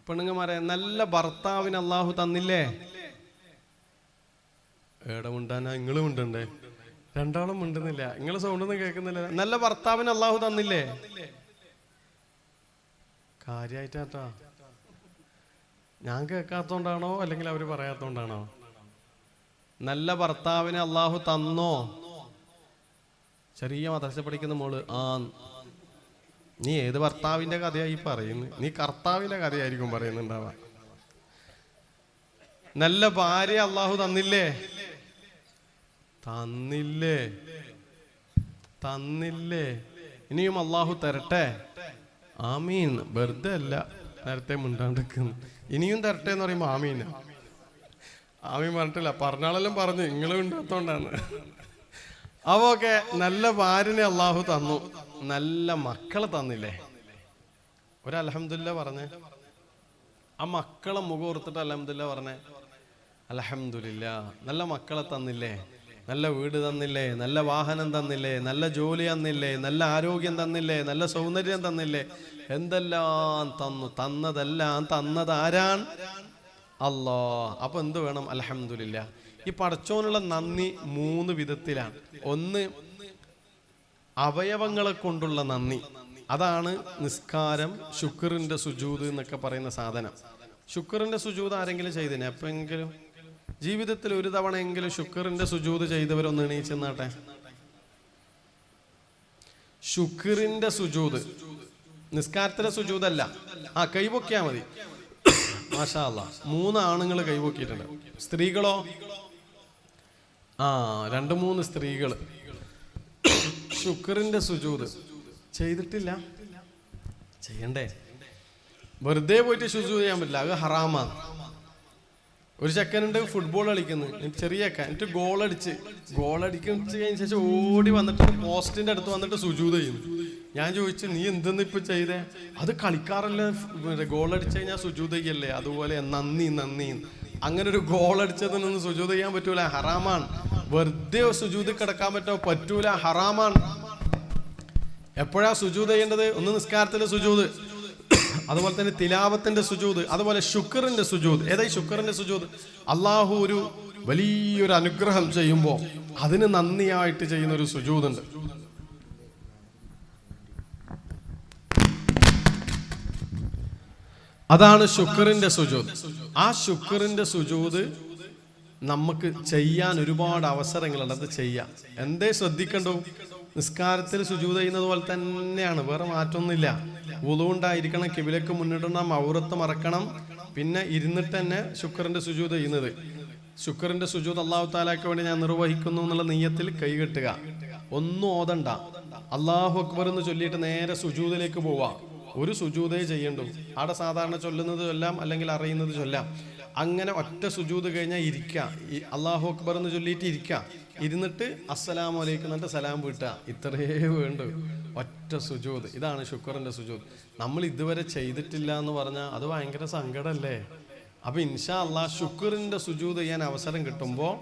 പെണ്ണുങ്ങന്മാരെ, നല്ല ഭർത്താവിന് അള്ളാഹു തന്നില്ലേ? ഏടമുണ്ടാനാ? നിങ്ങളും ഉണ്ടണ്ടേ? രണ്ടാളും മിണ്ടുന്നില്ല. നിങ്ങൾ സൗണ്ടൊന്നും കേൾക്കുന്നില്ല. നല്ല ഭർത്താവിന് അള്ളാഹു തന്നില്ലേ? കാര്യായിട്ടാ ഞാൻ കേൾക്കാത്തോണ്ടാണോ അല്ലെങ്കിൽ അവര് പറയാത്തോണ്ടാണോ? നല്ല ഭർത്താവിനെ അള്ളാഹു തന്നോ? ചെറിയ മദ്രസ പഠിക്കുന്ന മോള്, നീ ഏത് ഭർത്താവിന്റെ കഥയായി പറയുന്നു? നീ കർത്താവിന്റെ കഥയായിരിക്കും പറയുന്നുണ്ടാവാ. നല്ല ഭാര്യ അള്ളാഹു തന്നില്ലേ? തന്നില്ലേ? തന്നില്ലേ? ഇനിയും അള്ളാഹു തരട്ടെ. ആമീൻ. വെറുതെ അല്ല നേരത്തെ മുണ്ടാണ്ടിരിക്കുന്നു. ഇനിയും തരട്ടെ എന്ന് പറയുമ്പോ ആമീൻ. ആമീൻ പറഞ്ഞിട്ടില്ല, പറഞ്ഞാളെല്ലാം പറഞ്ഞു, നിങ്ങളും ഉണ്ടാത്തോണ്ടാണ്. അപ്പൊ ഓക്കെ, നല്ല ഭാര്യനെ അള്ളാഹു തന്നു, നല്ല മക്കളെ തന്നില്ലേ? ഒരു അൽഹംദുലില്ലാ പറഞ്ഞേ. ആ മക്കളെ മുഖം ഓർത്തിട്ട് അൽഹംദുലില്ലാ പറഞ്ഞേ. അൽഹംദുലില്ലാ. നല്ല മക്കളെ തന്നില്ലേ? നല്ല വീട് തന്നില്ലേ? നല്ല വാഹനം തന്നില്ലേ? നല്ല ജോലി തന്നില്ലേ? നല്ല ആരോഗ്യം തന്നില്ലേ? നല്ല സൗന്ദര്യം തന്നില്ലേ? എന്തെല്ലാം തന്നു. തന്നതെല്ലാം തന്നത് ആരാണ്? അല്ലാഹ്. അപ്പൊ എന്ത് വേണം? അൽഹംദുലില്ലാ. ഈ പടച്ചോനുള്ള നന്ദി 3 വിധത്തിലാണ്. ഒന്ന്, അവയവങ്ങളെ കൊണ്ടുള്ള നന്ദി. അതാണ് നിസ്കാരം, ശുക്റിന്റെ സുജൂദ് എന്നൊക്കെ പറയുന്ന സാധനം. ശുക്റിന്റെ സുജൂദ് ആരെങ്കിലും ചെയ്തിനെ? എപ്പെങ്കിലും ജീവിതത്തിൽ ഒരു തവണയെങ്കിലും ശുക്റിന്റെ സുജൂദ് ചെയ്തവരൊന്ന് എണീച്ചെന്നാട്ടെ. ശുക്റിന്റെ സുജൂദ്, നിസ്കാരത്തിലെ സുജൂദല്ല. കൈപൊക്കിയാ മതി. മാഷാ അല്ലാഹ്. 3 ആണുങ്ങൾ കൈപൊക്കിയിട്ടുണ്ട്. സ്ത്രീകളോ? 2-3 സ്ത്രീകൾ ശുക്റിന്റെ സുജൂദ് ചെയ്തിട്ടില്ല. ചെയ്യണ്ടേ? വെറുതെ പോയിട്ട് സുജൂദ് ചെയ്യാൻ പറ്റില്ല, അത് ഹറാമാണ്. ഒരു ചെക്കനുണ്ട് ഫുട്ബോൾ കളിക്കുന്നു, ചെറിയ ചെക്കൻ. എന്നിട്ട് ഗോളടിച്ച് കഴിഞ്ഞ ശേഷം ഓടി വന്നിട്ട് പോസ്റ്റിന്റെ അടുത്ത് വന്നിട്ട് സുജൂദ് ചെയ്യുന്നു. ഞാൻ ചോദിച്ചു, നീ എന്തെന്ന് ഇപ്പൊ ചെയ്തേ? അത് കളിക്കാറല്ലേ, ഗോളടിച്ചു കഴിഞ്ഞാൽ സുജൂദ് ചെയ്യല്ലേ? അതുപോലെ നന്ദി. അങ്ങനെ ഒരു ഗോളടിച്ചതിനൊന്നും സുജൂദ് ചെയ്യാൻ പറ്റൂല, ഹറാമാണ്. വെറുതെ സുജൂദ് കിടക്കാൻ പറ്റൂല, ഹറാമാണ്. എപ്പോഴാ സുജൂദ് ചെയ്യേണ്ടത്? ഒന്ന് നിസ്കാരത്തിന്റെ സുജൂദ്, അതുപോലെ തന്നെ തിലാവത്തിന്റെ സുജൂദ്, അതുപോലെ ശുക്റിന്റെ സുജൂദ്. ഏതായി ശുക്റിന്റെ സുജൂദ്? അള്ളാഹു ഒരു വലിയൊരു അനുഗ്രഹം ചെയ്യുമ്പോൾ അതിന് നന്ദിയായിട്ട് ചെയ്യുന്ന ഒരു സുജൂദുണ്ട്. അതാണ് ശുക്റിന്റെ സുജൂദ്. ആ ശുക്റിന്റെ സുജൂദ് നമുക്ക് ചെയ്യാൻ ഒരുപാട് അവസരങ്ങളുണ്ട്. അത് ചെയ്യാം. എന്തേ ശ്രദ്ധിക്കണ്ടോ? നിസ്കാരത്തിൽ സുജൂദ് ചെയ്യുന്നത് പോലെ തന്നെയാണ്, വേറെ മാറ്റമൊന്നുമില്ല. വുളു ഉണ്ടായിരിക്കണം, കിബിലക്ക് മുന്നിടണം, ഔറത്ത് മറക്കണം, പിന്നെ ഇരുന്നിട്ട് തന്നെ ശുക്റിന്റെ സുജൂദ് ചെയ്യുന്നത്. ശുക്റിന്റെ സുജൂദ് അല്ലാഹു തആലയ്ക്ക് വേണ്ടി ഞാൻ നിർവഹിക്കുന്നു എന്നുള്ള നിയ്യത്തിൽ കൈകെട്ടുക. ഒന്നും ഓതണ്ട, അല്ലാഹു അക്ബർ എന്ന് ചൊല്ലിയിട്ട് നേരെ സുജൂദിലേക്ക് പോവാ. ഒരു സുജൂദേ ചെയ്യണ്ടു. അവിടെ സാധാരണ ചൊല്ലുന്നത് ചൊല്ലാം, അല്ലെങ്കിൽ അറിയുന്നത് ചൊല്ലാം. അങ്ങനെ ഒറ്റ സുജൂദ് കഴിഞ്ഞാൽ ഇരിക്കുക, അല്ലാഹു അക്ബർ എന്ന് ചൊല്ലിയിട്ട് ഇരിക്കുക. ഇരുന്നിട്ട് അസ്സലാമു അലൈക്കും എന്നിട്ട് സലാം വീട്ടുക. ഇത്രയേ വേണ്ടു, ഒറ്റ സുജൂദ്. ഇതാണ് ശുക്റിന്റെ സുജൂദ്. നമ്മൾ ഇതുവരെ ചെയ്തിട്ടില്ല എന്ന് പറഞ്ഞാൽ അത് ഭയങ്കര സങ്കടമല്ലേ? അപ്പൊ ഇൻഷാ അല്ലാഹ് ശുക്റിന്റെ സുജൂദ് ചെയ്യാൻ അവസരം കിട്ടുമ്പോൾ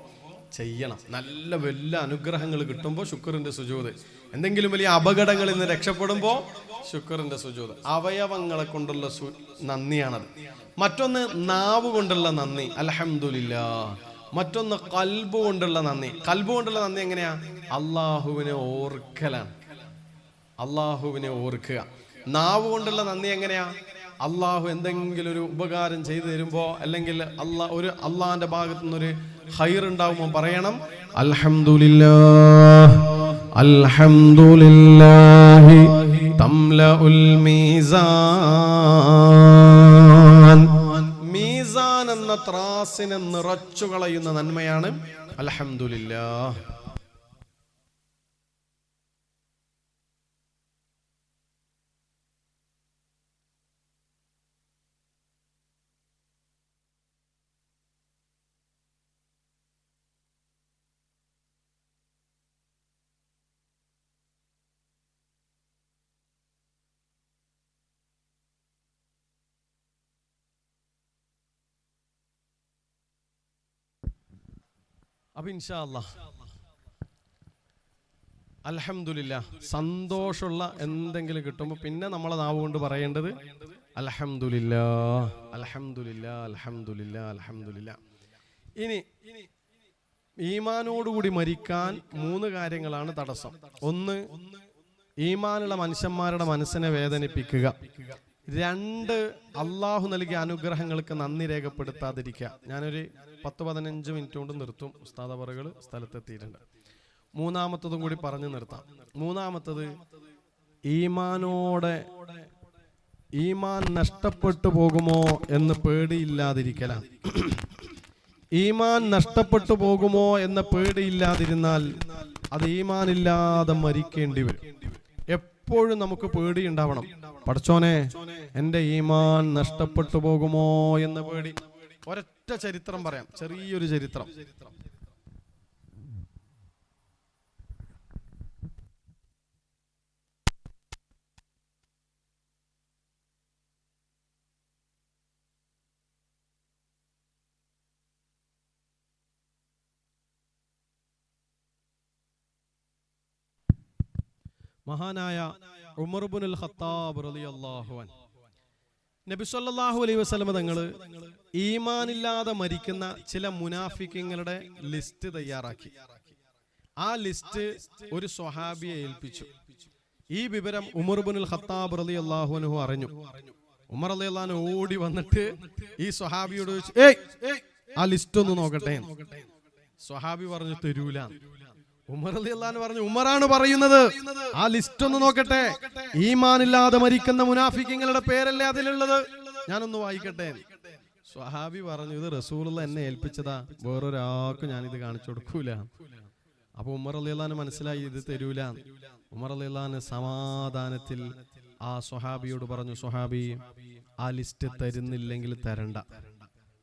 ചെയ്യണം. നല്ല വലിയ അനുഗ്രഹങ്ങൾ കിട്ടുമ്പോൾ ശുക്റിന്റെ സുജൂദ്. എന്തെങ്കിലും വലിയ അപകടങ്ങളിൽ നിന്ന് രക്ഷപ്പെടുമ്പോൾ ശുക്റിന്റെ സുജൂദ്. അവയവങ്ങളെ കൊണ്ടുള്ള നന്ദിയാണത്. മറ്റൊന്ന് നാവ് കൊണ്ടുള്ള നന്ദി, അൽഹംദുലില്ലാഹ്. മറ്റൊന്ന് ഖൽബ് കൊണ്ടുള്ള നന്ദി. ഖൽബ് കൊണ്ടുള്ള നന്ദി എങ്ങനെയാ? അള്ളാഹുവിനെ ഓർക്കലാണ്, അള്ളാഹുവിനെ ഓർക്കുക. നാവ് കൊണ്ടുള്ള നന്ദി എങ്ങനെയാ? അള്ളാഹു എന്തെങ്കിലും ഒരു ഉപകാരം ചെയ്തു തരുമ്പോ, അല്ലെങ്കിൽ അള്ളാഹിന്റെ ഭാഗത്തു നിന്നൊരു ഖൈർ ഉണ്ടാവുമ്പോൾ പറയണം അൽഹംദുലില്ലാഹ് അൽഹംദുലില്ലാഹി തംലഉൽ മീസാൻ. മീസാൻ എന്ന ത്രാസിനെ നിറച്ചു കളയുന്ന നന്മയാണ് അൽഹംദുലില്ലാഹ്. അപ്പൊ ഇൻഷാ അല്ലാഹ് അൽഹംദുലില്ലാഹ്, സന്തോഷമുള്ള എന്തെങ്കിലും കിട്ടുമ്പോൾ പിന്നെ നമ്മളെ നാവ് കൊണ്ട് പറയേണ്ടത് അൽഹംദുലില്ലാഹ് അൽഹംദുലില്ലാഹ് അൽഹംദുലില്ലാഹ് അൽഹംദുലില്ലാഹ്. ഇനി ഈമാനോടുകൂടി മരിക്കാൻ 3 കാര്യങ്ങളാണ് തടസ്സം. ഒന്ന്, ഈമാനുള്ള മനുഷ്യന്മാരുടെ മനസ്സിനെ വേദനിപ്പിക്കുക. 2, അള്ളാഹു നൽകിയ അനുഗ്രഹങ്ങൾക്ക് നന്ദി രേഖപ്പെടുത്താതിരിക്കുക. ഞാനൊരു 10-15 മിനിറ്റ് കൊണ്ട് നിർത്തും. ഉസ്താദവറുകൾ സ്ഥലത്തെത്തിയിട്ടുണ്ട്. 3-മത്തതും കൂടി പറഞ്ഞു നിർത്താം. 3-മത്തത്, ഈമാൻ നഷ്ടപ്പെട്ടു പോകുമോ എന്ന് പേടിയില്ലാതിരിക്കലാണ്. ഈമാൻ നഷ്ടപ്പെട്ടു പോകുമോ എന്ന പേടിയില്ലാതിരുന്നാൽ അത് ഈമാനില്ലാതെ മരിക്കേണ്ടി വരും. എപ്പോഴും നമുക്ക് പേടിയുണ്ടാവണം. പടച്ചോനെ, എന്റെ ഈമാൻ നഷ്ടപ്പെട്ടു പോകുമോ എന്ന പേടി. ഒരൊറ്റ ചരിത്രം പറയാം, ചെറിയൊരു ചരിത്രം. മഹാനായ ഉമർ ഇബ്നുൽ ഖത്താബ് റളിയല്ലാഹു അൻഹു, നബി സല്ലല്ലാഹു അലൈഹി വസല്ലം തങ്ങള് ഈമാനില്ലാതെ മരിക്കുന്ന ചില മുനാഫിക്കുകളുടെ ലിസ്റ്റ് തയ്യാറാക്കി. ആ ലിസ്റ്റ് ഒരു സ്വഹാബിയെ ഏൽപ്പിച്ചു. ഈ വിവരം ഉമർ ഇബ്നുൽ ഖത്താബ് റളിയല്ലാഹു അൻഹു അറിഞ്ഞു. ഉമർ റളിയല്ലാഹു അൻഹു ഓടി വന്നിട്ട് ഈ സ്വഹാബിയോട് ചോദിച്ചു, ആ ലിസ്റ്റ് ഒന്ന് നോക്കട്ടെ. സ്വഹാബി പറഞ്ഞു, തരൂല. ഉമർ റളിയല്ലാഹു അൻഹു പറഞ്ഞു, ഉമറാണ് പറയുന്നത്, ആ ലിസ്റ്റ് ഒന്ന് നോക്കട്ടെ. ഈമാനില്ലാതെ മരിക്കുന്ന മുനാഫിക്കുകളുടെ പേരല്ലേ അതിലുള്ളത്, ഞാനൊന്ന് വായിക്കട്ടെ. സ്വഹാബി പറഞ്ഞു, ഇത് റസൂലുള്ളാഹി എന്നെ ഏൽപ്പിച്ചതാ, വേറൊരാൾക്കും ഞാനിത് കാണിച്ചു കൊടുക്കൂല. അപ്പൊ ഉമർ റളിയല്ലാഹു അൻഹു മനസ്സിലായി, ഇത് തരൂല. ഉമർ റളിയല്ലാഹു അൻഹു സമാധാനത്തിൽ ആ സ്വഹാബിയോട് പറഞ്ഞു, സ്വഹാബി, ആ ലിസ്റ്റ് തരുന്നില്ലെങ്കിൽ തരണ്ട,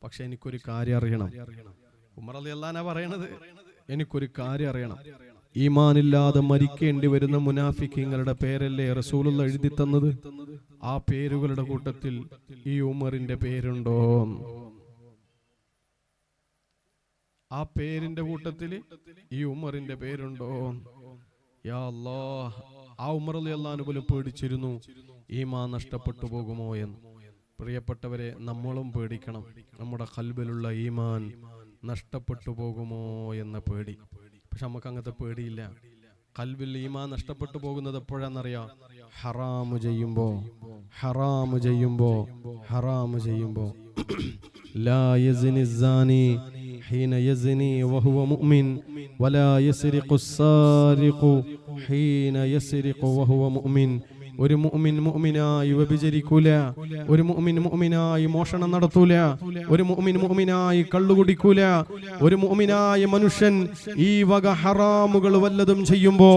പക്ഷെ എനിക്കൊരു കാര്യം അറിയണം. ഉമർ റളിയല്ലാഹു അൻഹു പറയണത്, എനിക്കൊരു കാര്യം അറിയണം. ഈമാനില്ലാതെ മരിക്കേണ്ടി വരുന്ന മുനാഫിക്കീങ്ങളുടെ പേരല്ലേ റസൂലുള്ള എഴുതി തന്നത്? ആ പേരുകളുടെ കൂട്ടത്തിൽ ഈ ഉമറിന്റെ പേരുണ്ടോ? ആ പേരിന്റെ കൂട്ടത്തിൽ ഈ ഉമറിന്റെ പേരുണ്ടോ? യാ അല്ലാഹ്, ആ ഉമർ റളിയല്ലാഹു അൻഹു പോലും പേടിച്ചിരുന്നു ഈമാൻ നഷ്ടപ്പെട്ടു പോകുമോ എന്ന്. പ്രിയപ്പെട്ടവരെ, നമ്മളും പേടിക്കണം, നമ്മുടെ ഖൽബിലുള്ള ഈമാൻ നഷ്ടപ്പെട്ടു പോകുമോ എന്ന പേടി. പക്ഷെ നമുക്ക് അങ്ങനത്തെ പേടിയില്ല. ഖൽബിൽ ഈമാൻ നഷ്ടപ്പെട്ടു പോകുന്നത് എപ്പോഴാണെന്നറിയാം? ഹറാമു ചെയ്യുമ്പോ ലാ യസ്നി الزاني حين يزني وهو مؤمن ولا يسرق السارق حين يسرق وهو مؤمن. ഒരു മുഅ്മിൻ മുഅ്മിനായി വ്യഭിചരിക്കൂല, ഒരു മുഅ്മിൻ മുഅ്മിനായി മോഷണം നടത്തൂല, ഒരു മുഅ്മിൻ മുഅ്മിനായി കള്ളുകുടിക്കൂല. ഒരു മുഅ്മിനായ മനുഷ്യൻ ഈ വക ഹറാമുകൾ വല്ലതും ചെയ്യുമ്പോ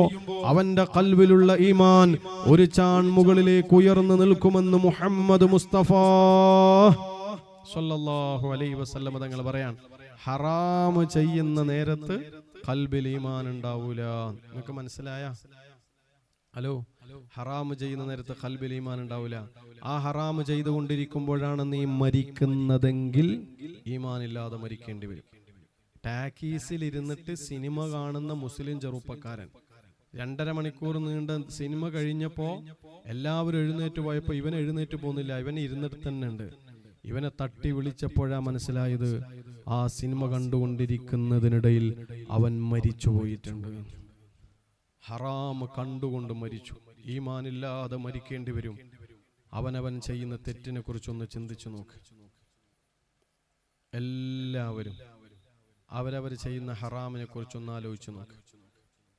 അവന്റെ ഖൽബിലുള്ള ഈമാൻ ഒരു ചാൺ മുകളിലേക്ക് ഉയർന്നു നിൽക്കുമെന്ന് മുഹമ്മദ് മുസ്തഫ സ്വല്ലല്ലാഹു അലൈഹി വസല്ലം തങ്ങൾ പറയാൻ. ഹറാം ചെയ്യുന്ന നേരത്ത് ഖൽബിൽ ഈമാൻ ഉണ്ടാവൂല. നിങ്ങൾക്ക് മനസ്സിലായ? ഹലോ, ഹറാം ചെയ്യുന്ന നേരത്ത് ഖൽബിൽ ഈമാൻ ഉണ്ടാവൂല. ആ ഹറാം ചെയ്തുകൊണ്ടിരിക്കുമ്പോഴാണ് നീ മരിക്കുന്നതെങ്കിൽ ഈമാൻ ഇല്ലാതെ മരിക്കേണ്ടി വരും. ടാക്കീസിൽ ഇരുന്നിട്ട് സിനിമ കാണുന്ന മുസ്ലിം ചെറുപ്പക്കാരൻ 2.5 മണിക്കൂർ നീണ്ട സിനിമ കഴിഞ്ഞപ്പോ എല്ലാവരും എഴുന്നേറ്റ് പോയപ്പോ ഇവൻ എഴുന്നേറ്റ് പോകുന്നില്ല, ഇവൻ ഇരുന്നിട്ട് തന്നെ ഉണ്ട്. ഇവനെ തട്ടി വിളിച്ചപ്പോഴാ മനസ്സിലായത് ആ സിനിമ കണ്ടുകൊണ്ടിരിക്കുന്നതിനിടയിൽ അവൻ മരിച്ചു പോയിട്ടുണ്ട്. ഹറാം കണ്ടുകൊണ്ട് മരിച്ചു. ഈമാനില്ലാതെ മരിക്കേണ്ടി വരും. അവനവൻ ചെയ്യുന്ന തെറ്റിനെ കുറിച്ചൊന്ന് ചിന്തിച്ചു നോക്ക്. എല്ലാവരും അവരവർ ചെയ്യുന്ന ഹറാമിനെ കുറിച്ചൊന്ന് ആലോചിച്ചു നോക്ക്.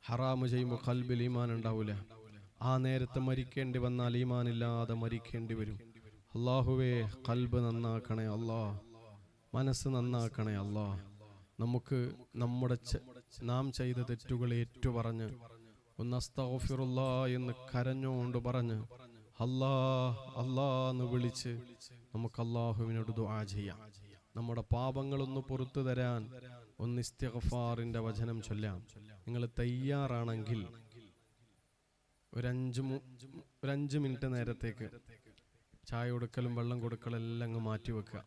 ഹറാമ് ചെയ്യുമ്പോൾ ഖൽബിൽ ഈമാൻ ഉണ്ടാവില്ല. ആ നേരത്തെ മരിക്കേണ്ടി വന്നാൽ ഈമാനില്ലാതെ മരിക്കേണ്ടി വരും. അല്ലാഹുവേ, ഖൽബ് നന്നാക്കണേ അല്ലാ, മനസ്സ് നന്നാക്കണേ അല്ലാ. നമുക്ക് നമ്മുടെ നാം ചെയ്ത തെറ്റുകൾ ഏറ്റുപറഞ്ഞ് ഒന്ന് അസ്തഗ്ഫിറുല്ലാ എന്ന് കരഞ്ഞുകൊണ്ട് പറഞ്ഞ് അല്ലാ അല്ലാ എന്ന് വിളിച്ച് നമുക്ക് അല്ലാഹുവിനോട് ദുആ ചെയ്യാം. നമ്മുടെ പാപങ്ങളൊന്ന് പുറത്തു തരാൻ ഒന്ന് ഇസ്തിഗ്ഫാറിന്റെ വചനം ചൊല്ലാം. നിങ്ങൾ തയ്യാറാണെങ്കിൽ ഒരു 5 മിനിറ്റ് നേരത്തേക്ക് ചായ കൊടുക്കലും വെള്ളം കൊടുക്കലും എല്ലാം അങ്ങ് മാറ്റി വെക്കുക.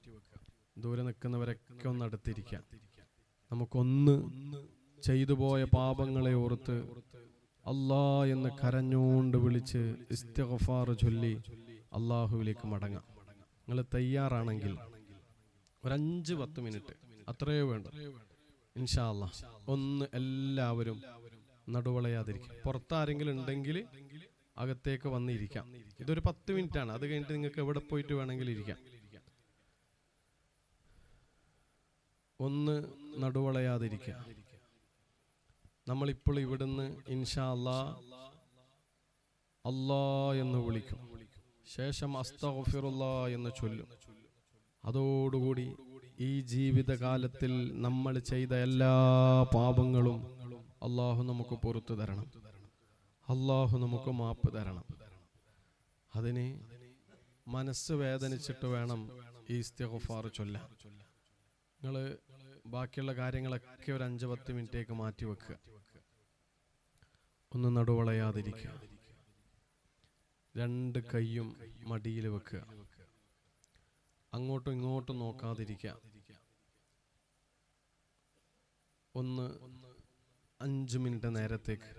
ദൂരെ നിൽക്കുന്നവരൊക്കെ ഒന്ന് അടുത്തിരിക്കുക. നമുക്കൊന്ന് ചെയ്തു പോയ പാപങ്ങളെ ഓർത്ത് അല്ലാ എന്ന് കരഞ്ഞുകൊണ്ട് വിളിച്ച് ഇസ്തിഗ്ഫാർ ചൊല്ലി അല്ലാഹുവിലേക്ക് മടങ്ങാം. നിങ്ങൾ തയ്യാറാണെങ്കിൽ ഒരു 5-10 മിനിറ്റ് അത്രയേ വേണ്ടു. ഇൻഷാ അല്ലാ ഒന്ന് എല്ലാവരും നടുവളയാതിരിക്കും. പുറത്താരെങ്കിലും ഉണ്ടെങ്കിൽ അകത്തേക്ക് വന്നിരിക്കാം. ഇതൊരു 10 മിനിറ്റ് ആണ്. അത് കഴിഞ്ഞിട്ട് നിങ്ങൾക്ക് എവിടെ പോയിട്ട് വേണമെങ്കിലും ഇരിക്കാം. ഒന്ന് നടുവളയാതിരിക്കുക. നമ്മളിപ്പോൾ ഇവിടുന്ന് ഇൻഷാ അല്ലാ അല്ലാ എന്ന് വിളിക്കും. ശേഷം അസ്തഗ്ഫിറുല്ലാ എന്ന് ചൊല്ലും. അതോടുകൂടി ഈ ജീവിതകാലത്തിൽ നമ്മൾ ചെയ്ത എല്ലാ പാപങ്ങളും അല്ലാഹു നമുക്ക് പുറത്തു തരണം. അല്ലാഹു നമുക്ക് മാപ്പ് തരണം. അതിന് മനസ്സ് വേദനിച്ചിട്ട് വേണം ഈ ഇസ്തിഗ്ഫാർ ചൊല്ലാൻ. നിങ്ങൾ ബാക്കിയുള്ള കാര്യങ്ങളൊക്കെ ഒരു 5-10 മിനിറ്റേക്ക് മാറ്റി വെക്കുക. ഒന്ന് നടുവളയാതിരിക്കുക. 2 കൈയും മടിയിൽ വെക്കുക. അങ്ങോട്ടും ഇങ്ങോട്ടും നോക്കാതിരിക്കുക. ഒന്ന് 5 മിനിറ്റ് നേരത്തേക്ക്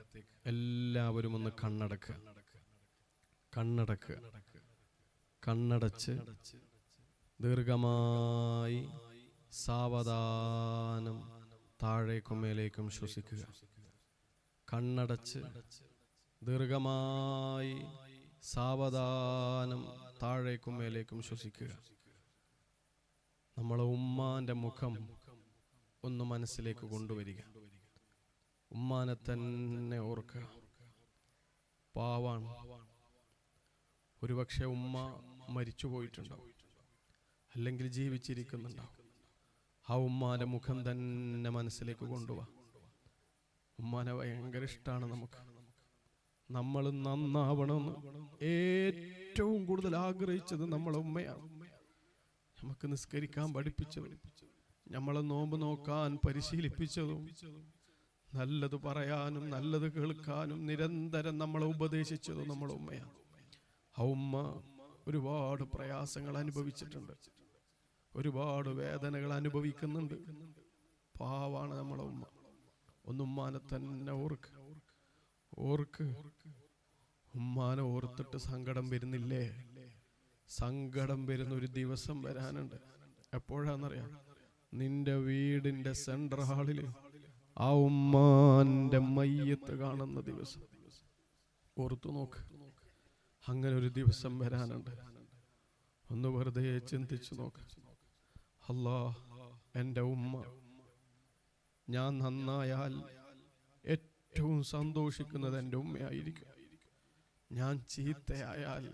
എല്ലാവരും ഒന്ന് കണ്ണടച്ച് ദീർഘമായി സാവധാനം താഴേക്കും മേലേക്കും ശ്വസിക്കുക. കണ്ണടച്ച് ദീർഘമായി സാവധാനം താഴേക്കും മേലേക്കും ശ്വസിക്കുക. നമ്മളെ ഉമ്മാന്റെ മുഖം ഒന്ന് മനസ്സിലേക്ക് കൊണ്ടുവരിക. ഉമ്മാനെ തന്നെ ഓർക്കുക. പാവാണ്. ഒരുപക്ഷെ ഉമ്മ മരിച്ചു പോയിട്ടുണ്ടാവും, അല്ലെങ്കിൽ ജീവിച്ചിരിക്കുന്നുണ്ടാവും. ആ ഉമ്മാന്റെ മുഖം തന്നെ മനസ്സിലേക്ക് കൊണ്ടുപോവാ. ഉമ്മാനെ ഭയങ്കര ഇഷ്ടമാണ് നമുക്ക്. നമ്മൾ നന്നാവണമെന്ന് ഏറ്റവും കൂടുതൽ ആഗ്രഹിച്ചത് നമ്മളെ ഉമ്മയാണ്. നമുക്ക് നിസ്കരിക്കാൻ പഠിപ്പിച്ചതും നമ്മളെ നോമ്പ് നോക്കാൻ പരിശീലിപ്പിച്ചതും നല്ലത് പറയാനും നല്ലത് കേൾക്കാനും നിരന്തരം നമ്മളെ ഉപദേശിച്ചതും നമ്മളെ ഉമ്മയാണ്. ആ ഉമ്മ ഒരുപാട് പ്രയാസങ്ങൾ അനുഭവിച്ചിട്ടുണ്ട്, ഒരുപാട് വേദനകൾ അനുഭവിക്കുന്നുണ്ട്. പാവാണ് നമ്മളെ ഉമ്മ. ഒന്ന് ഉമ്മാനെ തന്നെ ഓർക്കുക. ഓർക്ക്. ഉമ്മാനെ ഓർത്തിട്ട് സങ്കടം വരുന്നില്ലേ? സങ്കടം വരുന്ന ഒരു ദിവസം വരാനുണ്ട്. എപ്പോഴാന്നറിയാം? നിന്റെ വീടിന്റെ സെൻട്രൽ ഹാളില് ആ ഉമ്മാന്റെ മയ്യത്ത് കാണുന്ന ദിവസം. ഓർത്തു നോക്ക്. അങ്ങനെ ഒരു ദിവസം വരാനുണ്ട്. ഒന്ന് വെറുതെ ചിന്തിച്ചു നോക്ക്. അല്ലാ, എൻ്റെ ഉമ്മ, ഞാൻ നന്നായാൽ ഏറ്റവും സന്തോഷിക്കുന്നത് എൻ്റെ ഉമ്മയായിരിക്കും. ഞാൻ ചീത്തയായാൽ,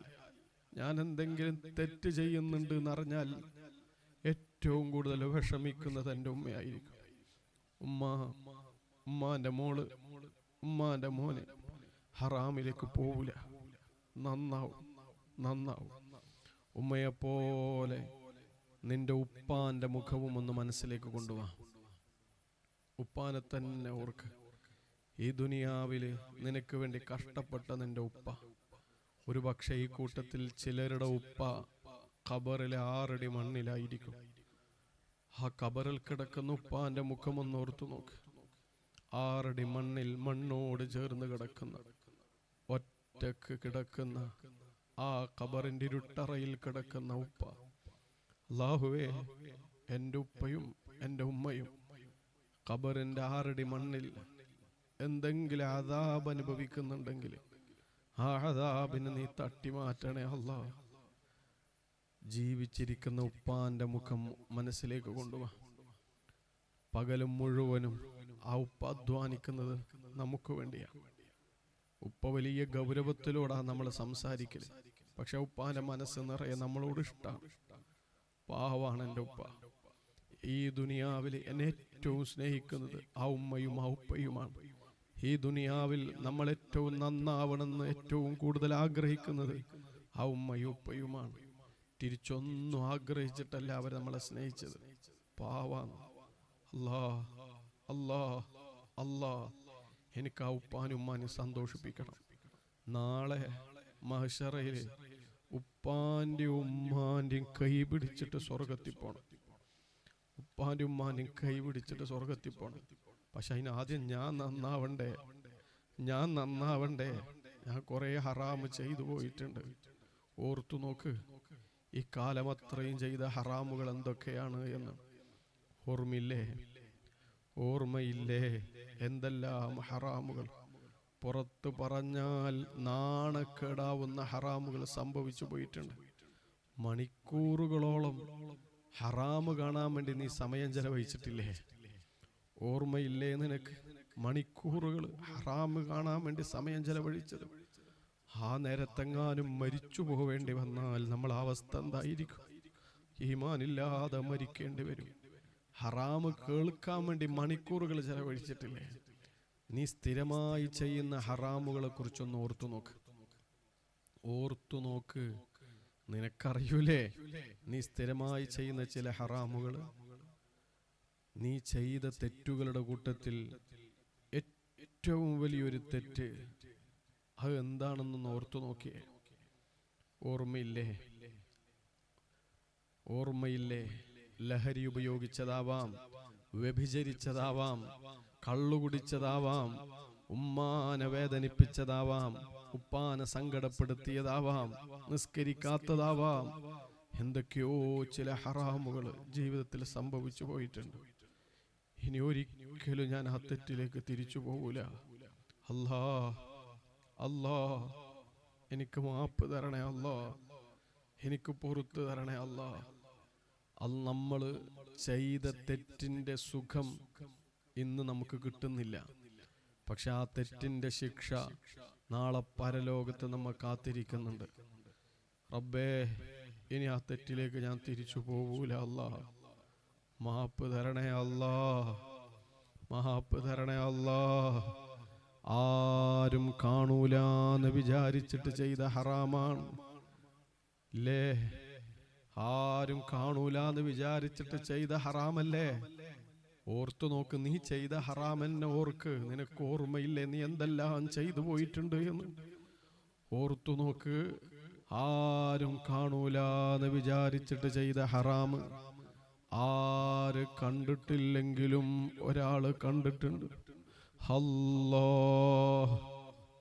ഞാൻ എന്തെങ്കിലും തെറ്റ് ചെയ്യുന്നുണ്ട് എന്നറിഞ്ഞാൽ ഏറ്റവും കൂടുതൽ വിഷമിക്കുന്നത് എൻ്റെ ഉമ്മയായിരിക്കും. ഉമ്മാന്റെ മോള്, ഉമ്മാന്റെ മോന് ഹറാമിലേക്ക് പോവില്ല. നന്നാവും. ഉമ്മയെപ്പോലെ നിന്റെ ഉപ്പാന്റെ മുഖവും ഒന്ന് മനസ്സിലേക്ക് കൊണ്ടുവാ. ഉപ്പാനെ തന്നെ ഓർക്ക്. ഈ ദുനിയാവില് നിനക്ക് വേണ്ടി കഷ്ടപ്പെട്ട നിന്റെ ഉപ്പ. ഒരു പക്ഷേ ഈ കൂട്ടത്തിൽ ചിലരുടെ ഉപ്പ ഖബറിലെ 6 അടി മണ്ണിലായിരിക്കും. ആ ഖബറിൽ കിടക്കുന്ന ഉപ്പാന്റെ മുഖം ഒന്ന് ഓർത്തു നോക്ക്. 6 അടി മണ്ണിൽ, മണ്ണോട് ചേർന്ന് കിടക്കുന്ന, ഒറ്റക്ക് കിടക്കുന്ന ആ ഖബറിന്റെ ഇരുട്ടറയിൽ കിടക്കുന്ന ഉപ്പ. അല്ലാഹുവേ, എൻ്റെ ഉപ്പയും എൻ്റെ ഉമ്മയും ഖബറിന്റെ 6 അടി മണ്ണിൽ എന്തെങ്കിലും അദാബ് അനുഭവിക്കുന്നുണ്ടെങ്കിൽ ആ അദാബിനെ നീ തട്ടി മാറ്റണേ അല്ലാ. ജീവിച്ചിരിക്കുന്ന ഉപ്പാന്റെ മുഖം മനസ്സിലേക്ക് കൊണ്ടുവാ. പകലും മുഴുവനും ആ ഉപ്പ അധ്വാനിക്കുന്നത് നമുക്ക് വേണ്ടിയാണ്. ഉപ്പ വലിയ ഗൗരവത്തിലൂടാണ് നമ്മൾ സംസാരിക്കല്. പക്ഷെ ഉപ്പാന്റെ മനസ്സ് നിറയെ നമ്മളോട് ഇഷ്ടമാണ്. പാവാണ് എൻ്റെ ഉപ്പ. ഈ ദുനിയാവിൽ എന്നെ ഏറ്റവും സ്നേഹിക്കുന്നത് ആ ഉമ്മയും ആ ഉപ്പയുമാണ്. ഈ ദുനിയാവിൽ നമ്മൾ ഏറ്റവും നന്നാവണമെന്ന് ഏറ്റവും കൂടുതൽ ആഗ്രഹിക്കുന്നത് ആ ഉമ്മയും ഉപ്പയുമാണ്. തിരിച്ചൊന്നും ആഗ്രഹിച്ചിട്ടല്ല അവർ നമ്മളെ സ്നേഹിച്ചത്. പാവാണ്. അല്ലാ, എനിക്ക് ആ ഉപ്പാനും ഉമ്മാനും സന്തോഷിപ്പിക്കണം. നാളെ മഹ്ശറയിൽ ഉപ്പാന്റെയും ഉമ്മാന്റെയും കൈ പിടിച്ചിട്ട് സ്വർഗത്തിൽ പോണം. ഉപ്പാന്റെ ഉമ്മാന്റെയും കൈ പിടിച്ചിട്ട് സ്വർഗത്തിൽ പോണം. പക്ഷെ അതിനാദ്യം ഞാൻ നന്നാവണ്ടേ. ഞാൻ കുറെ ഹറാമ് ചെയ്തു പോയിട്ടുണ്ട്. ഓർത്തു നോക്ക്, ഈ കാലം അത്രയും ചെയ്ത ഹറാമുകൾ എന്തൊക്കെയാണ് എന്ന്. ഓർമ്മയില്ലേ? എന്തെല്ലാം ഹറാമുകൾ, പുറത്ത് പറഞ്ഞാൽ നാണക്കേടാവുന്ന ഹറാമുകൾ സംഭവിച്ചു പോയിട്ടുണ്ട്. മണിക്കൂറുകളോളം ഹറാമ് കാണാൻ വേണ്ടി നീ സമയം ചെലവഴിച്ചിട്ടില്ലേ? ഓർമ്മയില്ലേ നിനക്ക്? മണിക്കൂറുകൾ ഹറാമ് കാണാൻ വേണ്ടി സമയം ചെലവഴിച്ചത്. ആ നേരത്തെങ്ങാനും മരിച്ചു പോവേണ്ടി വന്നാൽ നമ്മൾ അവസ്ഥ എന്തായിരിക്കും? ഈമാനില്ലാതെ മരിക്കേണ്ടി വരും. ഹറാമ് കേൾക്കാൻ വേണ്ടി മണിക്കൂറുകൾ ചെലവഴിച്ചിട്ടില്ലേ? നീ സ്ഥിരമായി ചെയ്യുന്ന ഹറാമുകളെ കുറിച്ചൊന്ന് ഓർത്തു നോക്ക്. നിനക്കറിയൂലേ നീ സ്ഥിരമായി ചെയ്യുന്ന ചില ഹറാമുകൾ? നീ ചെയ്ത തെറ്റുകളുടെ കൂട്ടത്തിൽ ഏറ്റവും വലിയൊരു തെറ്റ് അത് എന്താണെന്നൊന്ന് ഓർത്തു നോക്കിയേ. ഓർമ്മയില്ലേ? ലഹരി ഉപയോഗിച്ചതാവാം, വ്യഭിചരിച്ചതാവാം, കള്ളുകുടിച്ചതാവാം, ഉമ്മാനെ വേദനിപ്പിച്ചതാവാം, ഉപ്പാനെ സങ്കടപ്പെടുത്തിയതാവാം, നിസ്കരിക്കാത്തതാവാം. എന്തൊക്കെയോ ചില ഹറാമുകൾ ജീവിതത്തിൽ സംഭവിച്ചു പോയിട്ടുണ്ട്. ഇനി ഒരിക്കലും ഞാൻ ആ തെറ്റിലേക്ക് തിരിച്ചു പോകൂല. അല്ലാ, എനിക്ക് മാപ്പ് തരണേ അല്ലാ, എനിക്ക് പുറത്തു തരണേ അല്ലാ. അത് നമ്മൾ ചെയ്ത തെറ്റിന്റെ സുഖം ഇന്ന് നമുക്ക് കിട്ടുന്നില്ല. പക്ഷെ ആ തെറ്റിന്റെ ശിക്ഷ നാളെ പരലോകത്ത് നമ്മ കാത്തിരിക്കുന്നുണ്ട്. റബ്ബേ, ഇനി ആ തെറ്റിലേക്ക് ഞാൻ തിരിച്ചു പോകൂല അല്ലാ. മാപ്പ് തരണേ അല്ലാ. ആരും കാണൂലെന്ന് വിചാരിച്ചിട്ട് ചെയ്ത ഹറാമാണ് ഇല്ലേ? ആരും കാണൂലെന്ന് വിചാരിച്ചിട്ട് ചെയ്ത ഹറാമല്ലേ? ഓർത്തു നോക്ക്, നീ ചെയ്ത ഹറാമെന്നെ ഓർക്ക്. നിനക്ക് ഓർമ്മയില്ലേ നീ എന്തെല്ലാം ചെയ്തു പോയിട്ടുണ്ട് എന്ന്? ഓർത്തു നോക്ക്. ആരും കാണൂലെന്ന് വിചാരിച്ചിട്ട് ചെയ്ത ഹറാമ് ആര് കണ്ടിട്ടില്ലെങ്കിലും ഒരാള് കണ്ടിട്ടുണ്ട്.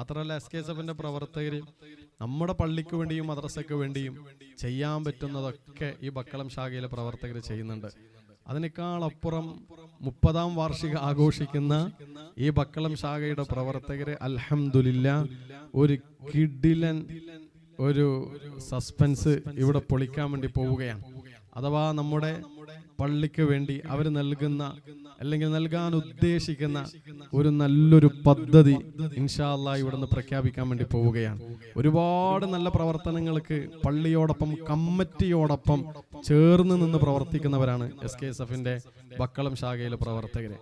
മാത്രമല്ല SKSF പ്രവർത്തകർ നമ്മുടെ പള്ളിക്ക് വേണ്ടിയും മദ്രസയ്ക്ക് വേണ്ടിയും ചെയ്യാൻ പറ്റുന്നതൊക്കെ ഈ ബക്കളം ശാഖയിലെ പ്രവർത്തകർ ചെയ്യുന്നുണ്ട്. അതിനേക്കാൾ അപ്പുറം 30ാം വാർഷിക ആഘോഷിക്കുന്ന ഈ ബക്കളം ശാഖയുടെ പ്രവർത്തകര് അൽഹംദുലില്ലാ ഒരു കിടിലൻ ഒരു സസ്പെൻസ് ഇവിടെ പൊളിക്കാൻ വേണ്ടി പോവുകയാണ്. അഥവാ നമ്മുടെ പള്ളിക്ക് വേണ്ടി അവർ നൽകുന്ന അല്ലെങ്കിൽ നൽകാൻ ഉദ്ദേശിക്കുന്ന ഒരു നല്ലൊരു പദ്ധതി ഇൻഷാ അല്ലാഹ് ഇവിടുന്ന് പ്രഖ്യാപിക്കാൻ വേണ്ടി പോവുകയാണ്. ഒരുപാട് നല്ല പ്രവർത്തനങ്ങൾക്ക് പള്ളിയോടൊപ്പം കമ്മിറ്റിയോടൊപ്പം ചേർന്ന് നിന്ന് പ്രവർത്തിക്കുന്നവരാണ് SKSF ബക്കളം ശാഖയിലെ പ്രവർത്തകര്.